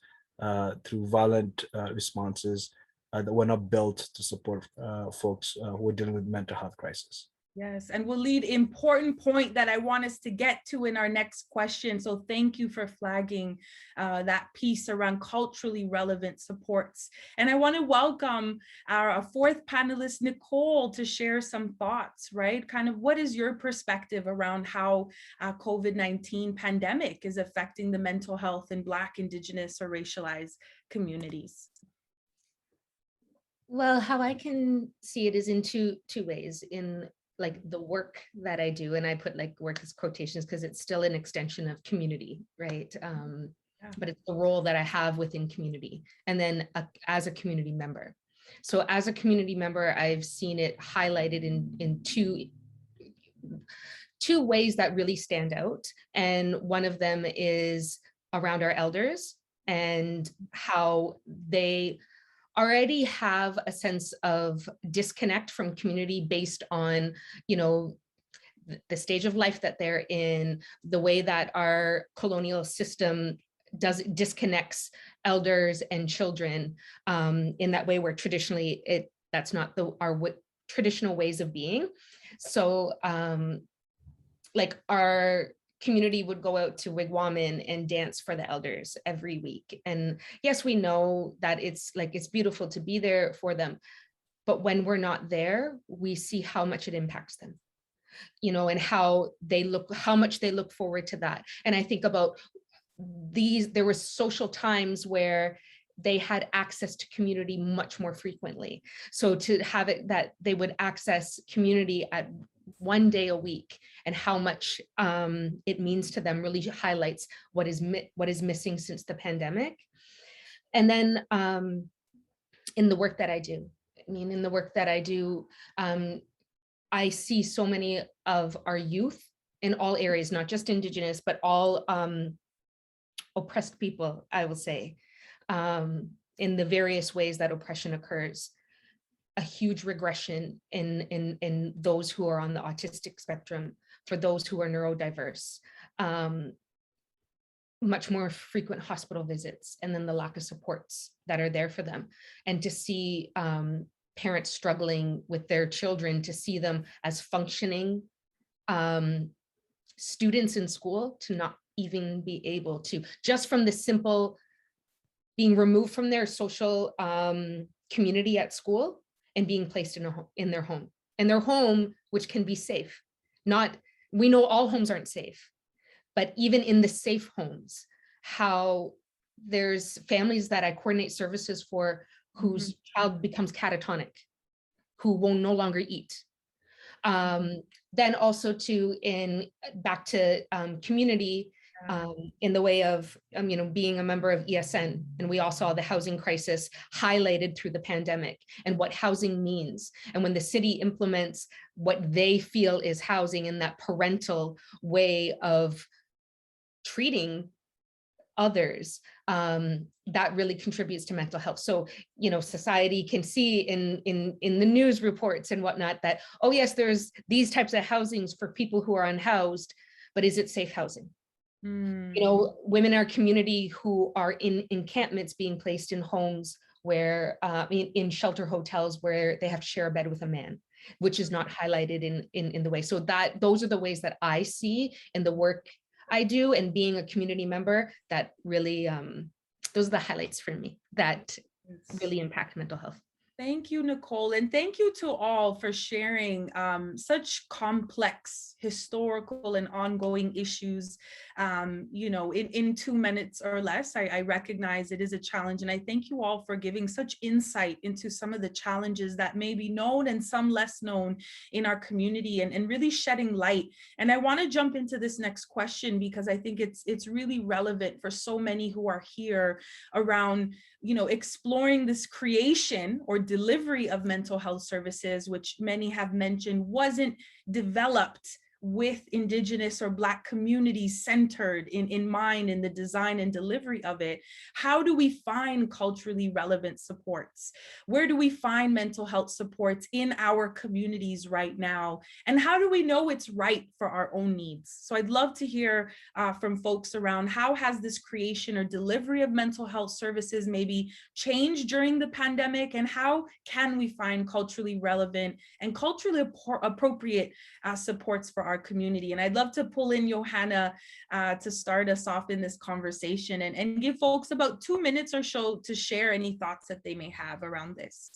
through violent responses that were not built to support folks who are dealing with mental health crisis. Yes, and Walied, important point that I want us to get to in our next question. So thank you for flagging that piece around culturally relevant supports. And I want to welcome our fourth panelist, Nochole, to share some thoughts, right? Kind of what is your perspective around how COVID-19 pandemic is affecting the mental health in Black, Indigenous, or racialized communities? Well, how I can see it is in two ways. In like the work that I do, and I put like work as quotations because it's still an extension of community, right? But it's the role that I have within community, and then as a community member. So as a community member, I've seen it highlighted in two ways that really stand out. And one of them is around our elders and how they already have a sense of disconnect from community based on, the stage of life that they're in, the way that our colonial system disconnects elders and children in that way where traditionally that's not our traditional ways of being. So like our community would go out to wigwamin and dance for the elders every week. And yes, we know that it's beautiful to be there for them. But when we're not there, we see how much it impacts them, and how much they look forward to that. And I think about there were social times where they had access to community much more frequently. So to have it that they would access community at one day a week and how much it means to them really highlights what is missing since the pandemic. And then in the work that I do, I see so many of our youth in all areas, not just Indigenous, but all oppressed people, I will say, in the various ways that oppression occurs. A huge regression in those who are on the autistic spectrum, for those who are neurodiverse, much more frequent hospital visits, and then the lack of supports that are there for them. And to see parents struggling with their children, to see them as functioning students in school, to not even be able to, just from the simple being removed from their social community at school and being placed in their home, which can be safe. We know all homes aren't safe, but even in the safe homes, how there's families that I coordinate services for whose child becomes catatonic, who will no longer eat. Then also back to community, in the way of being a member of ESN, and we all saw the housing crisis highlighted through the pandemic and what housing means. And when the city implements what they feel is housing in that parental way of treating others, that really contributes to mental health. So, society can see in the news reports and whatnot that, oh yes, there's these types of housings for people who are unhoused, but is it safe housing? Women in our community who are in encampments being placed in homes where, in shelter hotels where they have to share a bed with a man, which is not highlighted in the way. So those are the ways that I see in the work I do, and being a community member, that really, those are the highlights for me that really impact mental health. Thank you, Nochole, and thank you to all for sharing such complex historical and ongoing issues, in 2 minutes or less. I recognize it is a challenge, and I thank you all for giving such insight into some of the challenges that may be known and some less known in our community, and really shedding light. And I want to jump into this next question because I think it's really relevant for so many who are here around, exploring this creation or delivery of mental health services, which many have mentioned wasn't developed with Indigenous or Black communities centered in mind in the design and delivery of it. How do we find culturally relevant supports? Where do we find mental health supports in our communities right now? And how do we know it's right for our own needs? So I'd love to hear from folks around how has this creation or delivery of mental health services maybe changed during the pandemic, and how can we find culturally relevant and culturally appropriate supports for our community? And I'd love to pull in Yohanna to start us off in this conversation and give folks about 2 minutes or so to share any thoughts that they may have around this.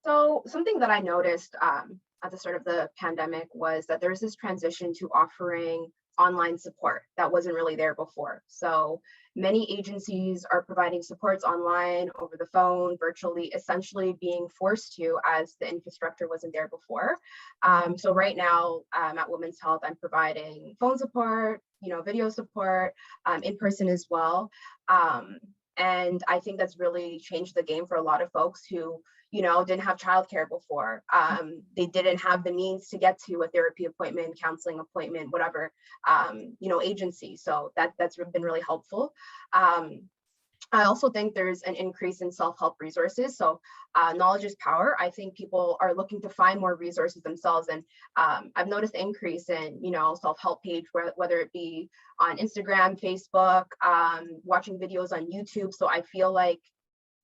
So something that I noticed at the start of the pandemic was that there's this transition to offering online support that wasn't really there before. So many agencies are providing supports online, over the phone, virtually, essentially being forced to, as the infrastructure wasn't there before. So right now at Women's Health, I'm providing phone support, video support, in person as well. And I think that's really changed the game for a lot of folks who, didn't have childcare before. They didn't have the means to get to a therapy appointment, counseling appointment, whatever, agency. So that's been really helpful. I also think there's an increase in self-help resources. So knowledge is power. I think people are looking to find more resources themselves. And I've noticed an increase in, self-help page, whether it be on Instagram, Facebook, watching videos on YouTube. So I feel like,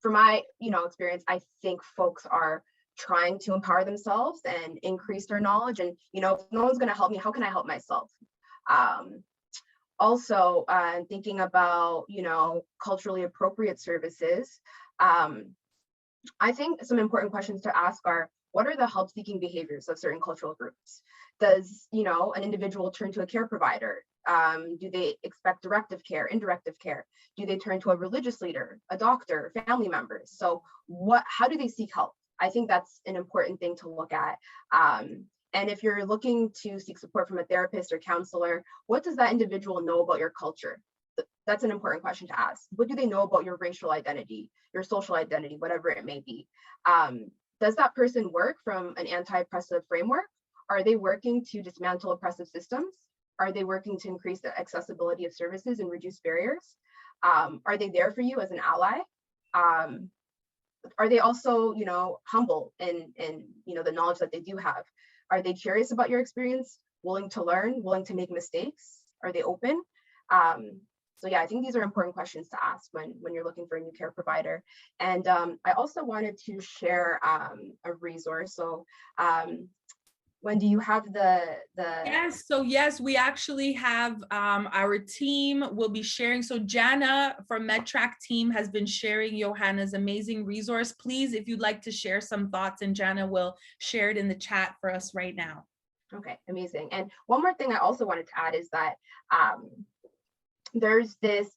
for my, experience, I think folks are trying to empower themselves and increase their knowledge. And, if no one's going to help me, how can I help myself? Also, thinking about, culturally appropriate services, I think some important questions to ask are, what are the help-seeking behaviors of certain cultural groups? Does, an individual turn to a care provider? Do they expect directive care, indirective care? Do they turn to a religious leader, a doctor, family members? So how do they seek help? I think that's an important thing to look at. And if you're looking to seek support from a therapist or counselor, what does that individual know about your culture? That's an important question to ask. What do they know about your racial identity, your social identity, whatever it may be? Does that person work from an anti-oppressive framework? Are they working to dismantle oppressive systems? Are they working to increase the accessibility of services and reduce barriers? Are they there for you as an ally? Are they also, humble in the knowledge that they do have? Are they curious about your experience, willing to learn, willing to make mistakes? Are they open? So yeah, I think these are important questions to ask when you're looking for a new care provider. And I also wanted to share a resource. So Wendy, you have the Yes, so yes, we actually have our team will be sharing. So Jana from Metrac team has been sharing Yohanna's amazing resource. Please, if you'd like to share some thoughts, and Jana will share it in the chat for us right now. Okay, amazing. And one more thing I also wanted to add is that there's this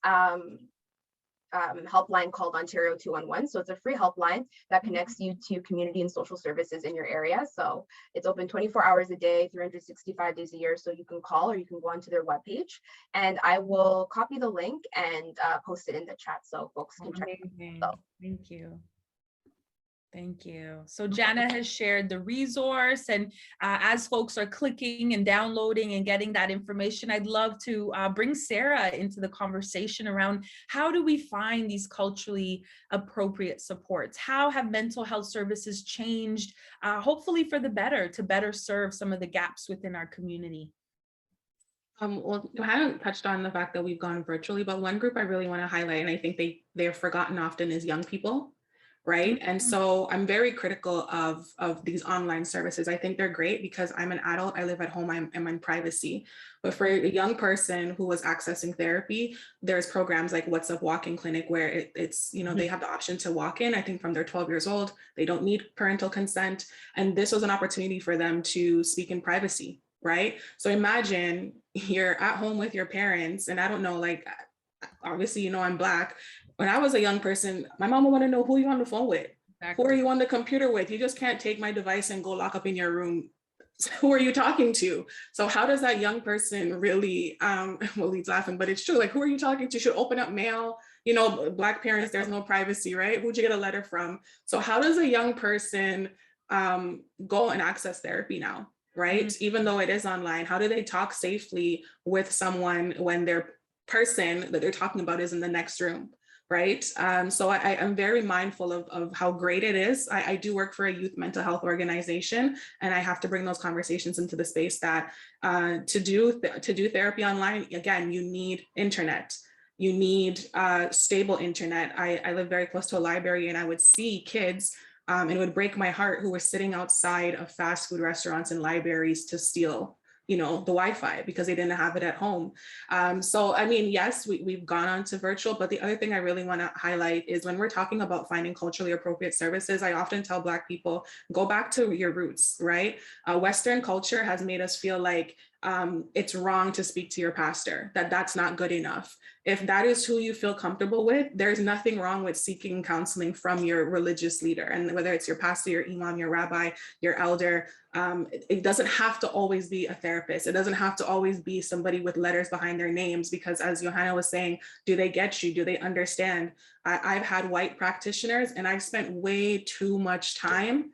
helpline called Ontario 211. So it's a free helpline that connects you to community and social services in your area. So it's open 24 hours a day, 365 days a year. So you can call or you can go onto their webpage, and I will copy the link and post it in the chat so folks can check it out. Thank you. Thank you. So Jana has shared the resource, and as folks are clicking and downloading and getting that information, I'd love to bring Sarah into the conversation around how do we find these culturally appropriate supports? How have mental health services changed, hopefully for the better, to better serve some of the gaps within our community? Well, I haven't touched on the fact that we've gone virtually, but one group I really want to highlight, and I think they're forgotten often, is young people. Right. And so I'm very critical of these online services. I think they're great because I'm an adult, I live at home, I'm in privacy. But for a young person who was accessing therapy, there's programs like What's Up Walk-In Clinic where it's, they have the option to walk in, I think from they're 12 years old, they don't need parental consent. And this was an opportunity for them to speak in privacy, right? So imagine you're at home with your parents, and I don't know, like, obviously, I'm Black. When I was a young person, my mom would want to know who you on the phone with. Exactly. Who are you on the computer with? You just can't take my device and go lock up in your room. Who are you talking to? So how does that young person really, well, he's laughing, but it's true. Like, who are you talking to? Should open up mail. Black parents, there's no privacy, right? Who'd you get a letter from? So how does a young person go and access therapy now, right? Mm-hmm. Even though it is online, how do they talk safely with someone when their person that they're talking about is in the next room? Right. So I am very mindful of how great it is. I do work for a youth mental health organization, and I have to bring those conversations into the space that to do therapy online, again, you need internet. You need stable internet. I live very close to a library, and I would see kids, and it would break my heart, who were sitting outside of fast food restaurants and libraries to steal the Wi-Fi because they didn't have it at home. So, I mean, yes, we've gone on to virtual, but the other thing I really want to highlight is when we're talking about finding culturally appropriate services, I often tell Black people, go back to your roots, right? Western culture has made us feel like it's wrong to speak to your pastor, that's not good enough. If that is who you feel comfortable with, there's nothing wrong with seeking counseling from your religious leader. And whether it's your pastor, your imam, your rabbi, your elder, it doesn't have to always be a therapist. It doesn't have to always be somebody with letters behind their names, because as Yohanna was saying, do they get you? Do they understand? I've had white practitioners, and I've spent way too much time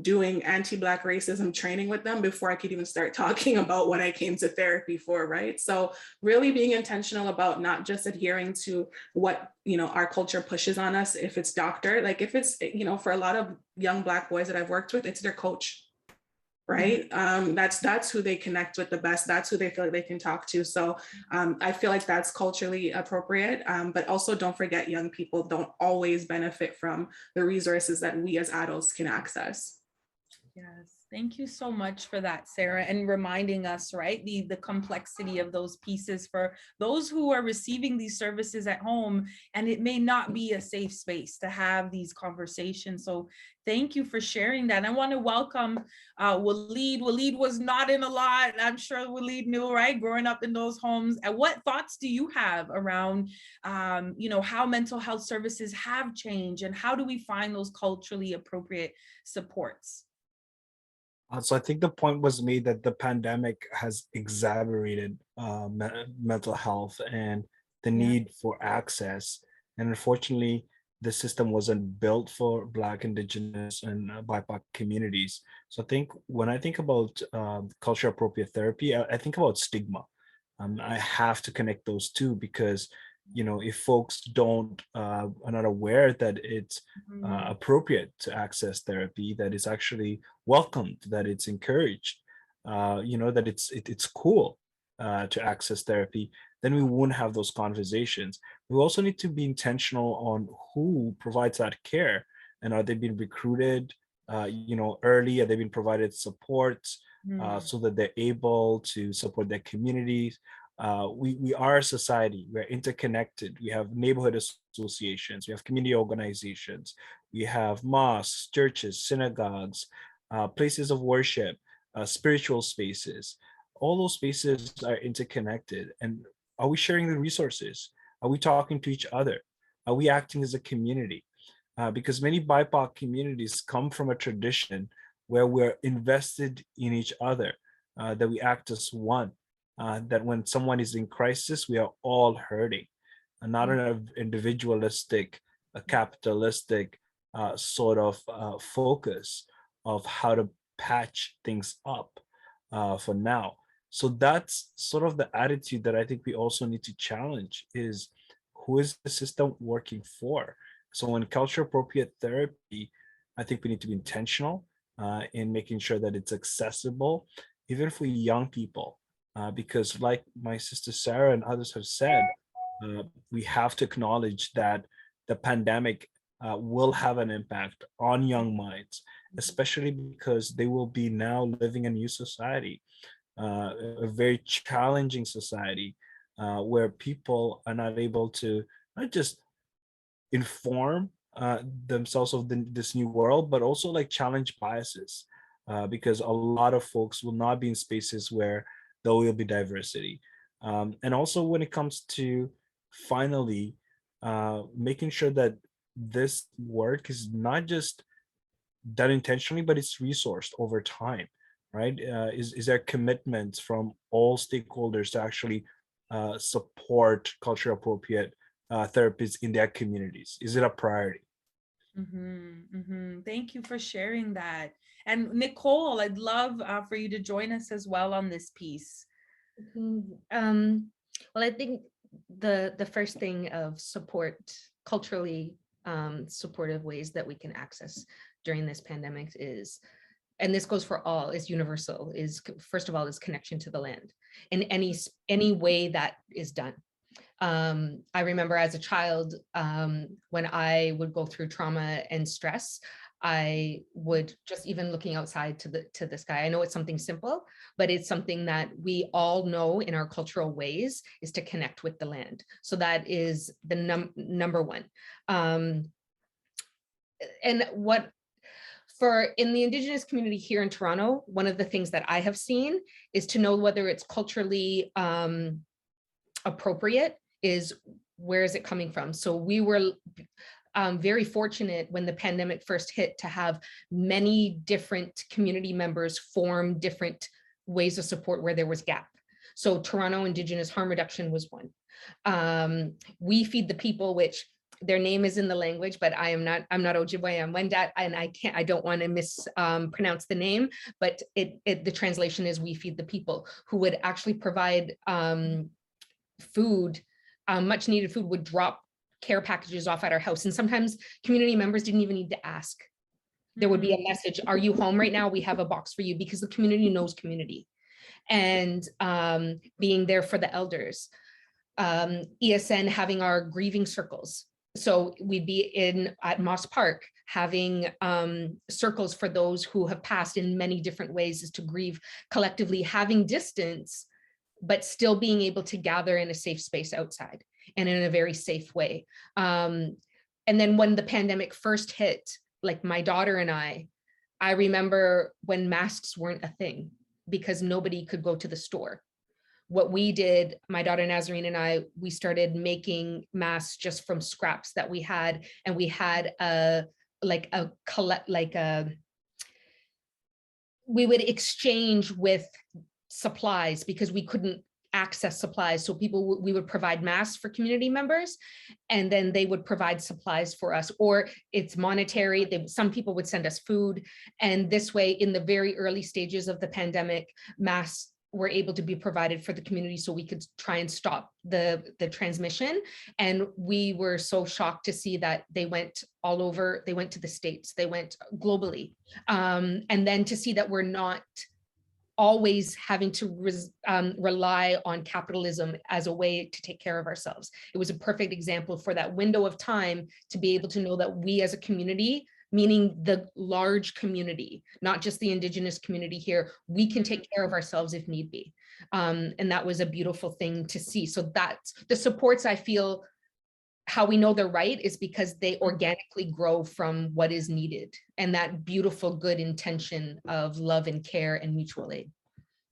doing anti-Black racism training with them before I could even start talking about what I came to therapy for, right? So really being intentional about not just adhering to what, our culture pushes on us. If it's doctor, like if it's, for a lot of young Black boys that I've worked with, it's their coach, right? That's who they connect with the best. That's who they feel like they can talk to. So I feel like that's culturally appropriate, but also don't forget young people don't always benefit from the resources that we as adults can access. Yes, thank you so much for that, Sarah, and reminding us, right, the complexity of those pieces for those who are receiving these services at home, and it may not be a safe space to have these conversations. So thank you for sharing that. And I want to welcome Walied. Walied was not in a lot. I'm sure Walied knew, right, growing up in those homes. And what thoughts do you have around, how mental health services have changed, and how do we find those culturally appropriate supports? So I think the point was made that the pandemic has exacerbated mental health and the need for access. And unfortunately, the system wasn't built for Black, Indigenous, and BIPOC communities. So I think when I think about culture appropriate therapy, I think about stigma. I have to connect those two because if folks are not aware that it's appropriate to access therapy, that it's actually welcomed, that it's encouraged, that it's cool to access therapy, then we won't have those conversations. We also need to be intentional on who provides that care, and are they being recruited, early? Are they being provided support so that they're able to support their communities? We are a society. We're interconnected. We have neighborhood associations. We have community organizations. We have mosques, churches, synagogues, places of worship, spiritual spaces. All those spaces are interconnected. And are we sharing the resources? Are we talking to each other? Are we acting as a community? Because many BIPOC communities come from a tradition where we're invested in each other, that we act as one. That when someone is in crisis, we are all hurting, and not an individualistic, capitalistic sort of focus of how to patch things up for now. So that's sort of the attitude that I think we also need to challenge, is who is the system working for? So in culture appropriate therapy, I think we need to be intentional in making sure that it's accessible, even for young people. Because like my sister Sarah and others have said, we have to acknowledge that the pandemic will have an impact on young minds, especially because they will be now living in a new society, a very challenging society, where people are not able to not just inform themselves of this new world, but also like challenge biases, because a lot of folks will not be in spaces where there will be diversity. And also when it comes to finally making sure that this work is not just done intentionally, but it's resourced over time, right? Is there commitment from all stakeholders to actually support culture appropriate therapies in their communities? Is it a priority? Thank you for sharing that. And Nochole, I'd love for you to join us as well on this piece. Well, I think the first thing of support, culturally supportive ways that we can access during this pandemic is, and this goes for all, is universal, is first of all, is connection to the land in any way that is done. I remember as a child, when I would go through trauma and stress, I would just even looking outside to the sky. I know it's something simple, but it's something that we all know in our cultural ways is to connect with the land. So that is the number one. And what in the Indigenous community here in Toronto, one of the things that I have seen is to know whether it's culturally appropriate is where is it coming from. So we were very fortunate when the pandemic first hit to have many different community members form different ways of support where there was gap. So Toronto Indigenous Harm Reduction was one. We Feed the People, which their name is in the language, but I'm not Ojibwe, I'm Wenday, and I don't want to mispronounce the name, but the translation is We Feed the People, who would actually provide food, much needed food, would drop care packages off at our house. And sometimes community members didn't even need to ask. There would be a message, are you home right now? We have a box for you, because the community knows community. And being there for the elders. ESN having our grieving circles. So we'd be at Moss Park having circles for those who have passed in many different ways, is to grieve collectively, having distance, but still being able to gather in a safe space outside and in a very safe way. And then when the pandemic first hit, like my daughter and I remember when masks weren't a thing because nobody could go to the store. What we did, my daughter Nazarene and I, we started making masks just from scraps that we had, and we had we would exchange with supplies because we couldn't access supplies. So we would provide masks for community members, and then they would provide supplies for us, or it's monetary. Some people would send us food. And this way, in the very early stages of the pandemic, masks were able to be provided for the community so we could try and stop the transmission. And we were so shocked to see that they went all over, they went to the States, they went globally. And then to see that we're not always having to rely on capitalism as a way to take care of ourselves. It was a perfect example for that window of time to be able to know that we as a community, meaning the large community, not just the Indigenous community here, we can take care of ourselves if need be. And that was a beautiful thing to see. So that's the supports, I feel, how we know they're right is because they organically grow from what is needed, and that beautiful, good intention of love and care and mutual aid.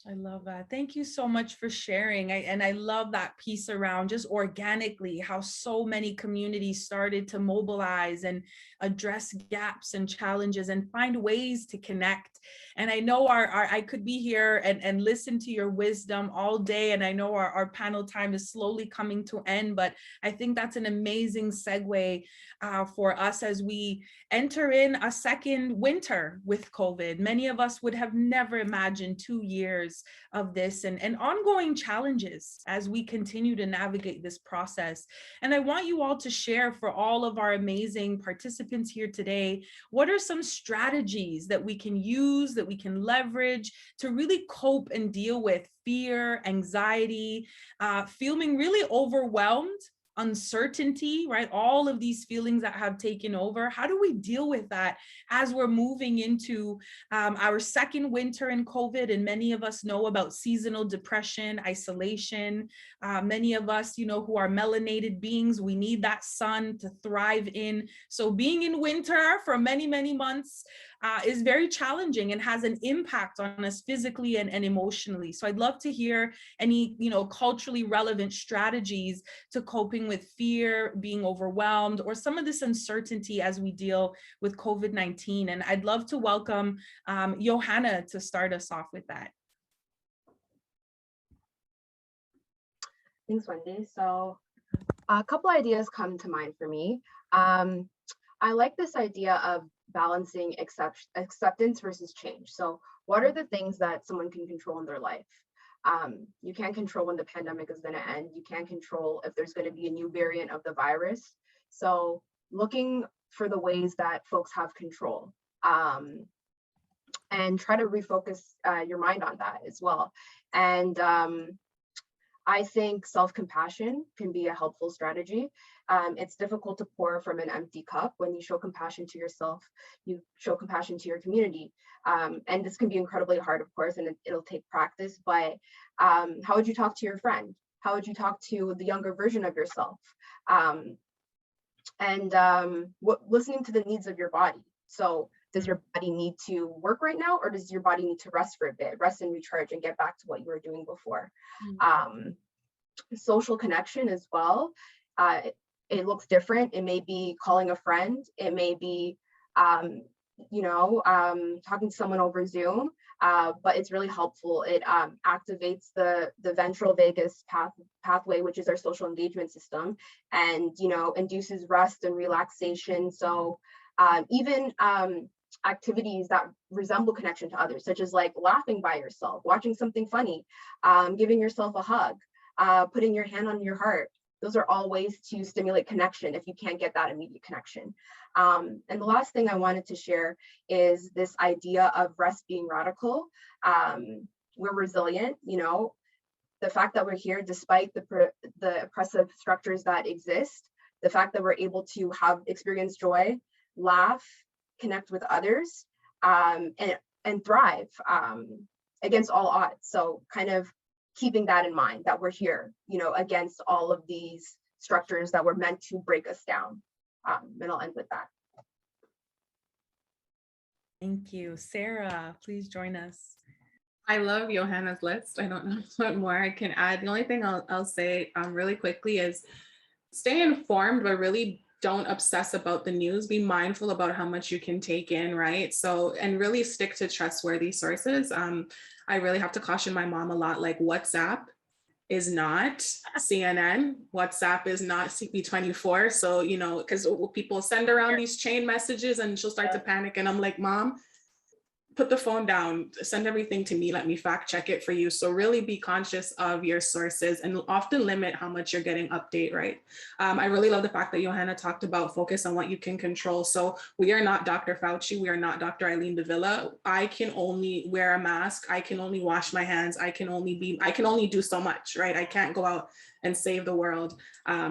I love that. Thank you so much for sharing. And I love that piece around just organically how so many communities started to mobilize and address gaps and challenges and find ways to connect. And I know I could be here and listen to your wisdom all day. And I know our panel time is slowly coming to end, but I think that's an amazing segue for us as we enter in a second winter with COVID. Many of us would have never imagined 2 years of this and ongoing challenges as we continue to navigate this process. And I want you all to share, for all of our amazing participants here today, what are some strategies that we can use, that we can leverage to really cope and deal with fear, anxiety, feeling really overwhelmed, uncertainty, right? All of these feelings that have taken over. How do we deal with that as we're moving into our second winter in COVID? And many of us know about seasonal depression, isolation. Many of us, who are melanated beings, we need that sun to thrive in. So being in winter for many, many months is very challenging and has an impact on us physically and emotionally. So I'd love to hear any, culturally relevant strategies to coping with fear, being overwhelmed, or some of this uncertainty as we deal with COVID-19. And I'd love to welcome Yohanna to start us off with that. Thanks, Wendy. So a couple ideas come to mind for me. I like this idea of balancing acceptance versus change. So what are the things that someone can control in their life? You can't control when the pandemic is going to end. You can't control if there's going to be a new variant of the virus. So looking for the ways that folks have control, and try to refocus your mind on that as well. And I think self-compassion can be a helpful strategy. It's difficult to pour from an empty cup. When you show compassion to yourself, you show compassion to your community. And this can be incredibly hard, of course, and it'll take practice, but how would you talk to your friend? How would you talk to the younger version of yourself? Listening to the needs of your body. So does your body need to work right now, or does your body need to rest for a bit, rest and recharge and get back to what you were doing before? Social connection as well. It looks different. It may be calling a friend. It may be, talking to someone over Zoom, but it's really helpful. It activates the ventral vagus pathway, which is our social engagement system, and, induces rest and relaxation. So even activities that resemble connection to others, such as like laughing by yourself, watching something funny, giving yourself a hug, putting your hand on your heart. Those are all ways to stimulate connection if you can't get that immediate connection. And the last thing I wanted to share is this idea of rest being radical. We're resilient, the fact that we're here despite the oppressive structures that exist, the fact that we're able to experience joy, laugh, connect with others, and thrive against all odds. So kind of keeping that in mind, that we're here, against all of these structures that were meant to break us down. And I'll end with that. Thank you. Sarah, please join us. I love Yohanna's list. I don't know what more I can add. The only thing I'll say really quickly is stay informed, but really don't obsess about the news. Be mindful about how much you can take in, right? So, and really stick to trustworthy sources. I really have to caution my mom a lot, like WhatsApp is not CNN, WhatsApp is not CP24. So, because people send around these chain messages and she'll start to panic. And I'm like, Mom, put the phone down, send everything to me, let me fact check it for you. So really be conscious of your sources and often limit how much you're getting update, right? I really love the fact that Yohanna talked about focus on what you can control. So we are not Dr. Fauci, we are not Dr. Eileen de Villa. I can only wear a mask, I can only wash my hands, I can only do so much, right? I can't go out and save the world.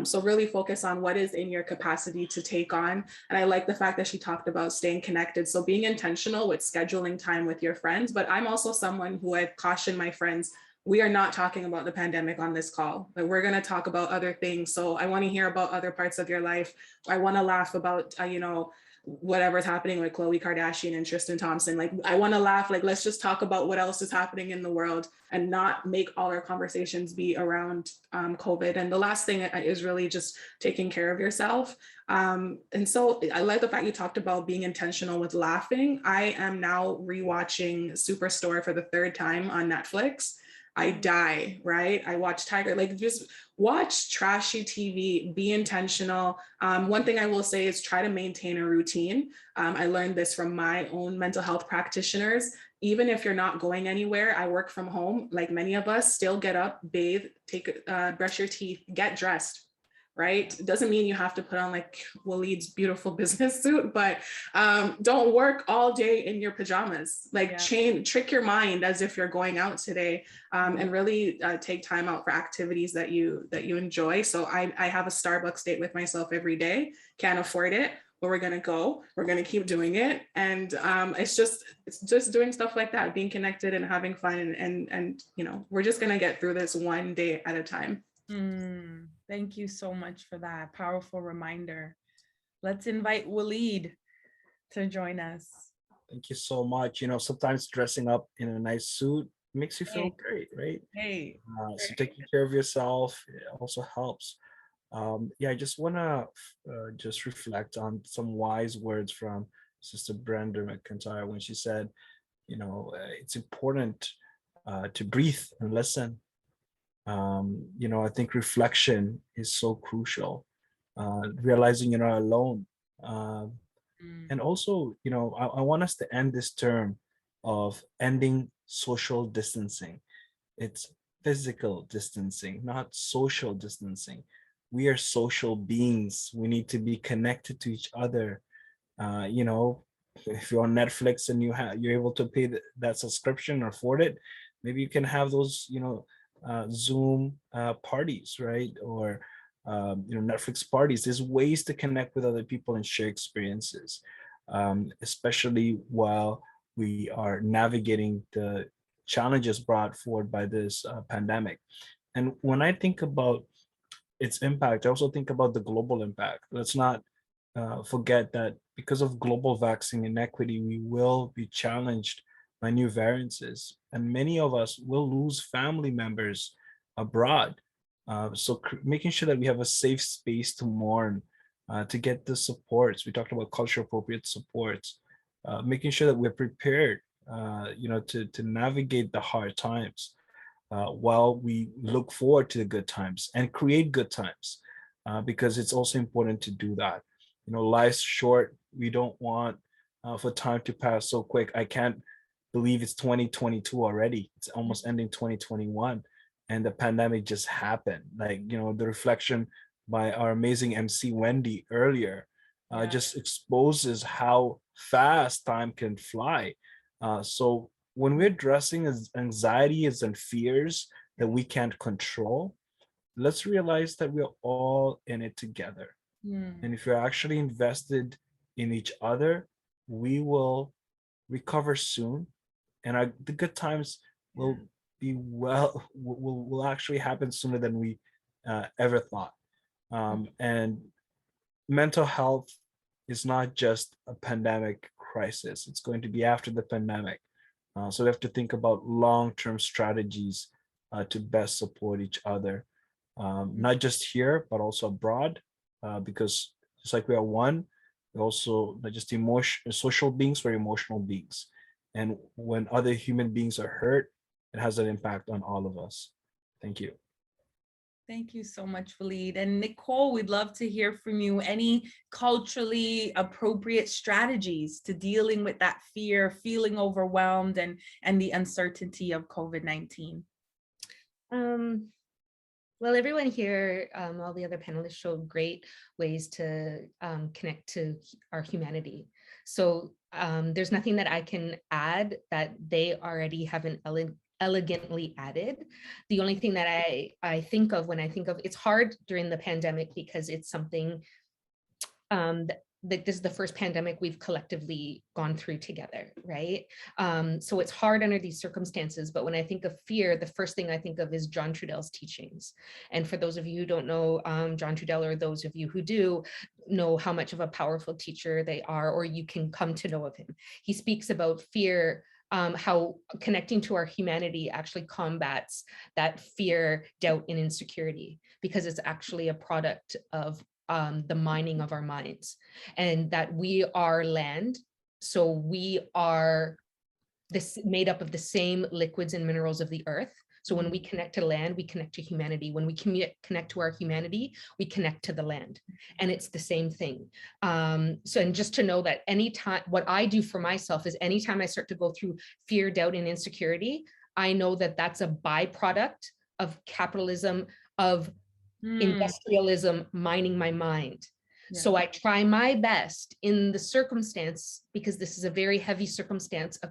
So really focus on what is in your capacity to take on. And I like the fact that she talked about staying connected. So being intentional with scheduling time with your friends, but I'm also someone who I've cautioned my friends, we are not talking about the pandemic on this call, but we're going to talk about other things. So I want to hear about other parts of your life. I want to laugh about, whatever's happening with Khloe Kardashian and Tristan Thompson. Like, I want to laugh, like, let's just talk about what else is happening in the world and not make all our conversations be around COVID. And the last thing is really just taking care of yourself. And so I like the fact you talked about being intentional with laughing. I am now rewatching Superstore for the third time on Netflix. I die, right? I watch Tiger, like just watch trashy TV, be intentional. One thing I will say is try to maintain a routine. I learned this from my own mental health practitioners. Even if you're not going anywhere, I work from home, like many of us, still get up, bathe, brush your teeth, get dressed. Right? It doesn't mean you have to put on like Walied's beautiful business suit, but don't work all day in your pajamas. Like trick your mind as if you're going out today, and really take time out for activities that you enjoy. So I have a Starbucks date with myself every day. Can't afford it, but we're gonna go. We're gonna keep doing it, and it's just doing stuff like that, being connected and having fun, and we're just gonna get through this one day at a time. Thank you so much for that powerful reminder. Let's invite Walied to join us. Thank you so much. Sometimes dressing up in a nice suit makes you feel great, right? Hey. So taking care of yourself, it also helps. I just want to just reflect on some wise words from Sister Brenda Macintyre when she said, it's important to breathe and listen. I think reflection is so crucial. Realizing you're not alone. And also, I want us to end this term of ending social distancing. It's physical distancing, not social distancing. We are social beings. We need to be connected to each other. If you're on Netflix and you're able to pay that subscription or afford it, maybe you can have those, Zoom parties, right? Or Netflix parties. There's ways to connect with other people and share experiences, especially while we are navigating the challenges brought forward by this pandemic. And when I think about its impact, I also think about the global impact. Let's not forget that because of global vaccine inequity, we will be challenged by new variances, and many of us will lose family members abroad. So making sure that we have a safe space to mourn, to get the supports. We talked about culture appropriate supports, making sure that we're prepared, to navigate the hard times, while we look forward to the good times and create good times, because it's also important to do that. Life's short. We don't want for time to pass so quick. I can't believe it's 2022 already. It's almost ending 2021, and the pandemic just happened. The reflection by our amazing MC Wendy earlier just exposes how fast time can fly. So when we're addressing anxieties and fears that we can't control, let's realize that we're all in it together. And if we're actually invested in each other, we will recover soon, and the good times will will actually happen sooner than we ever thought. And mental health is not just a pandemic crisis; it's going to be after the pandemic. So we have to think about long-term strategies to best support each other, not just here but also abroad. Because just like we are one, we're also not just social beings, we're emotional beings. And when other human beings are hurt, it has an impact on all of us. Thank you. Thank you so much, Walied. And Nochole, we'd love to hear from you. Any culturally appropriate strategies to dealing with that fear, feeling overwhelmed, and the uncertainty of COVID-19? Well, everyone here, all the other panelists showed great ways to connect to our humanity. So there's nothing that I can add that they already haven't elegantly added. The only thing that I think of when I think of, it's hard during the pandemic because it's something that this is the first pandemic we've collectively gone through together, right? So it's hard under these circumstances, but when I think of fear, the first thing I think of is John Trudell's teachings. And for those of you who don't know John Trudell, or those of you who do know how much of a powerful teacher they are, or you can come to know of him. He speaks about fear, how connecting to our humanity actually combats that fear, doubt, and insecurity, because it's actually a product of the mining of our minds, and that we are land. So we are made up of the same liquids and minerals of the earth. So when we connect to land, we connect to humanity. When we connect to our humanity, we connect to the land. And it's the same thing. And just to know that anytime, what I do for myself is anytime I start to go through fear, doubt, and insecurity, I know that that's a byproduct of capitalism, of industrialism mining my mind. Yeah. So I try my best in the circumstance, because this is a very heavy circumstance of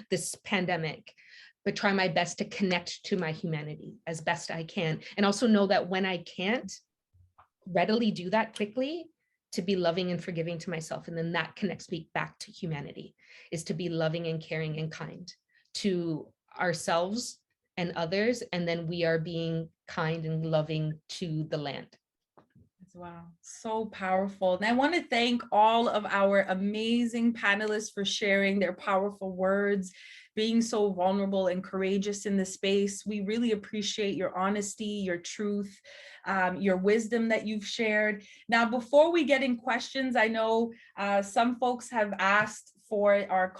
this pandemic, but try my best to connect to my humanity as best I can. And also know that when I can't readily do that quickly, to be loving and forgiving to myself. And then that connects me back to humanity, is to be loving and caring and kind to ourselves and others, and then we are being kind and loving to the land. Wow, so powerful. And I want to thank all of our amazing panelists for sharing their powerful words, being so vulnerable and courageous in the space. We really appreciate your honesty, your truth, your wisdom that you've shared. Now, before we get in questions, I know some folks have asked for our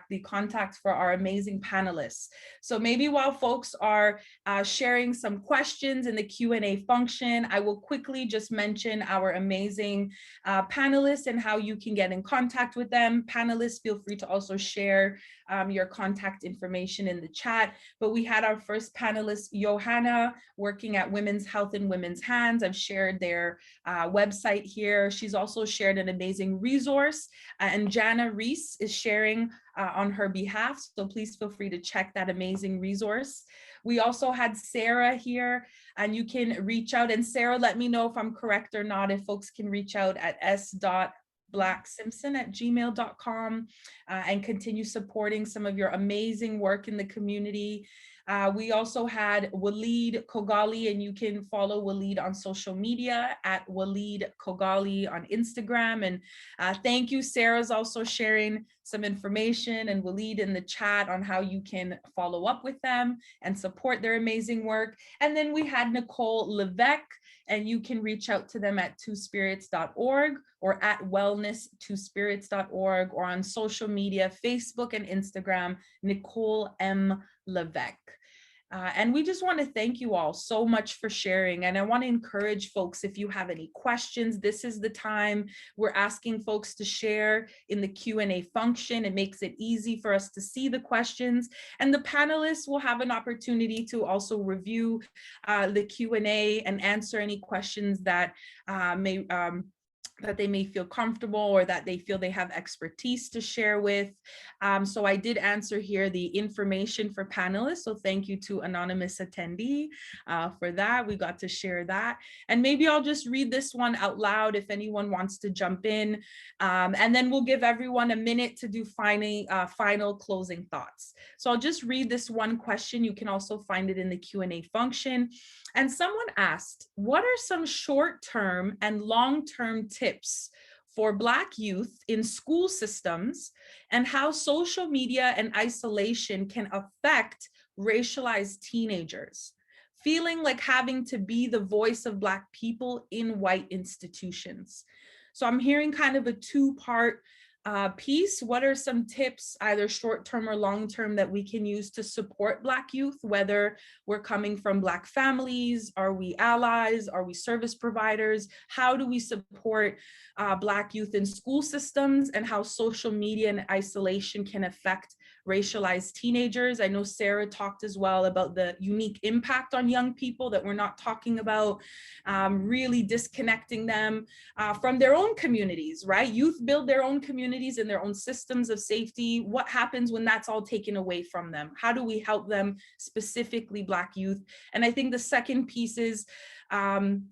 the contact for our amazing panelists. So maybe while folks are sharing some questions in the Q&A function, I will quickly just mention our amazing panelists and how you can get in contact with them. Panelists, feel free to also share your contact information in the chat. But we had our first panelist, Yohanna, working at Women's Health in Women's Hands. I've shared their website here. She's also shared an amazing resource, and Jana Reese is sharing on her behalf. So please feel free to check that amazing resource. We also had Sarah here, and you can reach out. And Sarah, let me know if I'm correct or not, if folks can reach out at s.blacksimpson@gmail.com and continue supporting some of your amazing work in the community. We also had Walied Khogali, and you can follow Walied on social media at Walied Khogali on Instagram. And thank you, Sarah's also sharing some information, and Walied in the chat on how you can follow up with them and support their amazing work. And then we had Nochole Leveck, and you can reach out to them at twospirits.org or at wellness2spirits.org, or on social media, Facebook and Instagram, Nochole M. Leveck. And we just want to thank you all so much for sharing. And I want to encourage folks, if you have any questions, this is the time. We're asking folks to share in the Q&A function. It makes it easy for us to see the questions. And the panelists will have an opportunity to also review the Q&A and answer any questions that that they may feel comfortable or that they feel they have expertise to share with. So I did answer here the information for panelists. So thank you to anonymous attendee for that. We got to share that. And maybe I'll just read this one out loud if anyone wants to jump in. And then we'll give everyone a minute to do final closing thoughts. So I'll just read this one question. You can also find it in the Q&A function. And someone asked, what are some short-term and long-term tips for Black youth in school systems, and how social media and isolation can affect racialized teenagers feeling like having to be the voice of Black people in white institutions? So I'm hearing kind of a two-part piece. What are some tips, either short-term or long-term, that we can use to support Black youth, whether we're coming from Black families? Are we allies? Are we service providers? How do we support Black youth in school systems, and how social media and isolation can affect racialized teenagers? I know Sarah talked as well about the unique impact on young people that we're not talking about, really disconnecting them from their own communities, right? Youth build their own communities and their own systems of safety. What happens when that's all taken away from them? How do we help them, specifically Black youth? And I think the second piece is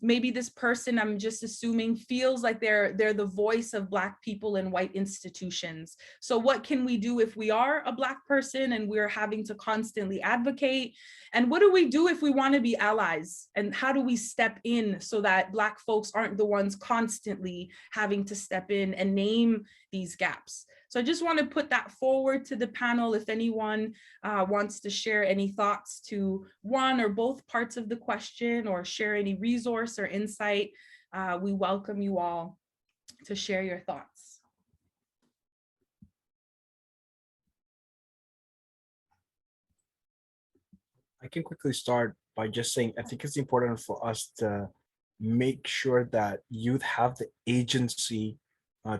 maybe this person, I'm just assuming, feels like they're the voice of Black people in white institutions. So what can we do if we are a Black person and we're having to constantly advocate? And what do we do if we want to be allies? And how do we step in so that Black folks aren't the ones constantly having to step in and name these gaps? So I just want to put that forward to the panel. If anyone wants to share any thoughts to one or both parts of the question, or share any resource or insight, we welcome you all to share your thoughts. I can quickly start by just saying, I think it's important for us to make sure that youth have the agency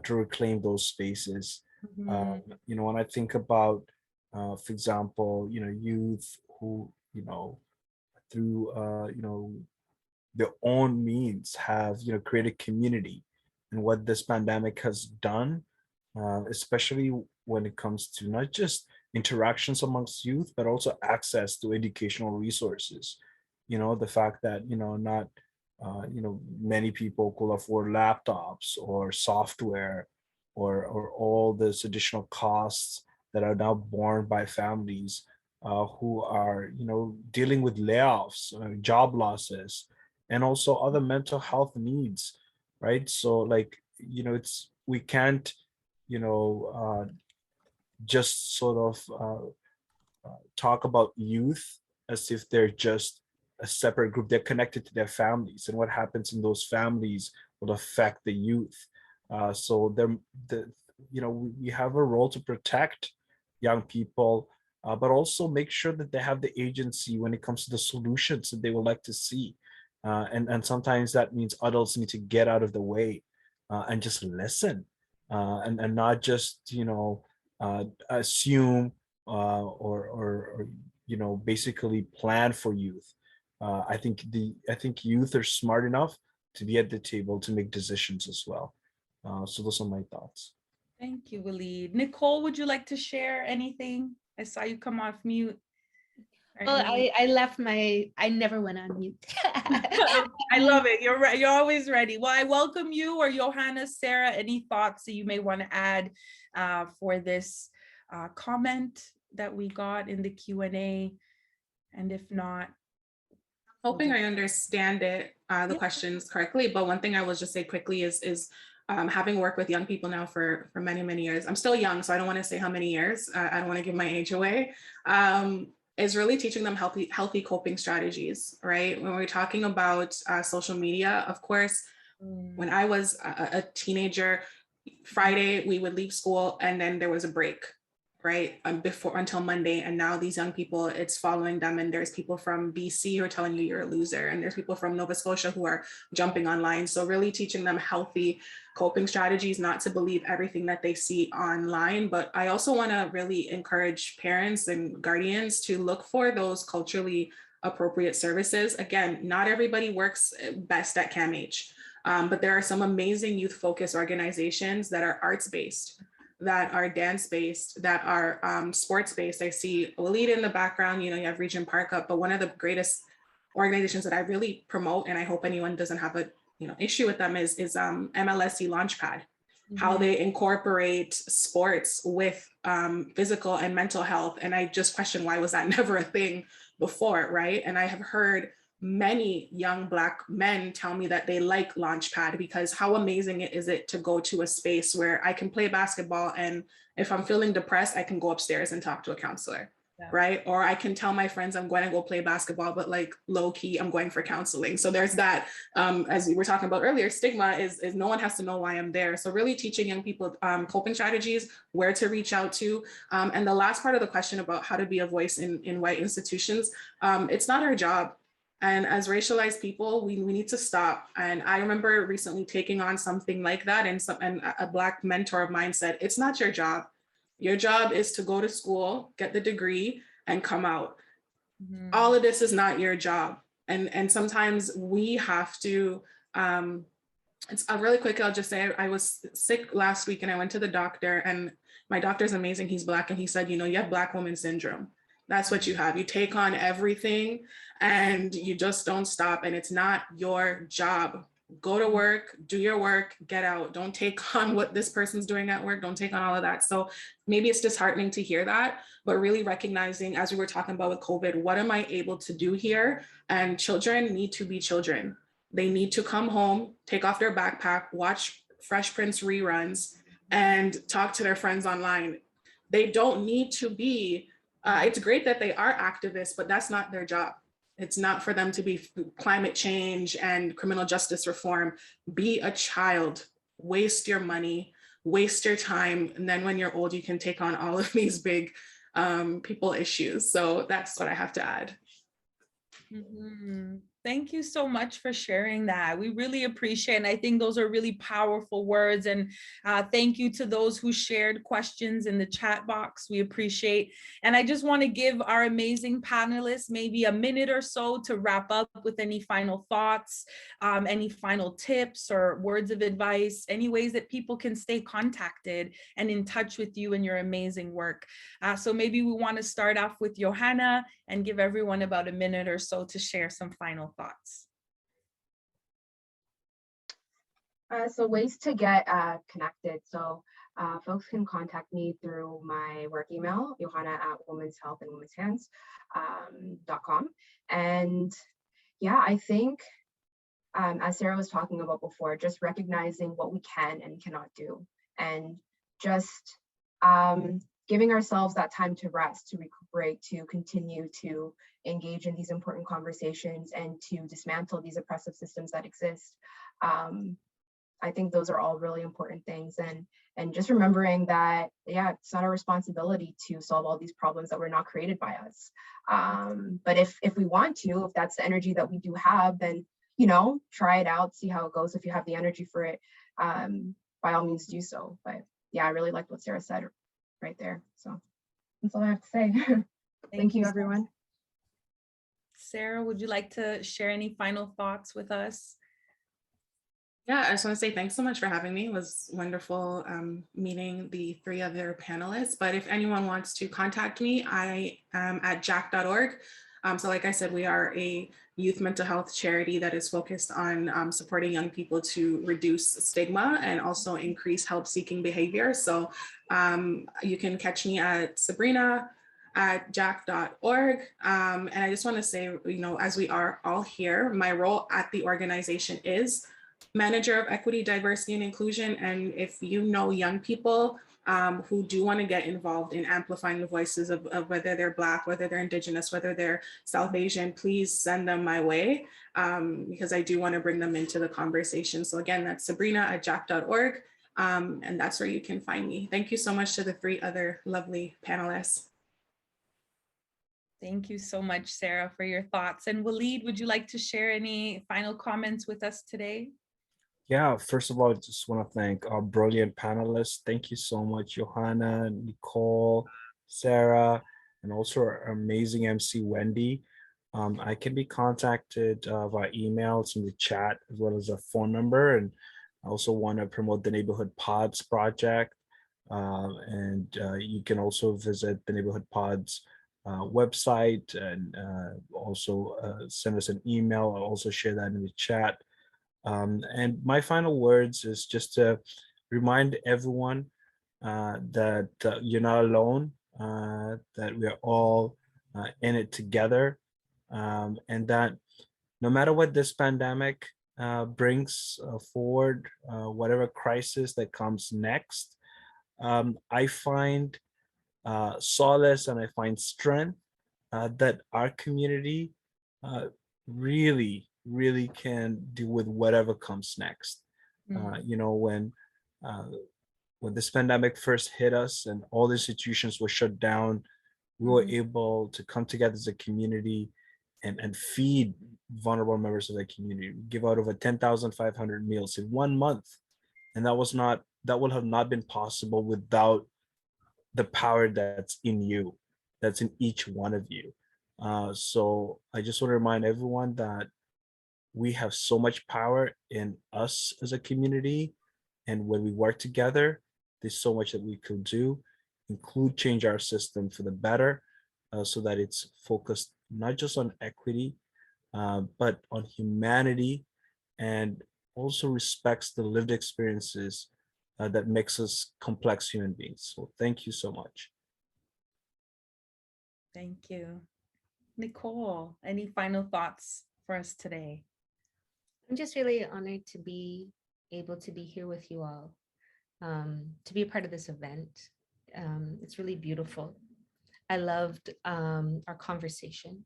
to reclaim those spaces. You know, when I think about, for example, you know, youth who, you know, through, you know, their own means have, you know, created community, and what this pandemic has done, especially when it comes to not just interactions amongst youth, but also access to educational resources. You know, the fact that, you know, not, you know, many people could afford laptops or software or all this additional costs that are now borne by families who are, you know, dealing with layoffs, job losses, and also other mental health needs, right? So, like, you know, we can't, you know, just sort of talk about youth as if they're just a separate group. They're connected to their families, and what happens in those families will affect the youth. So you know, we have a role to protect young people, but also make sure that they have the agency when it comes to the solutions that they would like to see. And sometimes that means adults need to get out of the way and just listen, and not just, you know, assume or you know, basically plan for youth. I think youth are smart enough to be at the table to make decisions as well. So those are my thoughts. Thank you, Walied. Nochole, would you like to share anything? I saw you come off mute. Well, I left I never went on mute. I love it. You're right. You're always ready. Well, I welcome you, or Yohanna, Sarah, any thoughts that you may want to add for this comment that we got in the Q&A. And if not, hoping I understand it, the Yeah. questions correctly. But one thing I will just say quickly is having worked with young people now for many, many years. I'm still young, so I don't want to say how many years. I don't want to give my age away. Is really teaching them healthy coping strategies, right? When we're talking about social media, of course, when I was a teenager, Friday we would leave school and then there was a break, right? Until Monday. And now these young people, it's following them. And there's people from BC who are telling you you're a loser. And there's people from Nova Scotia who are jumping online. So really teaching them healthy coping strategies, not to believe everything that they see online. But I also want to really encourage parents and guardians to look for those culturally appropriate services. Again, not everybody works best at CAMH, but there are some amazing youth-focused organizations that are arts-based, that are dance-based, that are sports-based. I see Walied in the background, you have Regent Park up, but one of the greatest organizations that I really promote, and I hope anyone doesn't have a issue with them, is MLSE Launchpad. How they incorporate sports with physical and mental health. And I just question, why was that never a thing before, right? And I have heard many young Black men tell me that they like Launchpad because how amazing is it to go to a space where I can play basketball, and if I'm feeling depressed, I can go upstairs and talk to a counselor, right? Or I can tell my friends I'm going to go play basketball, but like low key, I'm going for counseling. So there's that, as we were talking about earlier, stigma is no one has to know why I'm there. So really teaching young people coping strategies, where to reach out to. And the last part of the question about how to be a voice in white institutions, it's not our job. And as racialized people, we need to stop. And I remember recently taking on something like that, and a Black mentor of mine said, it's not your job. Your job is to go to school, get the degree, and come out. All of this is not your job. And sometimes we have to, it's really quick, I'll just say, I was sick last week and I went to the doctor, and my doctor's amazing, he's Black, and he said, you have Black woman syndrome. That's what you have. You take on everything and you just don't stop, and it's not your job. Go to work, do your work, get out. Don't take on what this person's doing at work. Don't take on all of that. So maybe it's disheartening to hear that, but really recognizing, as we were talking about with COVID, what am I able to do here? And children need to be children. They need to come home, take off their backpack, watch Fresh Prince reruns, and talk to their friends online. They don't need to be, it's great that they are activists, but that's not their job. It's not for them to be climate change and criminal justice reform. Be a child, waste your money, waste your time. And then when you're old, you can take on all of these big people issues. So that's what I have to add. Thank you so much for sharing that. We really appreciate it. And I think those are really powerful words. And thank you to those who shared questions in the chat box. We appreciate. And I just want to give our amazing panelists maybe a minute or so to wrap up with any final thoughts, any final tips or words of advice, any ways that people can stay contacted and in touch with you and your amazing work. So maybe we want to start off with Yohanna and give everyone about a minute or so to share some final thoughts. So ways to get connected. So folks can contact me through my work email, yohanna@women'shealthandwomen'shands.com. And yeah, I think as Sarah was talking about before, just recognizing what we can and cannot do, and just giving ourselves that time to rest, to recuperate, to continue to engage in these important conversations and to dismantle these oppressive systems that exist. I think those are all really important things. And just remembering that, yeah, it's not our responsibility to solve all these problems that were not created by us. But if we want to, if that's the energy that we do have, then, try it out, see how it goes. If you have the energy for it, by all means do so. But yeah, I really liked what Sarah said right there. So that's all I have to say. Thank you, everyone. Sarah, would you like to share any final thoughts with us? Yeah, I just want to say thanks so much for having me. It was wonderful meeting the three other panelists. But if anyone wants to contact me, I am at jack.org. So like I said, we are a youth mental health charity that is focused on supporting young people to reduce stigma and also increase help-seeking behavior. So you can catch me at Sabrina jack.org. And I just want to say, as we are all here, my role at the organization is Manager of Equity, Diversity, and Inclusion. And if you know young people who do want to get involved in amplifying the voices of whether they're Black, whether they're Indigenous, whether they're South Asian, please send them my way, because I do want to bring them into the conversation. So again, that's Sabrina@jack.org. And that's where you can find me. Thank you so much to the 3 other lovely panelists. Thank you so much, Sarah, for your thoughts. And Walied, would you like to share any final comments with us today? Yeah, first of all, I just want to thank our brilliant panelists. Thank you so much, Yohanna, Nicole, Sarah, and also our amazing MC, Wendy. I can be contacted via emails in the chat, as well as a phone number. And I also want to promote the Neighbourhood Pods project. You can also visit the Neighbourhood Pods website, and also send us an email. I'll also share that in the chat. And my final words is just to remind everyone that you're not alone, that we're all in it together, and that no matter what this pandemic brings forward, whatever crisis that comes next, I find solace and I find strength that our community really can deal with whatever comes next. When this pandemic first hit us and all the institutions were shut down, we were able to come together as a community and feed vulnerable members of the community. We give out over 10,500 meals in 1 month, and that would have not been possible without the power that's in you, that's in each one of you. So I just want to remind everyone that we have so much power in us as a community. And when we work together, there's so much that we could do, include change our system for the better, so that it's focused not just on equity, but on humanity, and also respects the lived experiences that makes us complex human beings. So thank you so much. Thank you. Nicole, any final thoughts for us today? I'm just really honored to be able to be here with you all, to be a part of this event. It's really beautiful. I loved our conversation.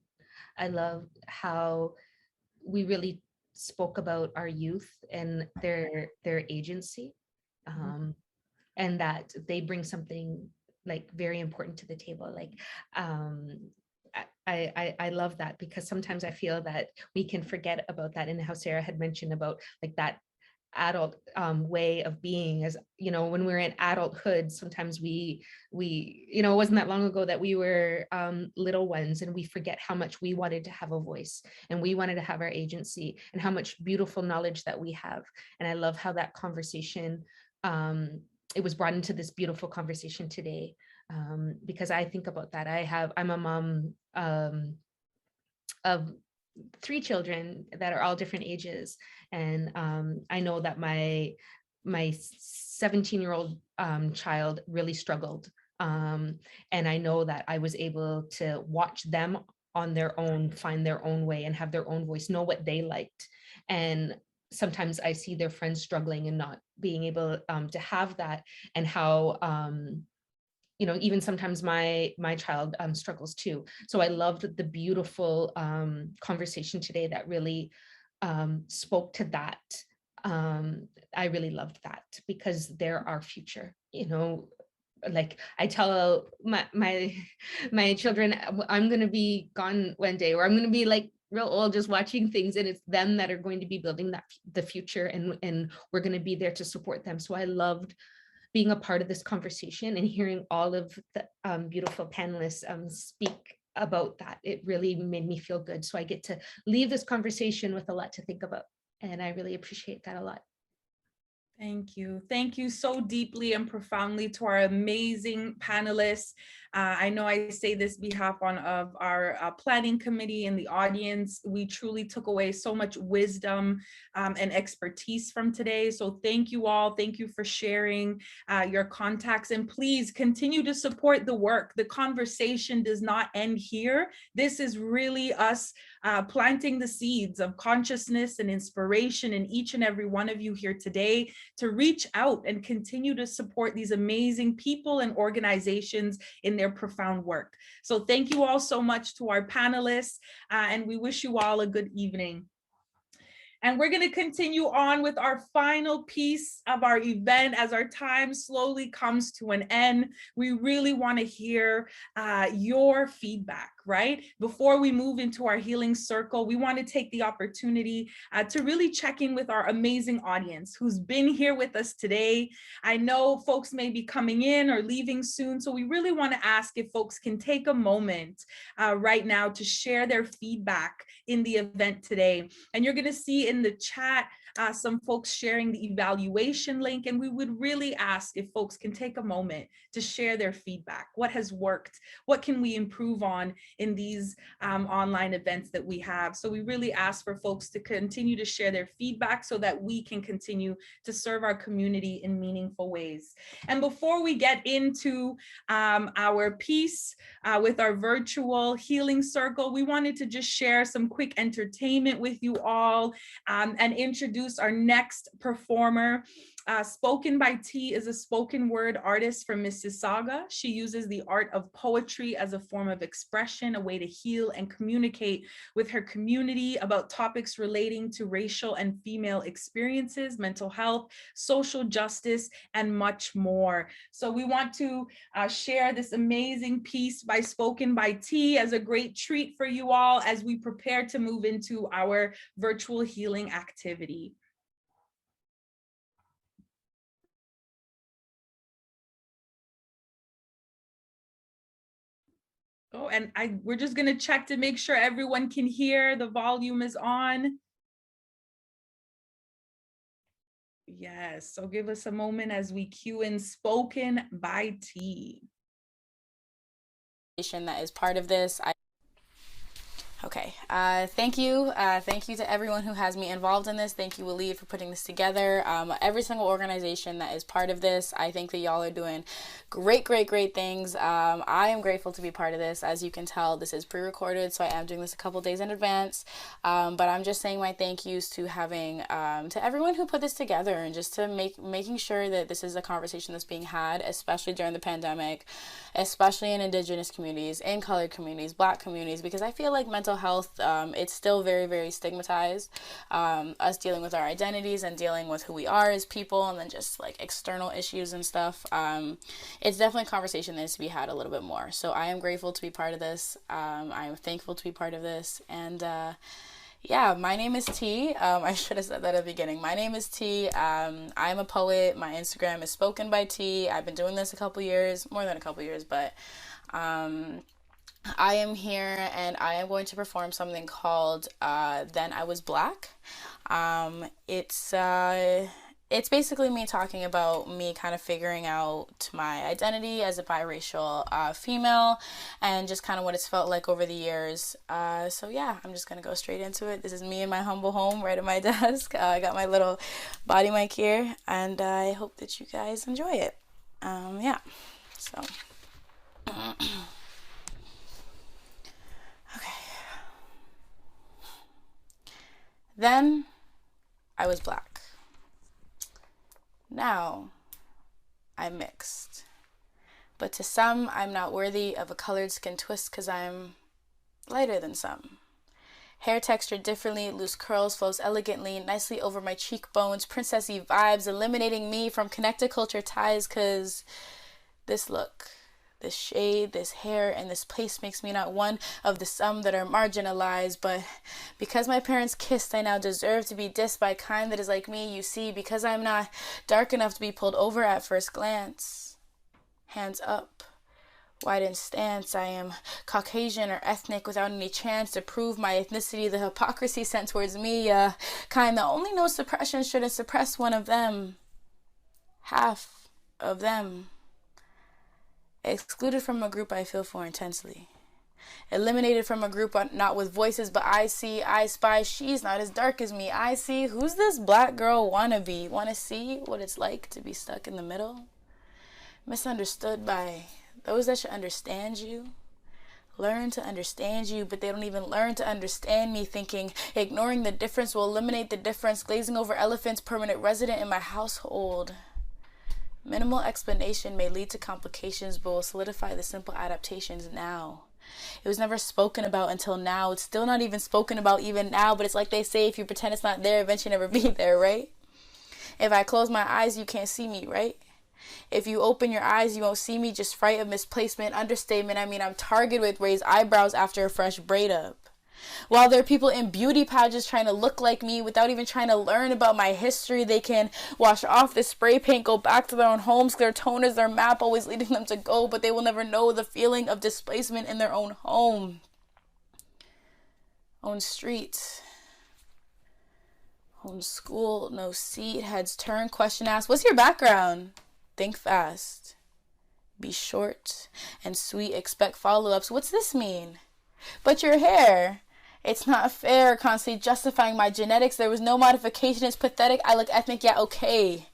I loved how we really spoke about our youth and their agency, and that they bring something like very important to the table. Like, I love that, because sometimes I feel that we can forget about that, and how Sarah had mentioned about like that adult way of being. As you know, when we're in adulthood, sometimes we it wasn't that long ago that we were little ones, and we forget how much we wanted to have a voice and we wanted to have our agency, and how much beautiful knowledge that we have. And I love how that conversation, it was brought into this beautiful conversation today, because I think about that. I'm a mom of 3 children that are all different ages. And I know that my 17-year-old child really struggled. And I know that I was able to watch them on their own, find their own way and have their own voice, know what they liked. And sometimes I see their friends struggling and not being able to have that, and how even sometimes my child struggles too. So I loved the beautiful conversation today that really spoke to that. I really loved that, because they're our future. Like I tell my children, I'm going to be gone one day, or I'm going to be like real old just watching things, and it's them that are going to be building the future, and we're going to be there to support them. So I loved being a part of this conversation and hearing all of the beautiful panelists speak about that. It really made me feel good. So I get to leave this conversation with a lot to think about, and I really appreciate that a lot. Thank you. Thank you so deeply and profoundly to our amazing panelists. I know I say this behalf of our planning committee and the audience. We truly took away so much wisdom and expertise from today. So thank you all. Thank you for sharing your contacts, and please continue to support the work. The conversation does not end here. This is really us planting the seeds of consciousness and inspiration in each and every one of you here today to reach out and continue to support these amazing people and organizations in their profound work. So thank you all so much to our panelists, and we wish you all a good evening. And we're going to continue on with our final piece of our event as our time slowly comes to an end. We really want to hear your feedback, right? Before we move into our healing circle, we want to take the opportunity to really check in with our amazing audience who's been here with us today. I know folks may be coming in or leaving soon, so we really want to ask if folks can take a moment right now to share their feedback in the event today. And you're going to see in the chat some folks sharing the evaluation link, and we would really ask if folks can take a moment to share their feedback. What has worked? What can we improve on in these online events that we have? So we really ask for folks to continue to share their feedback so that we can continue to serve our community in meaningful ways. And before we get into our piece with our virtual healing circle, we wanted to just share some quick entertainment with you all and introduce our next performer. Spoken by T is a spoken word artist from Mississauga. She uses the art of poetry as a form of expression, a way to heal and communicate with her community about topics relating to racial and female experiences, mental health, social justice, and much more. So we want to share this amazing piece by Spoken by T as a great treat for you all as we prepare to move into our virtual healing activity. Oh, and we're just going to check to make sure everyone can hear. The volume is on. Yes, so give us a moment as we cue in Spoken by T. That is part of this. Okay, thank you. Thank you to everyone who has me involved in this. Thank you, Walied, for putting this together. Every single organization that is part of this, I think that y'all are doing great things. I am grateful to be part of this. As you can tell, this is pre-recorded, so I am doing this a couple days in advance. But I'm just saying my thank yous to having, to everyone who put this together, and just to making sure that this is a conversation that's being had, especially during the pandemic, especially in Indigenous communities, in colored communities, Black communities, because I feel like mental health, it's still very stigmatized. Us dealing with our identities and dealing with who we are as people, and then just like external issues and stuff. It's definitely a conversation that needs to be had a little bit more. So I am grateful to be part of this. I am thankful to be part of this. And yeah, my name is T. I should have said that at the beginning. My name is T. I'm a poet. My Instagram is Spoken by T. I've been doing this a couple years, more than a couple years, but I am here and I am going to perform something called Then I Was Black. It's basically me talking about me kind of figuring out my identity as a biracial female, and just kind of what it's felt like over the years. So yeah, I'm just gonna go straight into it. This is me in my humble home right at my desk. I got my little body mic here, and I hope that you guys enjoy it. Yeah, so. Okay. Then I was black. Now I'm mixed. But to some, I'm not worthy of a colored skin twist because I'm lighter than some. Hair textured differently, loose curls flows elegantly, nicely over my cheekbones, princessy vibes, eliminating me from connected culture ties, because this look, this shade, this hair, and this place makes me not one of the some that are marginalized, but because my parents kissed, I now deserve to be dissed by kind that is like me. You see, because I'm not dark enough to be pulled over at first glance. Hands up. Wide in stance, I am Caucasian or ethnic without any chance to prove my ethnicity. The hypocrisy sent towards me, kind that only knows suppression shouldn't suppress one of them. Half of them. Excluded from a group I feel for intensely. Eliminated from a group not with voices, but I see, I spy, she's not as dark as me. I see, who's this black girl wannabe? Want to see what it's like to be stuck in the middle? Misunderstood by those that should understand you. Learn to understand you, but they don't even learn to understand me, thinking ignoring the difference will eliminate the difference, glazing over elephants, permanent resident in my household. Minimal explanation may lead to complications, but will solidify the simple adaptations now. It was never spoken about until now. It's still not even spoken about even now, but it's like they say, if you pretend it's not there, eventually never be there, right? If I close my eyes, you can't see me, right? If you open your eyes, you won't see me, just fright of misplacement, understatement. I mean, I'm targeted with raised eyebrows after a fresh braid up. While there are people in beauty pageants trying to look like me without even trying to learn about my history, they can wash off the spray paint, go back to their own homes. Their tone is their map, always leading them to go, but they will never know the feeling of displacement in their own home. Own street. Own school, no seat, heads turn, question asked, what's your background? Think fast. Be short and sweet, expect follow-ups. What's this mean? But your hair. It's not fair, constantly justifying my genetics. There was no modification. It's pathetic. I look ethnic. Yeah, okay.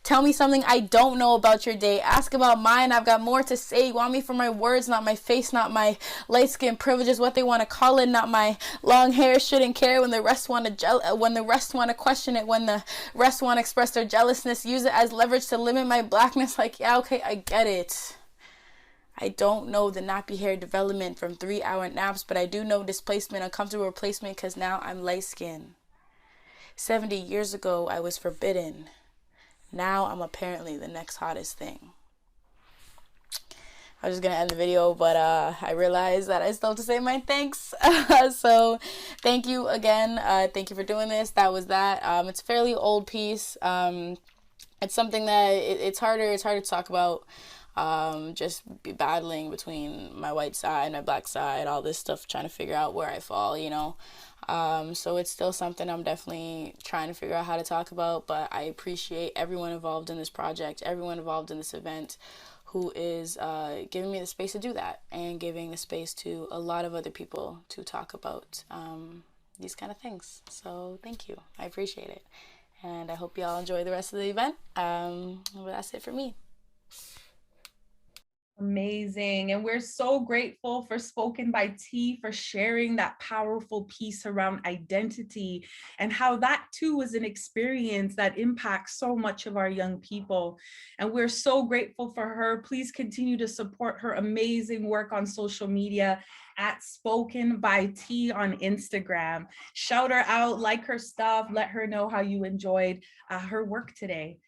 Tell me something I don't know about your day. Ask about mine. I've got more to say. You want me for my words, not my face, not my light skin privileges, what they want to call it, not my long hair. Shouldn't care when the rest want to question it, when the rest want to express their jealousness. Use it as leverage to limit my blackness. Like, yeah, okay, I get it. I don't know the nappy hair development from 3-hour naps, but I do know displacement, uncomfortable replacement, because now I'm light skinned. 70 years ago, I was forbidden. Now I'm apparently the next hottest thing. I was just going to end the video, but I realized that I still have to say my thanks. So thank you again. Thank you for doing this. That was that. It's a fairly old piece. It's something that it's harder to talk about. Just be battling between my white side, my black side, all this stuff, trying to figure out where I fall, you know. So it's still something I'm definitely trying to figure out how to talk about, but I appreciate everyone involved in this project, everyone involved in this event who is giving me the space to do that and giving the space to a lot of other people to talk about these kind of things. So thank you. I appreciate it. And I hope you all enjoy the rest of the event. Well, that's it for me. Amazing. And we're so grateful for Spoken by T for sharing that powerful piece around identity and how that too was an experience that impacts so much of our young people. And we're so grateful for her. Please continue to support her amazing work on social media at Spoken by T on Instagram. Shout her out, like her stuff, let her know how you enjoyed her work today.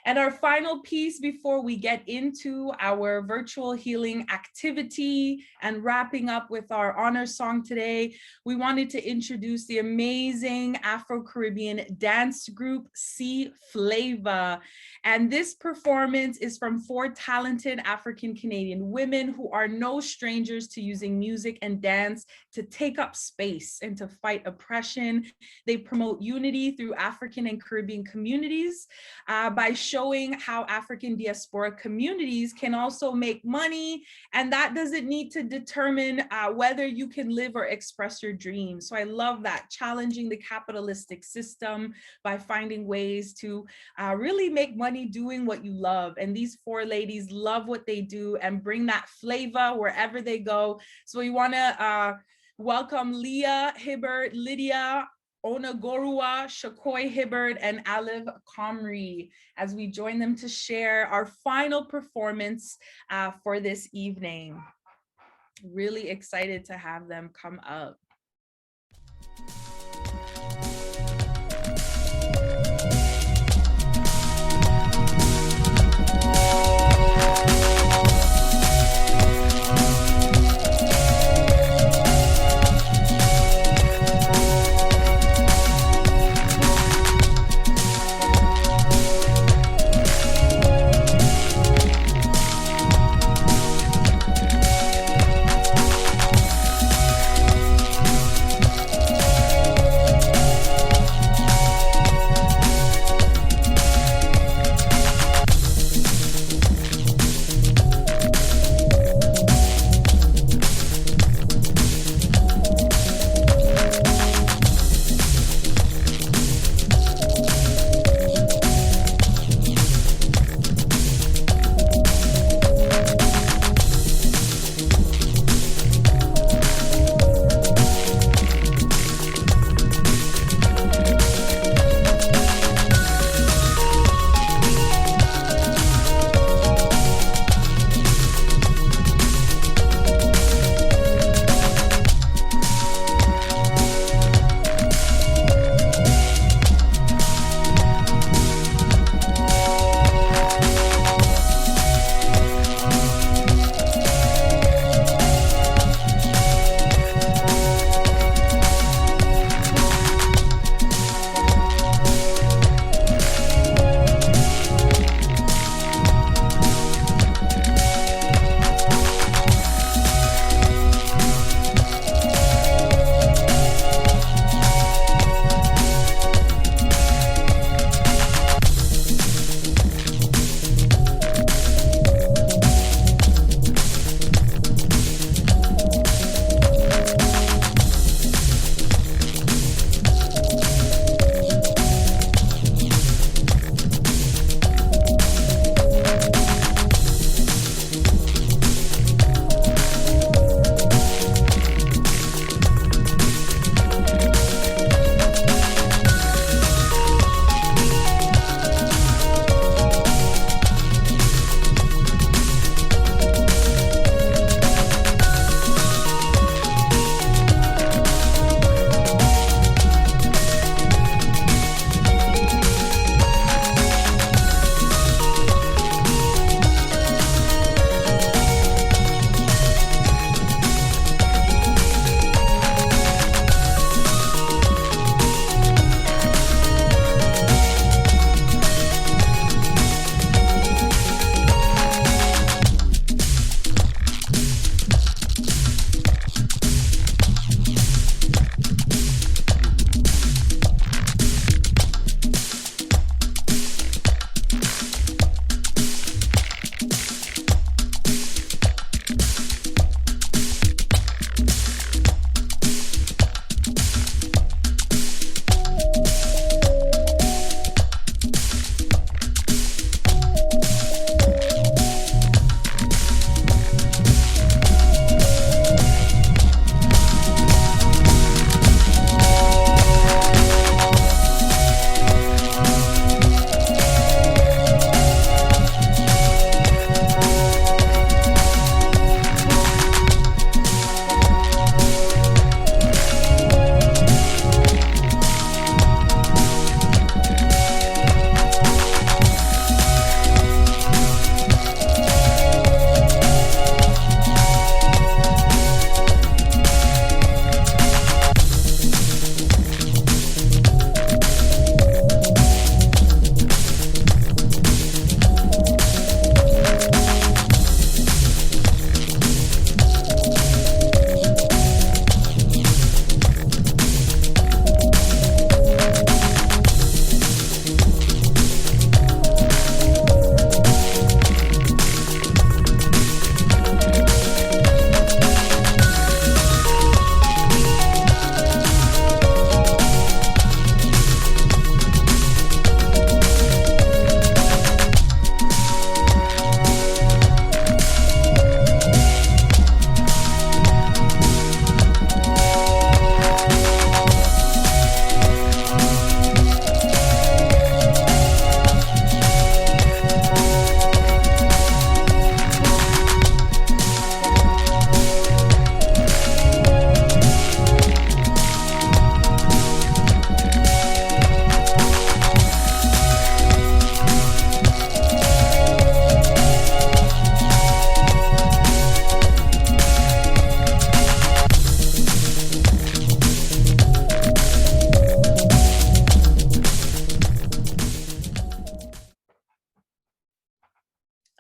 And our final piece before we get into our virtual healing activity and wrapping up with our honor song today, we wanted to introduce the amazing Afro-Caribbean dance group C-FLAVA. And this performance is from 4 talented African Canadian women who are no strangers to using music and dance to take up space and to fight oppression. They promote unity through African and Caribbean communities by showing how African diaspora communities can also make money, and that doesn't need to determine whether you can live or express your dreams. So I love that, challenging the capitalistic system by finding ways to really make money doing what you love. And these 4 ladies love what they do and bring that flavor wherever they go. So we want to welcome Leah Hibbert, Lydia Onagorua, Shakoy Hibbert, and Aliv Comrie as we join them to share our final performance for this evening. Really excited to have them come up.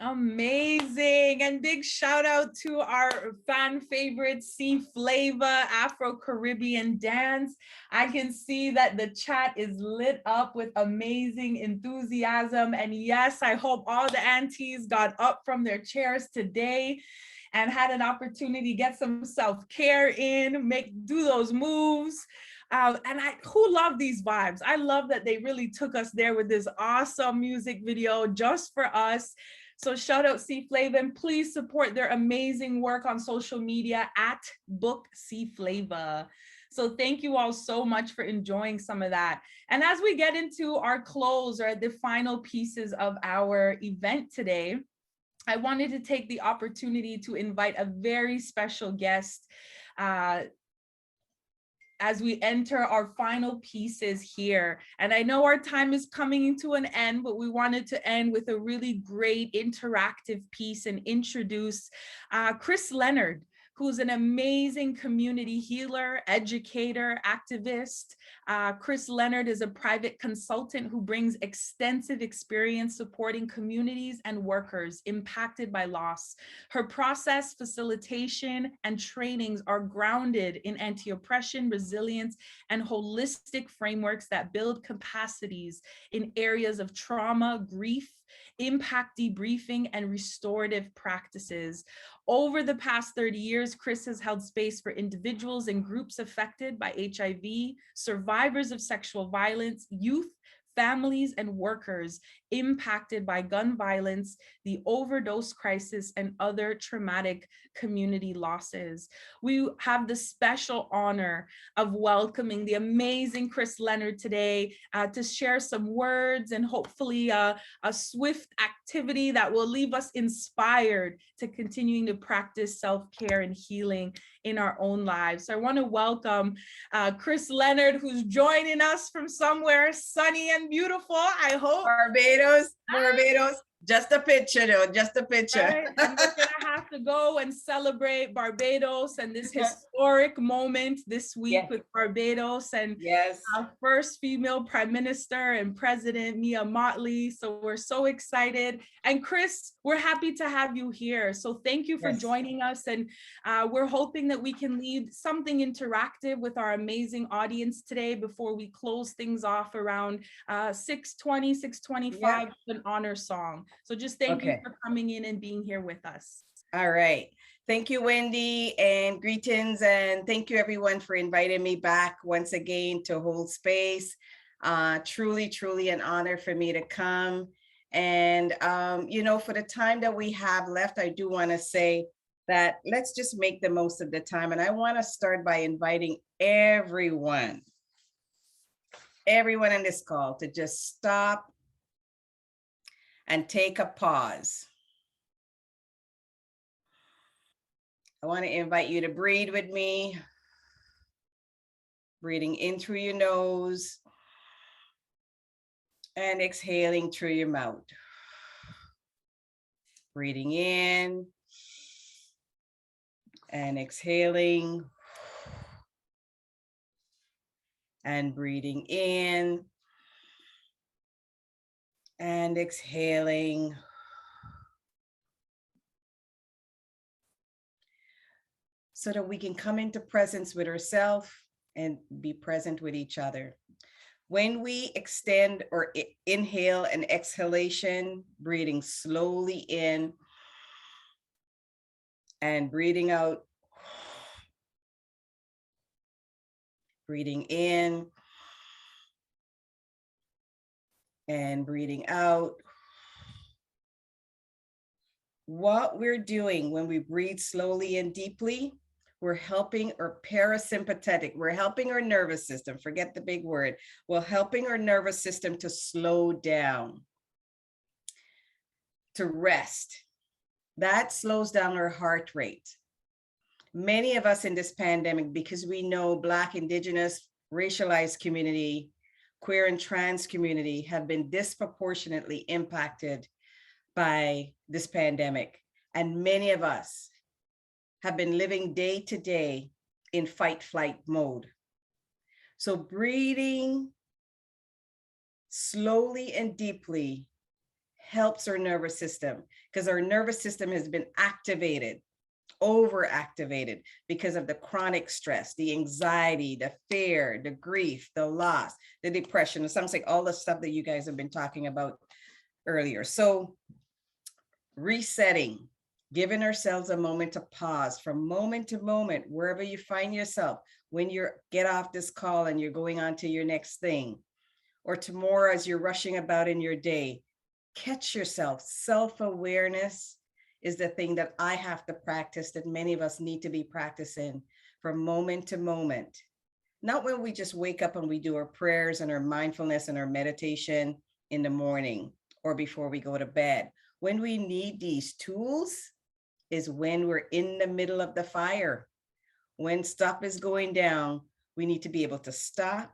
Amazing. And big shout out to our fan favorite C-FLAVA Afro-Caribbean dance. I can see that the chat is lit up with amazing enthusiasm. And yes, I hope all the aunties got up from their chairs today and had an opportunity to get some self-care in, do those moves. Who love these vibes? I love that they really took us there with this awesome music video just for us. So shout out C-FLAVA, and please support their amazing work on social media at Book C-FLAVA. So thank you all so much for enjoying some of that. And as we get into our close or the final pieces of our event today, I wanted to take the opportunity to invite a very special guest as we enter our final pieces here. And I know our time is coming to an end, but we wanted to end with a really great interactive piece and introduce Chris Leonard, who's an amazing community healer, educator, activist. Chris Leonard is a private consultant who brings extensive experience supporting communities and workers impacted by loss. Her process, facilitation, and trainings are grounded in anti-oppression, resilience, and holistic frameworks that build capacities in areas of trauma, grief, impact debriefing, and restorative practices. Over the past 30 years, Chris has held space for individuals and groups affected by HIV, survivors of sexual violence, youth, families, and workers impacted by gun violence, the overdose crisis, and other traumatic community losses. We have the special honor of welcoming the amazing Chris Leonard today to share some words and hopefully a swift activity that will leave us inspired to continuing to practice self-care and healing in our own lives. So I want to welcome Chris Leonard, who's joining us from somewhere sunny and beautiful, I hope. Barbados. Just a picture though, just a picture. Right. And we're gonna have to go and celebrate Barbados and this historic moment this week with Barbados and our first female prime minister and president, Mia Mottley. So we're so excited. And Chris, we're happy to have you here. So thank you for joining us. And we're hoping that we can lead something interactive with our amazing audience today before we close things off around 6:20, 6:25, an honor song. So just thank you for coming in and being here with us. All right. Thank you, Wendy, and greetings. And thank you everyone for inviting me back once again to hold space. Truly, truly an honor for me to come. And, you know, for the time that we have left, I do want to say that let's just make the most of the time. And I want to start by inviting everyone on this call to just stop and take a pause. I want to invite you to breathe with me. Breathing in through your nose and exhaling through your mouth. Breathing in and exhaling and breathing in and exhaling. So that we can come into presence with ourselves and be present with each other. When we extend or inhale and exhalation, breathing slowly in and breathing out. Breathing in and breathing out. What we're doing when we breathe slowly and deeply, we're helping our parasympathetic, we're helping our nervous system, forget the big word, we're helping our nervous system to slow down, to rest. That slows down our heart rate. Many of us in this pandemic, because we know Black, Indigenous, racialized community, queer and trans community have been disproportionately impacted by this pandemic. And many of us have been living day to day in fight-flight mode. So breathing slowly and deeply helps our nervous system, because our nervous system has been activated, overactivated because of the chronic stress, the anxiety, the fear, the grief, the loss, the depression. It sounds like all the stuff that you guys have been talking about earlier. So resetting, giving ourselves a moment to pause from moment to moment, wherever you find yourself, when you get off this call and you're going on to your next thing, or tomorrow as you're rushing about in your day, catch yourself. Self-awareness is the thing that I have to practice, that many of us need to be practicing from moment to moment. Not when we just wake up and we do our prayers and our mindfulness and our meditation in the morning or before we go to bed. When we need these tools is when we're in the middle of the fire. When stuff is going down, we need to be able to stop,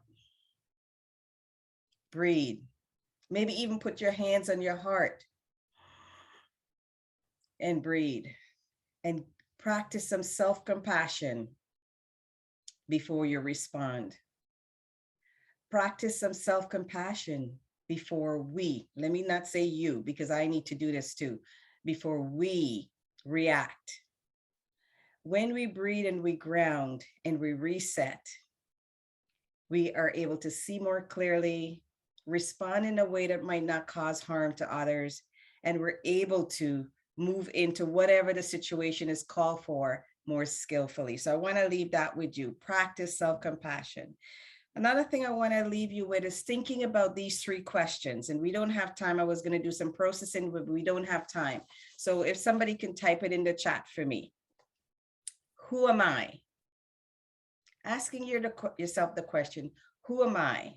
breathe, maybe even put your hands on your heart and breathe, and practice some self-compassion before you respond. Practice some self-compassion before let me not say you, because I need to do this too, before we react. When we breathe and we ground and we reset, we are able to see more clearly, respond in a way that might not cause harm to others, and we're able to move into whatever the situation is called for more skillfully. So I want to leave that with you. Practice self-compassion. Another thing I want to leave you with is thinking about these 3 questions. And we don't have time. I was going to do some processing, but we don't have time. So if somebody can type it in the chat for me. Who am I? Asking yourself the question, who am I?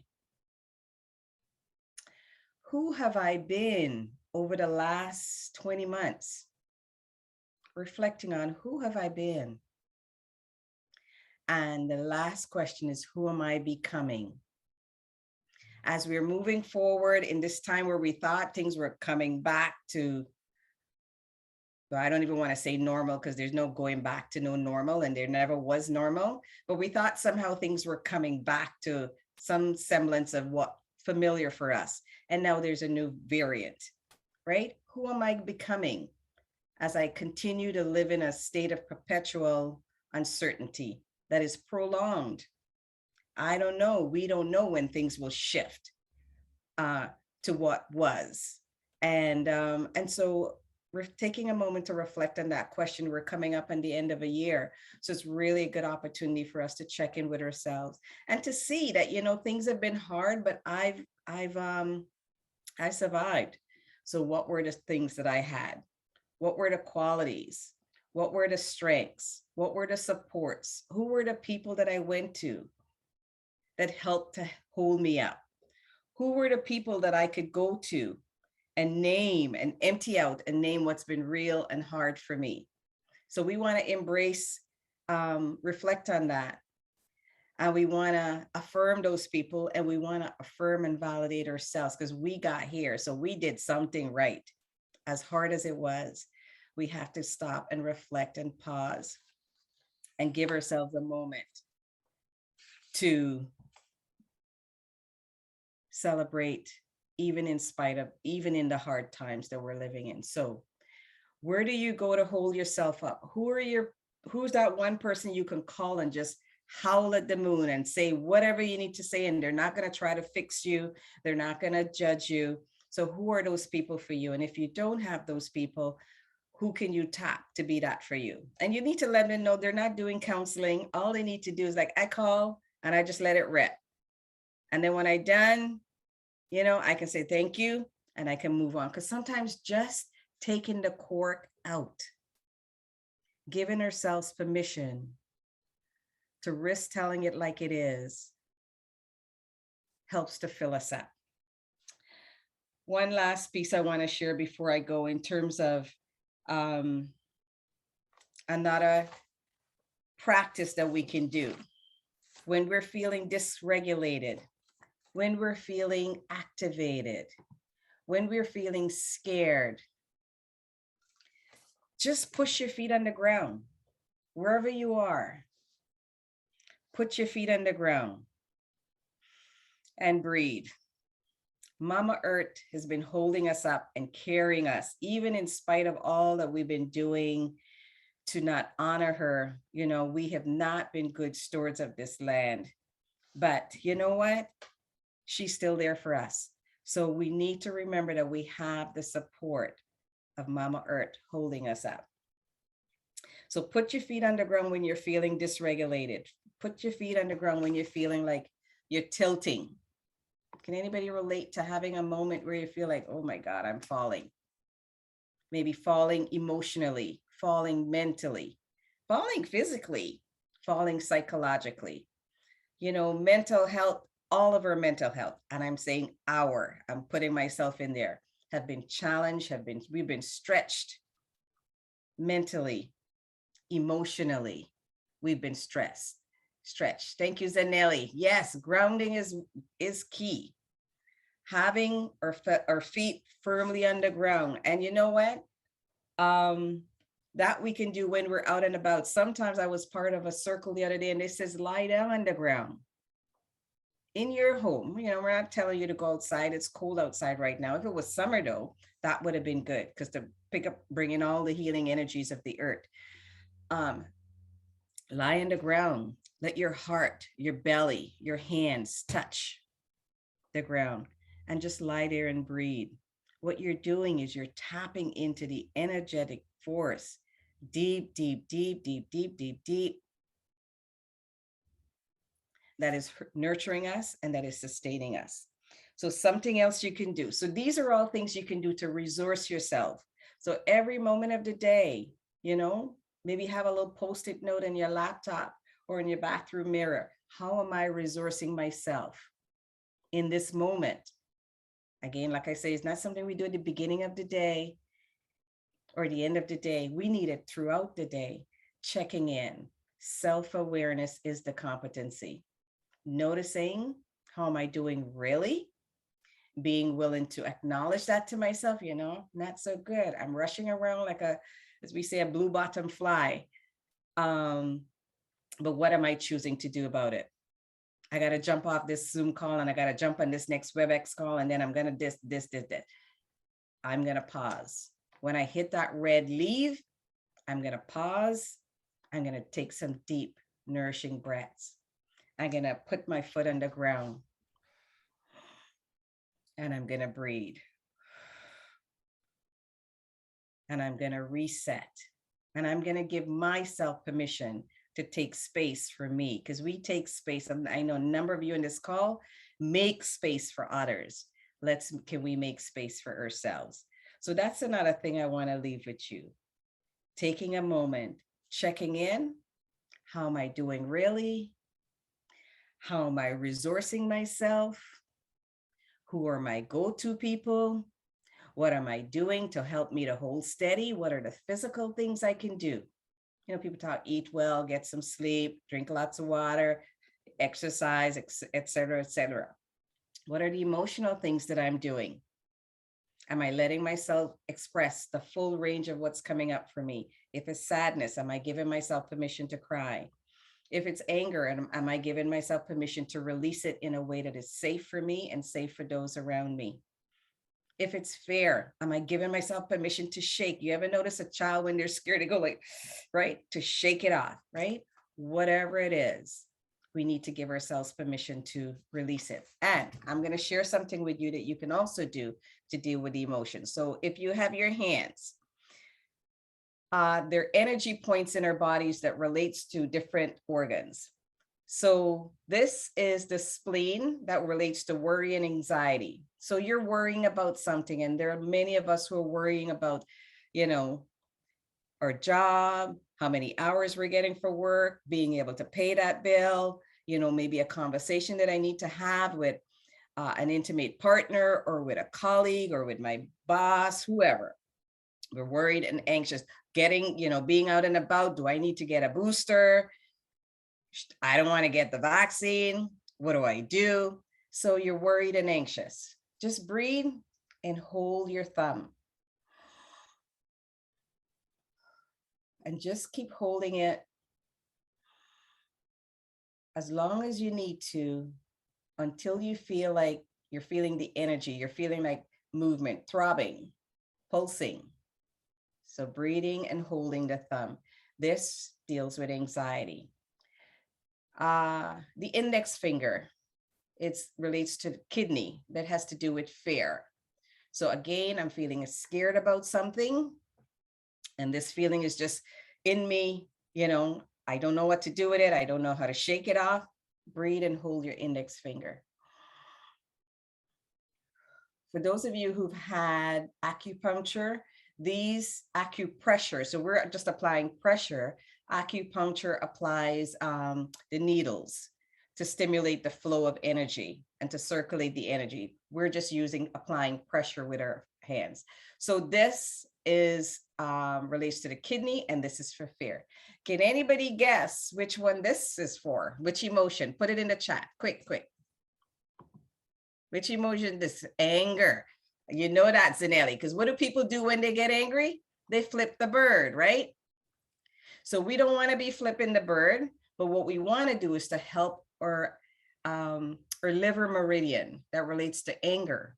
Who have I been over the last 20 months? Reflecting on who have I been? And the last question is, who am I becoming? As we're moving forward in this time where we thought things were coming back to, well, I don't even want to say normal, because there's no going back to no normal, and there never was normal, but we thought somehow things were coming back to some semblance of what familiar for us. And now there's a new variant, right? Who am I becoming as I continue to live in a state of perpetual uncertainty that is prolonged? I don't know. We don't know when things will shift to what was. And so we're taking a moment to reflect on that question. We're coming up on the end of a year. So it's really a good opportunity for us to check in with ourselves and to see that, things have been hard, but I survived. So what were the things that I had? What were the qualities? What were the strengths? What were the supports? Who were the people that I went to that helped to hold me up? Who were the people that I could go to and name and empty out and name what's been real and hard for me? So we want to embrace, reflect on that. And we want to affirm those people, and we want to affirm and validate ourselves, because we got here. So we did something right. As hard as it was, we have to stop and reflect and pause and give ourselves a moment to celebrate, even in the hard times that we're living in. So where do you go to hold yourself up? Who's that one person you can call and just howl at the moon and say whatever you need to say, and they're not going to try to fix you. They're not going to judge you. So who are those people for you? And if you don't have those people, who can you tap to be that for you? And you need to let them know they're not doing counseling. All they need to do is I call and I just let it rip. And then when I'm done, I can say thank you and I can move on. Because sometimes just taking the cork out, giving ourselves permission to risk telling it like it is, helps to fill us up. One last piece I want to share before I go in terms of another practice that we can do when we're feeling dysregulated, when we're feeling activated, when we're feeling scared. Just push your feet on the ground, wherever you are. Put your feet on the ground and breathe. Mama Earth has been holding us up and carrying us, even in spite of all that we've been doing to not honor her. You know, we have not been good stewards of this land. But you know what? She's still there for us. So we need to remember that we have the support of Mama Earth holding us up. So put your feet on the ground when you're feeling dysregulated. Put your feet on the ground when you're feeling like you're tilting. Can anybody relate to having a moment where you feel like, oh my God, I'm falling? Maybe falling emotionally, falling mentally, falling physically, falling psychologically. You know, mental health, all of our mental health, and I'm saying I'm putting myself in there, have been challenged, we've been stretched mentally, emotionally, we've been stretched. Thank you, Zanelli. Yes, grounding is key. Having our feet firmly on the ground. And you know what? That we can do when we're out and about. Sometimes I was part of a circle the other day and it says, lie down on the ground in your home. You know, we're not telling you to go outside. It's cold outside right now. If it was summer though, that would have been good because to bring in all the healing energies of the earth. Lie on the ground. Let your heart, your belly, your hands touch the ground and just lie there and breathe. What you're doing is you're tapping into the energetic force, deep, deep, deep, deep, deep, deep, deep, that is nurturing us and that is sustaining us. So something else you can do. So these are all things you can do to resource yourself. So every moment of the day, you know, maybe have a little Post-it note in your laptop or in your bathroom mirror. How am I resourcing myself in this moment? Again, like I say, it's not something we do at the beginning of the day or the end of the day. We need it throughout the day. Checking in. Self-awareness is the competency. Noticing, how am I doing really? Being willing to acknowledge that to myself, you know, not so good. I'm rushing around like as we say, a blue bottom fly. But what am I choosing to do about it? I got to jump off this Zoom call and I got to jump on this next WebEx call. And then I'm going to this. I'm going to pause. When I hit that red leave, I'm going to pause. I'm going to take some deep, nourishing breaths. I'm going to put my foot on the ground and I'm going to breathe. And I'm going to reset. And I'm going to give myself permission to take space for me, because we take space. I know a number of you in this call make space for others. Can we make space for ourselves? So that's another thing I want to leave with you. Taking a moment, checking in. How am I doing really? How am I resourcing myself? Who are my go-to people? What am I doing to help me to hold steady? What are the physical things I can do? You know, people talk, eat well, get some sleep, drink lots of water, exercise, et cetera, et cetera. What are the emotional things that I'm doing? Am I letting myself express the full range of what's coming up for me? If it's sadness, am I giving myself permission to cry? If it's anger, am I giving myself permission to release it in a way that is safe for me and safe for those around me? If it's fear, am I giving myself permission to shake? You ever notice a child when they're scared, they go like, right? To shake it off, right? Whatever it is, we need to give ourselves permission to release it. And I'm going to share something with you that you can also do to deal with the emotions. So if you have your hands, they're energy points in our bodies that relates to different organs. So this is the spleen that relates to worry and anxiety. So you're worrying about something, and there are many of us who are worrying about, you know, our job, how many hours we're getting for work, being able to pay that bill, you know, maybe a conversation that I need to have with an intimate partner or with a colleague or with my boss, whoever. We're worried and anxious, getting, you know, being out and about. Do I need to get a booster? I don't want to get the vaccine. What do I do? So you're worried and anxious. Just breathe and hold your thumb. And just keep holding it as long as you need to until you feel like You're feeling the energy. You're feeling like movement, throbbing, pulsing. So breathing and holding the thumb. This deals with anxiety. The index finger, it relates to the kidney. That has to do with fear. So again, I'm feeling scared about something. And this feeling is just in me, you know, I don't know what to do with it. I don't know how to shake it off. Breathe and hold your index finger. For those of you who've had acupuncture, these acupressure, so we're just applying pressure. Acupuncture applies the needles to stimulate the flow of energy and to circulate the energy. We're just applying pressure with our hands. So this is relates to the kidney, and this is for fear. Can anybody guess which one this is for? Which emotion? Put it in the chat, quick. Which emotion? This anger. You know that, Zanelli, because what do people do when they get angry? They flip the bird, right? So we don't want to be flipping the bird, but what we want to do is to help our liver meridian that relates to anger.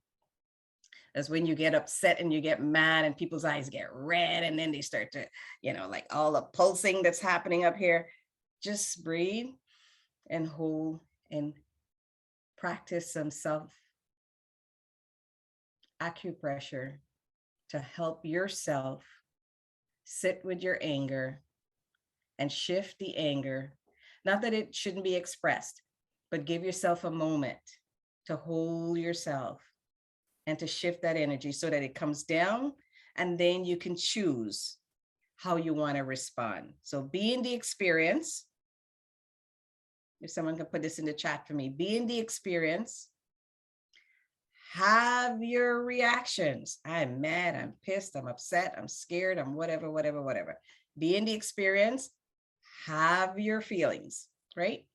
That's when you get upset and you get mad and people's eyes get red and then they start to, you know, like all the pulsing that's happening up here. Just breathe and hold and practice some self acupressure to help yourself sit with your anger and shift the anger. Not that it shouldn't be expressed, but give yourself a moment to hold yourself and to shift that energy so that it comes down, and then you can choose how you want to respond. So be in the experience. If someone can put this in the chat for me, be in the experience. Have your reactions. I'm mad, I'm pissed, I'm upset, I'm scared, I'm whatever. Be in the experience. Have your feelings, right?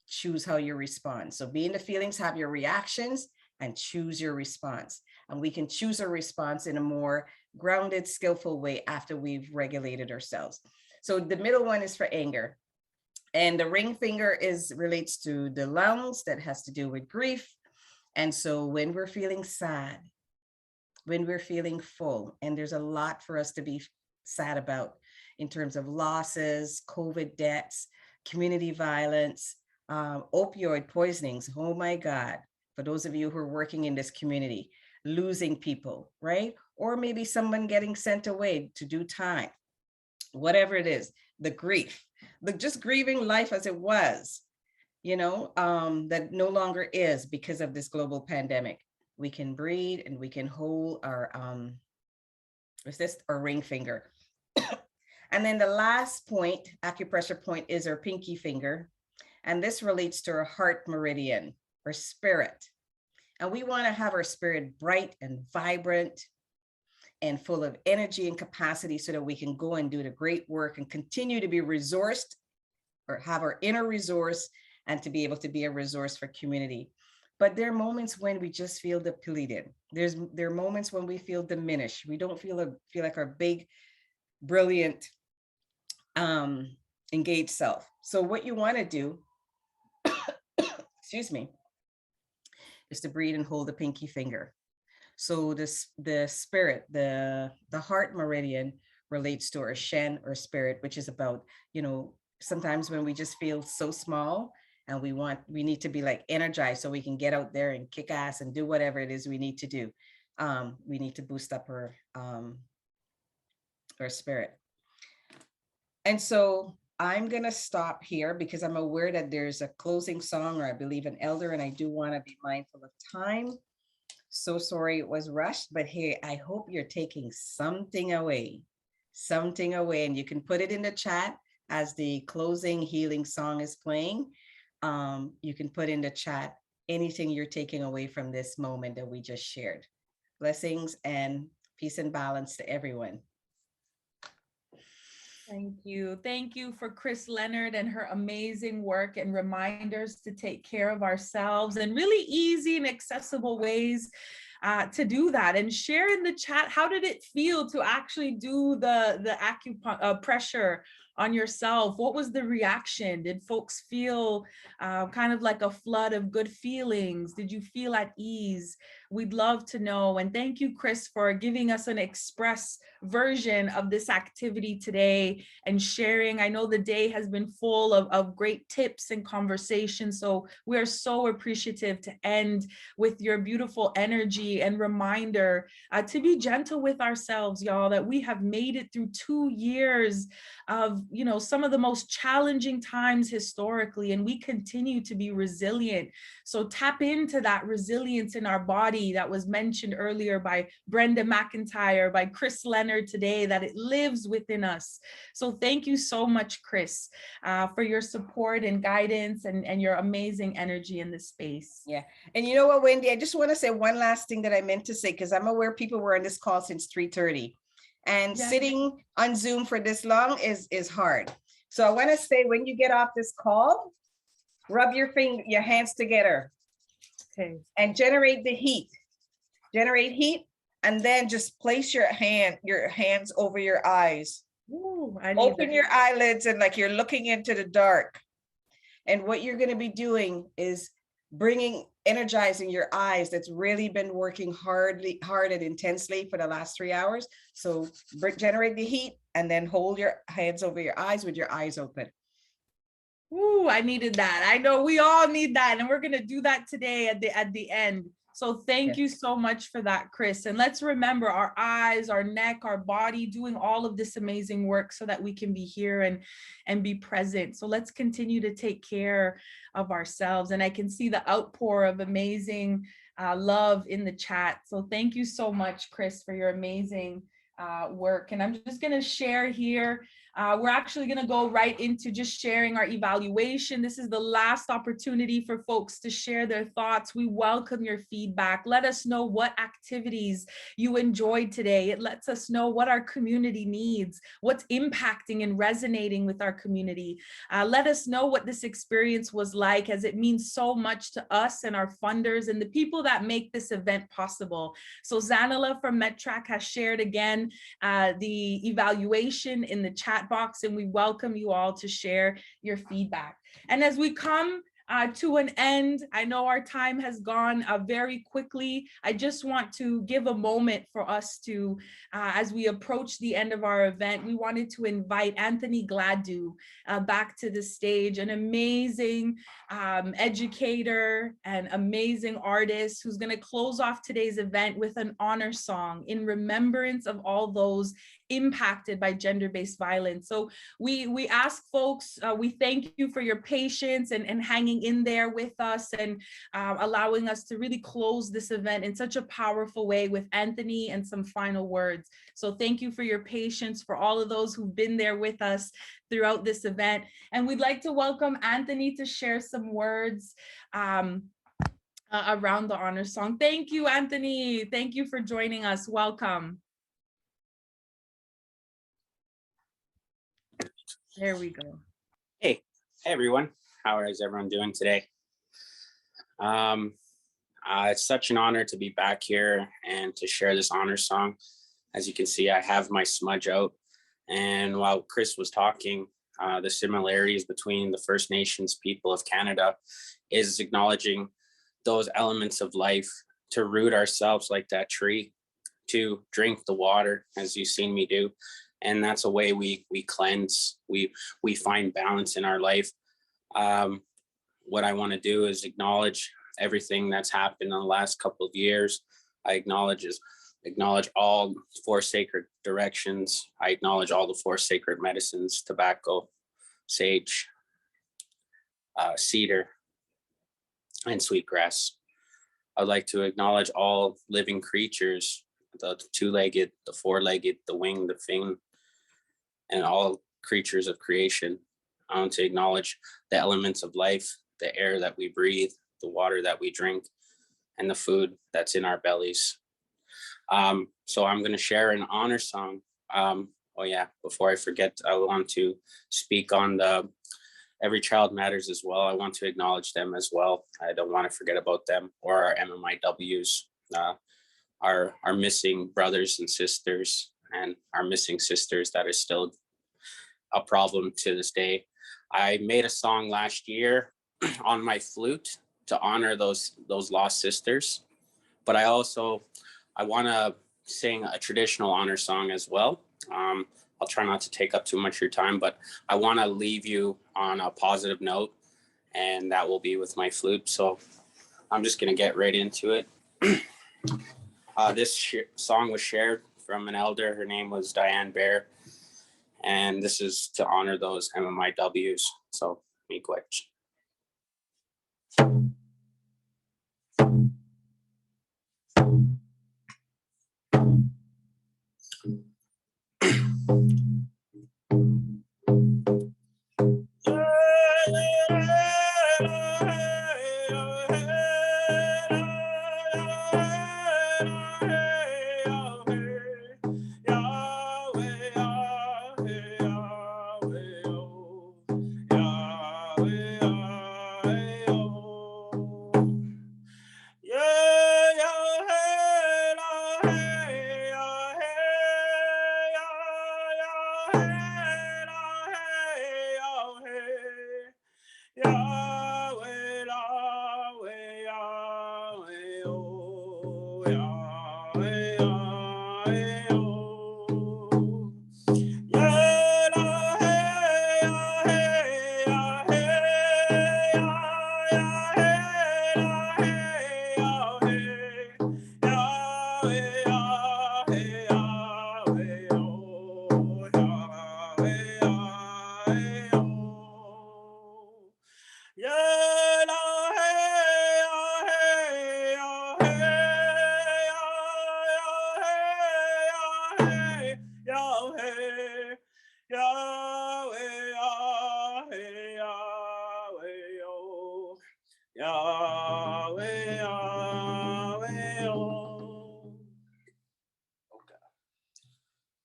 Choose how you respond. So be in the feelings, have your reactions, and choose your response. And we can choose a response in a more grounded, skillful way after we've regulated ourselves. So the middle one is for anger. And the ring finger relates to the lungs, that has to do with grief. And so when we're feeling sad, when we're feeling full, and there's a lot for us to be sad about in terms of losses, COVID deaths, community violence, opioid poisonings. Oh my God. For those of you who are working in this community, losing people, right? Or maybe someone getting sent away to do time, whatever it is, the grief, just grieving life as it was, you know, that no longer is because of this global pandemic. We can breathe and we can hold our, our ring finger. And then the last point, acupressure point, is our pinky finger. And this relates to our heart meridian, our spirit. And we want to have our spirit bright and vibrant and full of energy and capacity so that we can go and do the great work and continue to be resourced, or have our inner resource, and to be able to be a resource for community. But there are moments when we just feel depleted. There are moments when we feel diminished. We don't feel like our big, brilliant, engaged self. So what you want to do, excuse me, is to breathe and hold the pinky finger. So the spirit, the heart meridian relates to our Shen, or spirit, which is about, you know, sometimes when we just feel so small and we need to be like energized so we can get out there and kick ass and do whatever it is we need to do. We need to boost up our spirit. And so I'm going to stop here because I'm aware that there's a closing song, or I believe an elder, and I do want to be mindful of time. So sorry it was rushed, but hey, I hope you're taking something away, and you can put it in the chat as the closing healing song is playing. You can put in the chat anything you're taking away from this moment that we just shared. Blessings and peace and balance to everyone. Thank you. Thank you for Chris Leonard and her amazing work and reminders to take care of ourselves, and really easy and accessible ways to do that. And share in the chat, how did it feel to actually do the acupressure on yourself? What was the reaction? Did folks feel kind of like a flood of good feelings? Did you feel at ease? We'd love to know. And thank you, Chris, for giving us an express version of this activity today and sharing. I know the day has been full of great tips and conversations. So we are so appreciative to end with your beautiful energy and reminder to be gentle with ourselves, y'all, that we have made it through 2 years of, you know, some of the most challenging times historically, and we continue to be resilient. So tap into that resilience in our body that was mentioned earlier by Brenda Macintyre, by Chris Leonard today, that it lives within us. So thank you so much, Chris, for your support and guidance and your amazing energy in this space. Yeah. And you know what, Wendy, I just want to say one last thing that I meant to say, because I'm aware people were on this call since 3:30. And sitting on Zoom for this long is hard. So I want to say, when you get off this call, rub your hands together, okay, and generate the heat. Generate heat, and then just place your hands over your eyes. Ooh, open your eyelids, and like you're looking into the dark. And what you're going to be doing is energizing your eyes. That's really been working hard and intensely for the last 3 hours. So generate the heat, and then hold your hands over your eyes with your eyes open. Ooh, I needed that. I know we all need that. And we're going to do that today at the end. So thank you so much for that, Chris. And let's remember our eyes, our neck, our body, doing all of this amazing work so that we can be here and be present. So let's continue to take care of ourselves. And I can see the outpour of amazing love in the chat. So thank you so much, Chris, for your amazing work. And I'm just going to share here. We're actually going to go right into just sharing our evaluation. This is the last opportunity for folks to share their thoughts. We welcome your feedback. Let us know what activities you enjoyed today. It lets us know what our community needs, what's impacting and resonating with our community. Let us know what this experience was like, as it means so much to us and our funders and the people that make this event possible. So Zanila from Metrac has shared again the evaluation in the chat box, and we welcome you all to share your feedback. And as we come to an end, I know our time has gone very quickly. I just want to give a moment for us to, as we approach the end of our event, we wanted to invite Anthony Gladue back to the stage, an amazing educator and amazing artist who's going to close off today's event with an honor song in remembrance of all those impacted by gender-based violence. So we ask folks, we thank you for your patience and hanging in there with us and allowing us to really close this event in such a powerful way with Anthony and some final words. So thank you for your patience, for all of those who've been there with us throughout this event. And we'd like to welcome Anthony to share some words around the honor song. Thank you, Anthony. Thank you for joining us. Welcome. There we go. Hey everyone. How is everyone doing today? It's such an honor to be back here and to share this honor song. As you can see, I have my smudge out. And while Chris was talking, the similarities between the First Nations people of Canada is acknowledging those elements of life, to root ourselves like that tree, to drink the water, as you've seen me do. And that's a way we cleanse, we find balance in our life. What I want to do is acknowledge everything that's happened in the last couple of years. I acknowledge all 4 sacred directions. I acknowledge all the 4 sacred medicines: tobacco, sage, cedar, and sweetgrass. I'd like to acknowledge all living creatures, the 2-legged, the 4-legged, the winged, the fin, and all creatures of creation. I want to acknowledge the elements of life, the air that we breathe, the water that we drink, and the food that's in our bellies. So I'm going to share an honor song. Oh yeah, before I forget, I want to speak on the Every Child Matters as well. I want to acknowledge them as well. I don't want to forget about them, or our MMIWs, our missing brothers and sisters, and our missing sisters that are still a problem to this day. I made a song last year on my flute to honor those lost sisters, but I want to sing a traditional honor song as well. I'll try not to take up too much of your time, but I want to leave you on a positive note, and that will be with my flute. So I'm just going to get right into it. This song was shared from an elder. Her name was Diane Bear. And this is to honor those MMIWs. So, miigwech.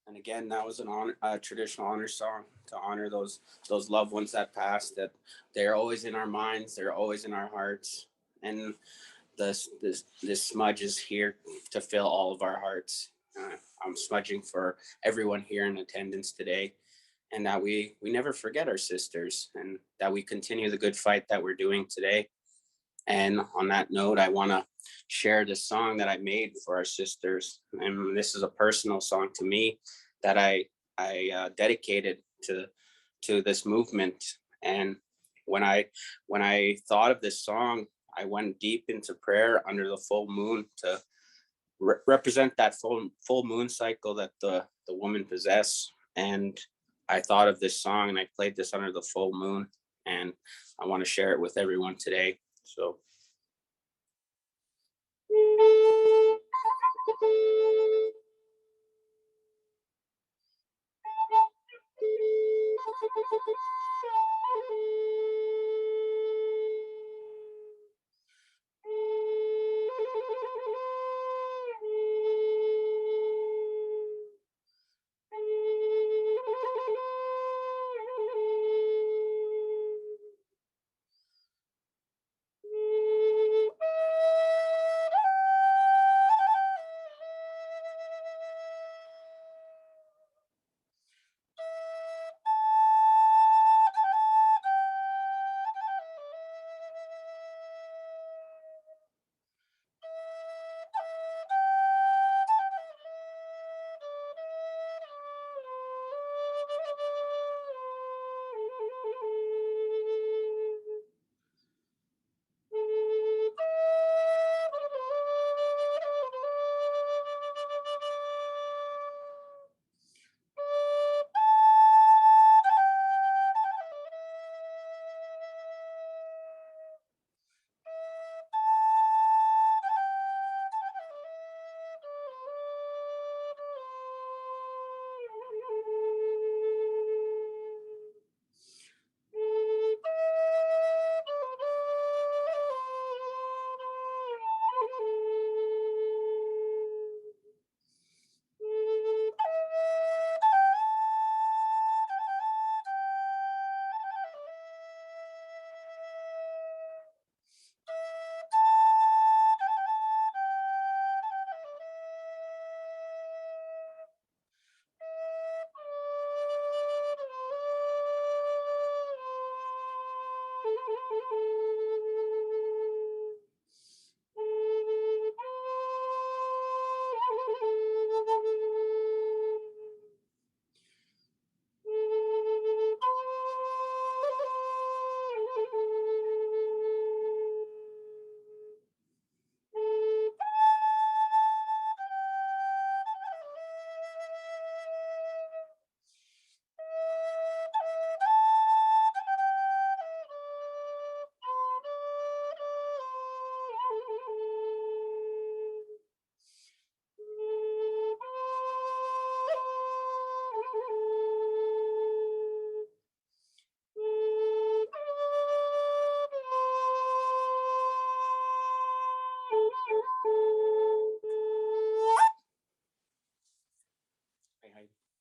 And again, that was a traditional honor song to honor those loved ones that passed. That they're always in our minds, they're always in our hearts, and this smudge is here to fill all of our hearts. I'm smudging for everyone here in attendance today, and that we never forget our sisters, and that we continue the good fight that we're doing today. And on that note, I want to share this song that I made for our sisters. And this is a personal song to me that I dedicated to this movement. And when I thought of this song, I went deep into prayer under the full moon to represent that full moon cycle that the woman possess. And I thought of this song and I played this under the full moon, and I want to share it with everyone today. So.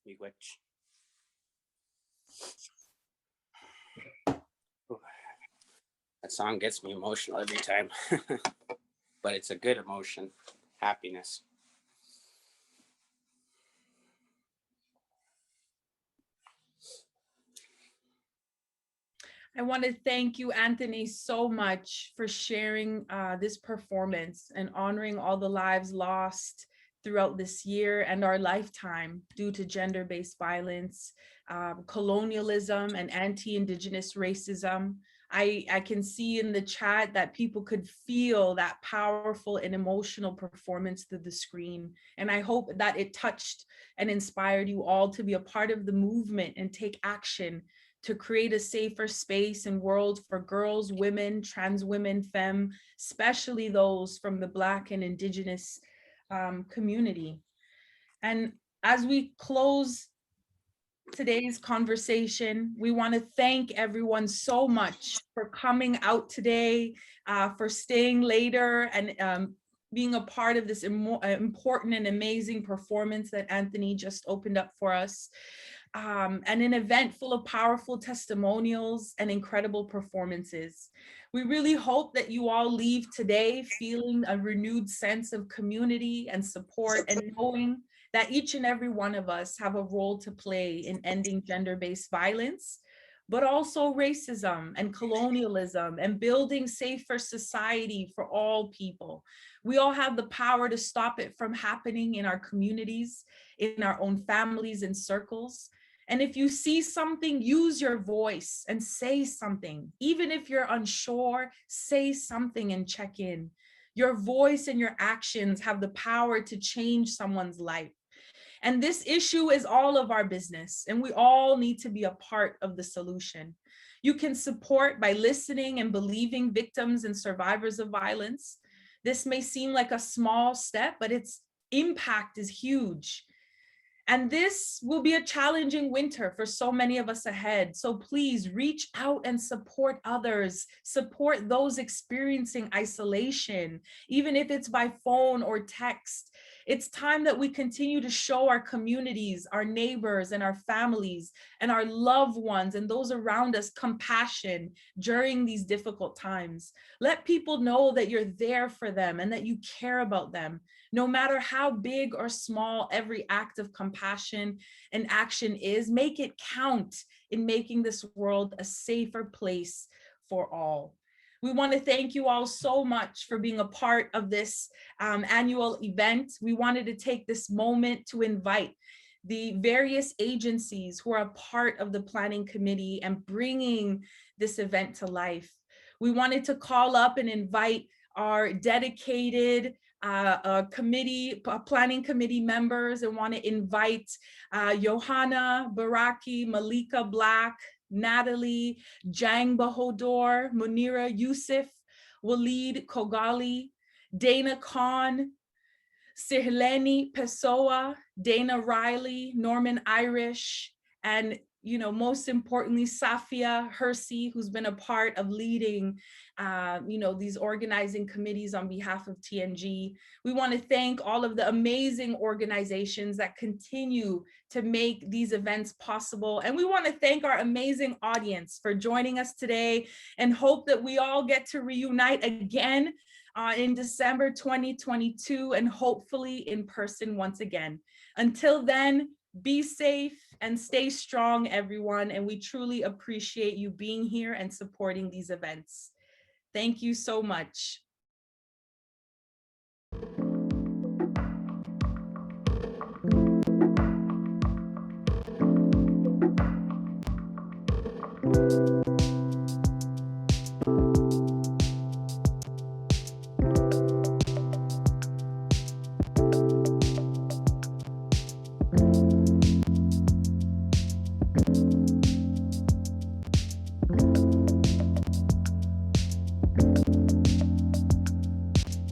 Miigwech. That song gets me emotional every time, but it's a good emotion, happiness. I want to thank you, Anthony, so much for sharing this performance and honoring all the lives lost throughout this year and our lifetime due to gender-based violence, colonialism, and anti-Indigenous racism. I can see in the chat that people could feel that powerful and emotional performance through the screen. And I hope that it touched and inspired you all to be a part of the movement and take action to create a safer space and world for girls, women, trans women, femme, especially those from the Black and Indigenous community. And as we close today's conversation, we want to thank everyone so much for coming out today, for staying later, and being a part of this important and amazing performance that Anthony just opened up for us. And an event full of powerful testimonials and incredible performances. We really hope that you all leave today feeling a renewed sense of community and support, and knowing that each and every one of us have a role to play in ending gender-based violence, but also racism and colonialism, and building safer society for all people. We all have the power to stop it from happening in our communities, in our own families and circles. And if you see something, use your voice and say something. Even if you're unsure, say something and check in. Your voice and your actions have the power to change someone's life. And this issue is all of our business, and we all need to be a part of the solution. You can support by listening and believing victims and survivors of violence. This may seem like a small step, but its impact is huge. And this will be a challenging winter for so many of us ahead. So please reach out and support others, support those experiencing isolation, even if it's by phone or text. It's time that we continue to show our communities, our neighbors and our families and our loved ones and those around us compassion during these difficult times. Let people know that you're there for them and that you care about them. No matter how big or small every act of compassion and action is, make it count in making this world a safer place for all. We want to thank you all so much for being a part of this annual event. We wanted to take this moment to invite the various agencies who are a part of the planning committee and bringing this event to life. We wanted to call up and invite our dedicated planning committee members, and want to invite Yohanna Beraki, Malika Black, Natalie, Jang Bahodor, Munira Yusuf, Walied Khogali, Dana Khan, Sirleni Pessoa, Dana Riley, Norman Irish, and most importantly, Safia Hersey, who's been a part of leading, these organizing committees on behalf of TNG. We want to thank all of the amazing organizations that continue to make these events possible. And we want to thank our amazing audience for joining us today, and hope that we all get to reunite again in December 2022, and hopefully in person once again. Until then, be safe and stay strong, everyone. And we truly appreciate you being here and supporting these events. Thank you so much.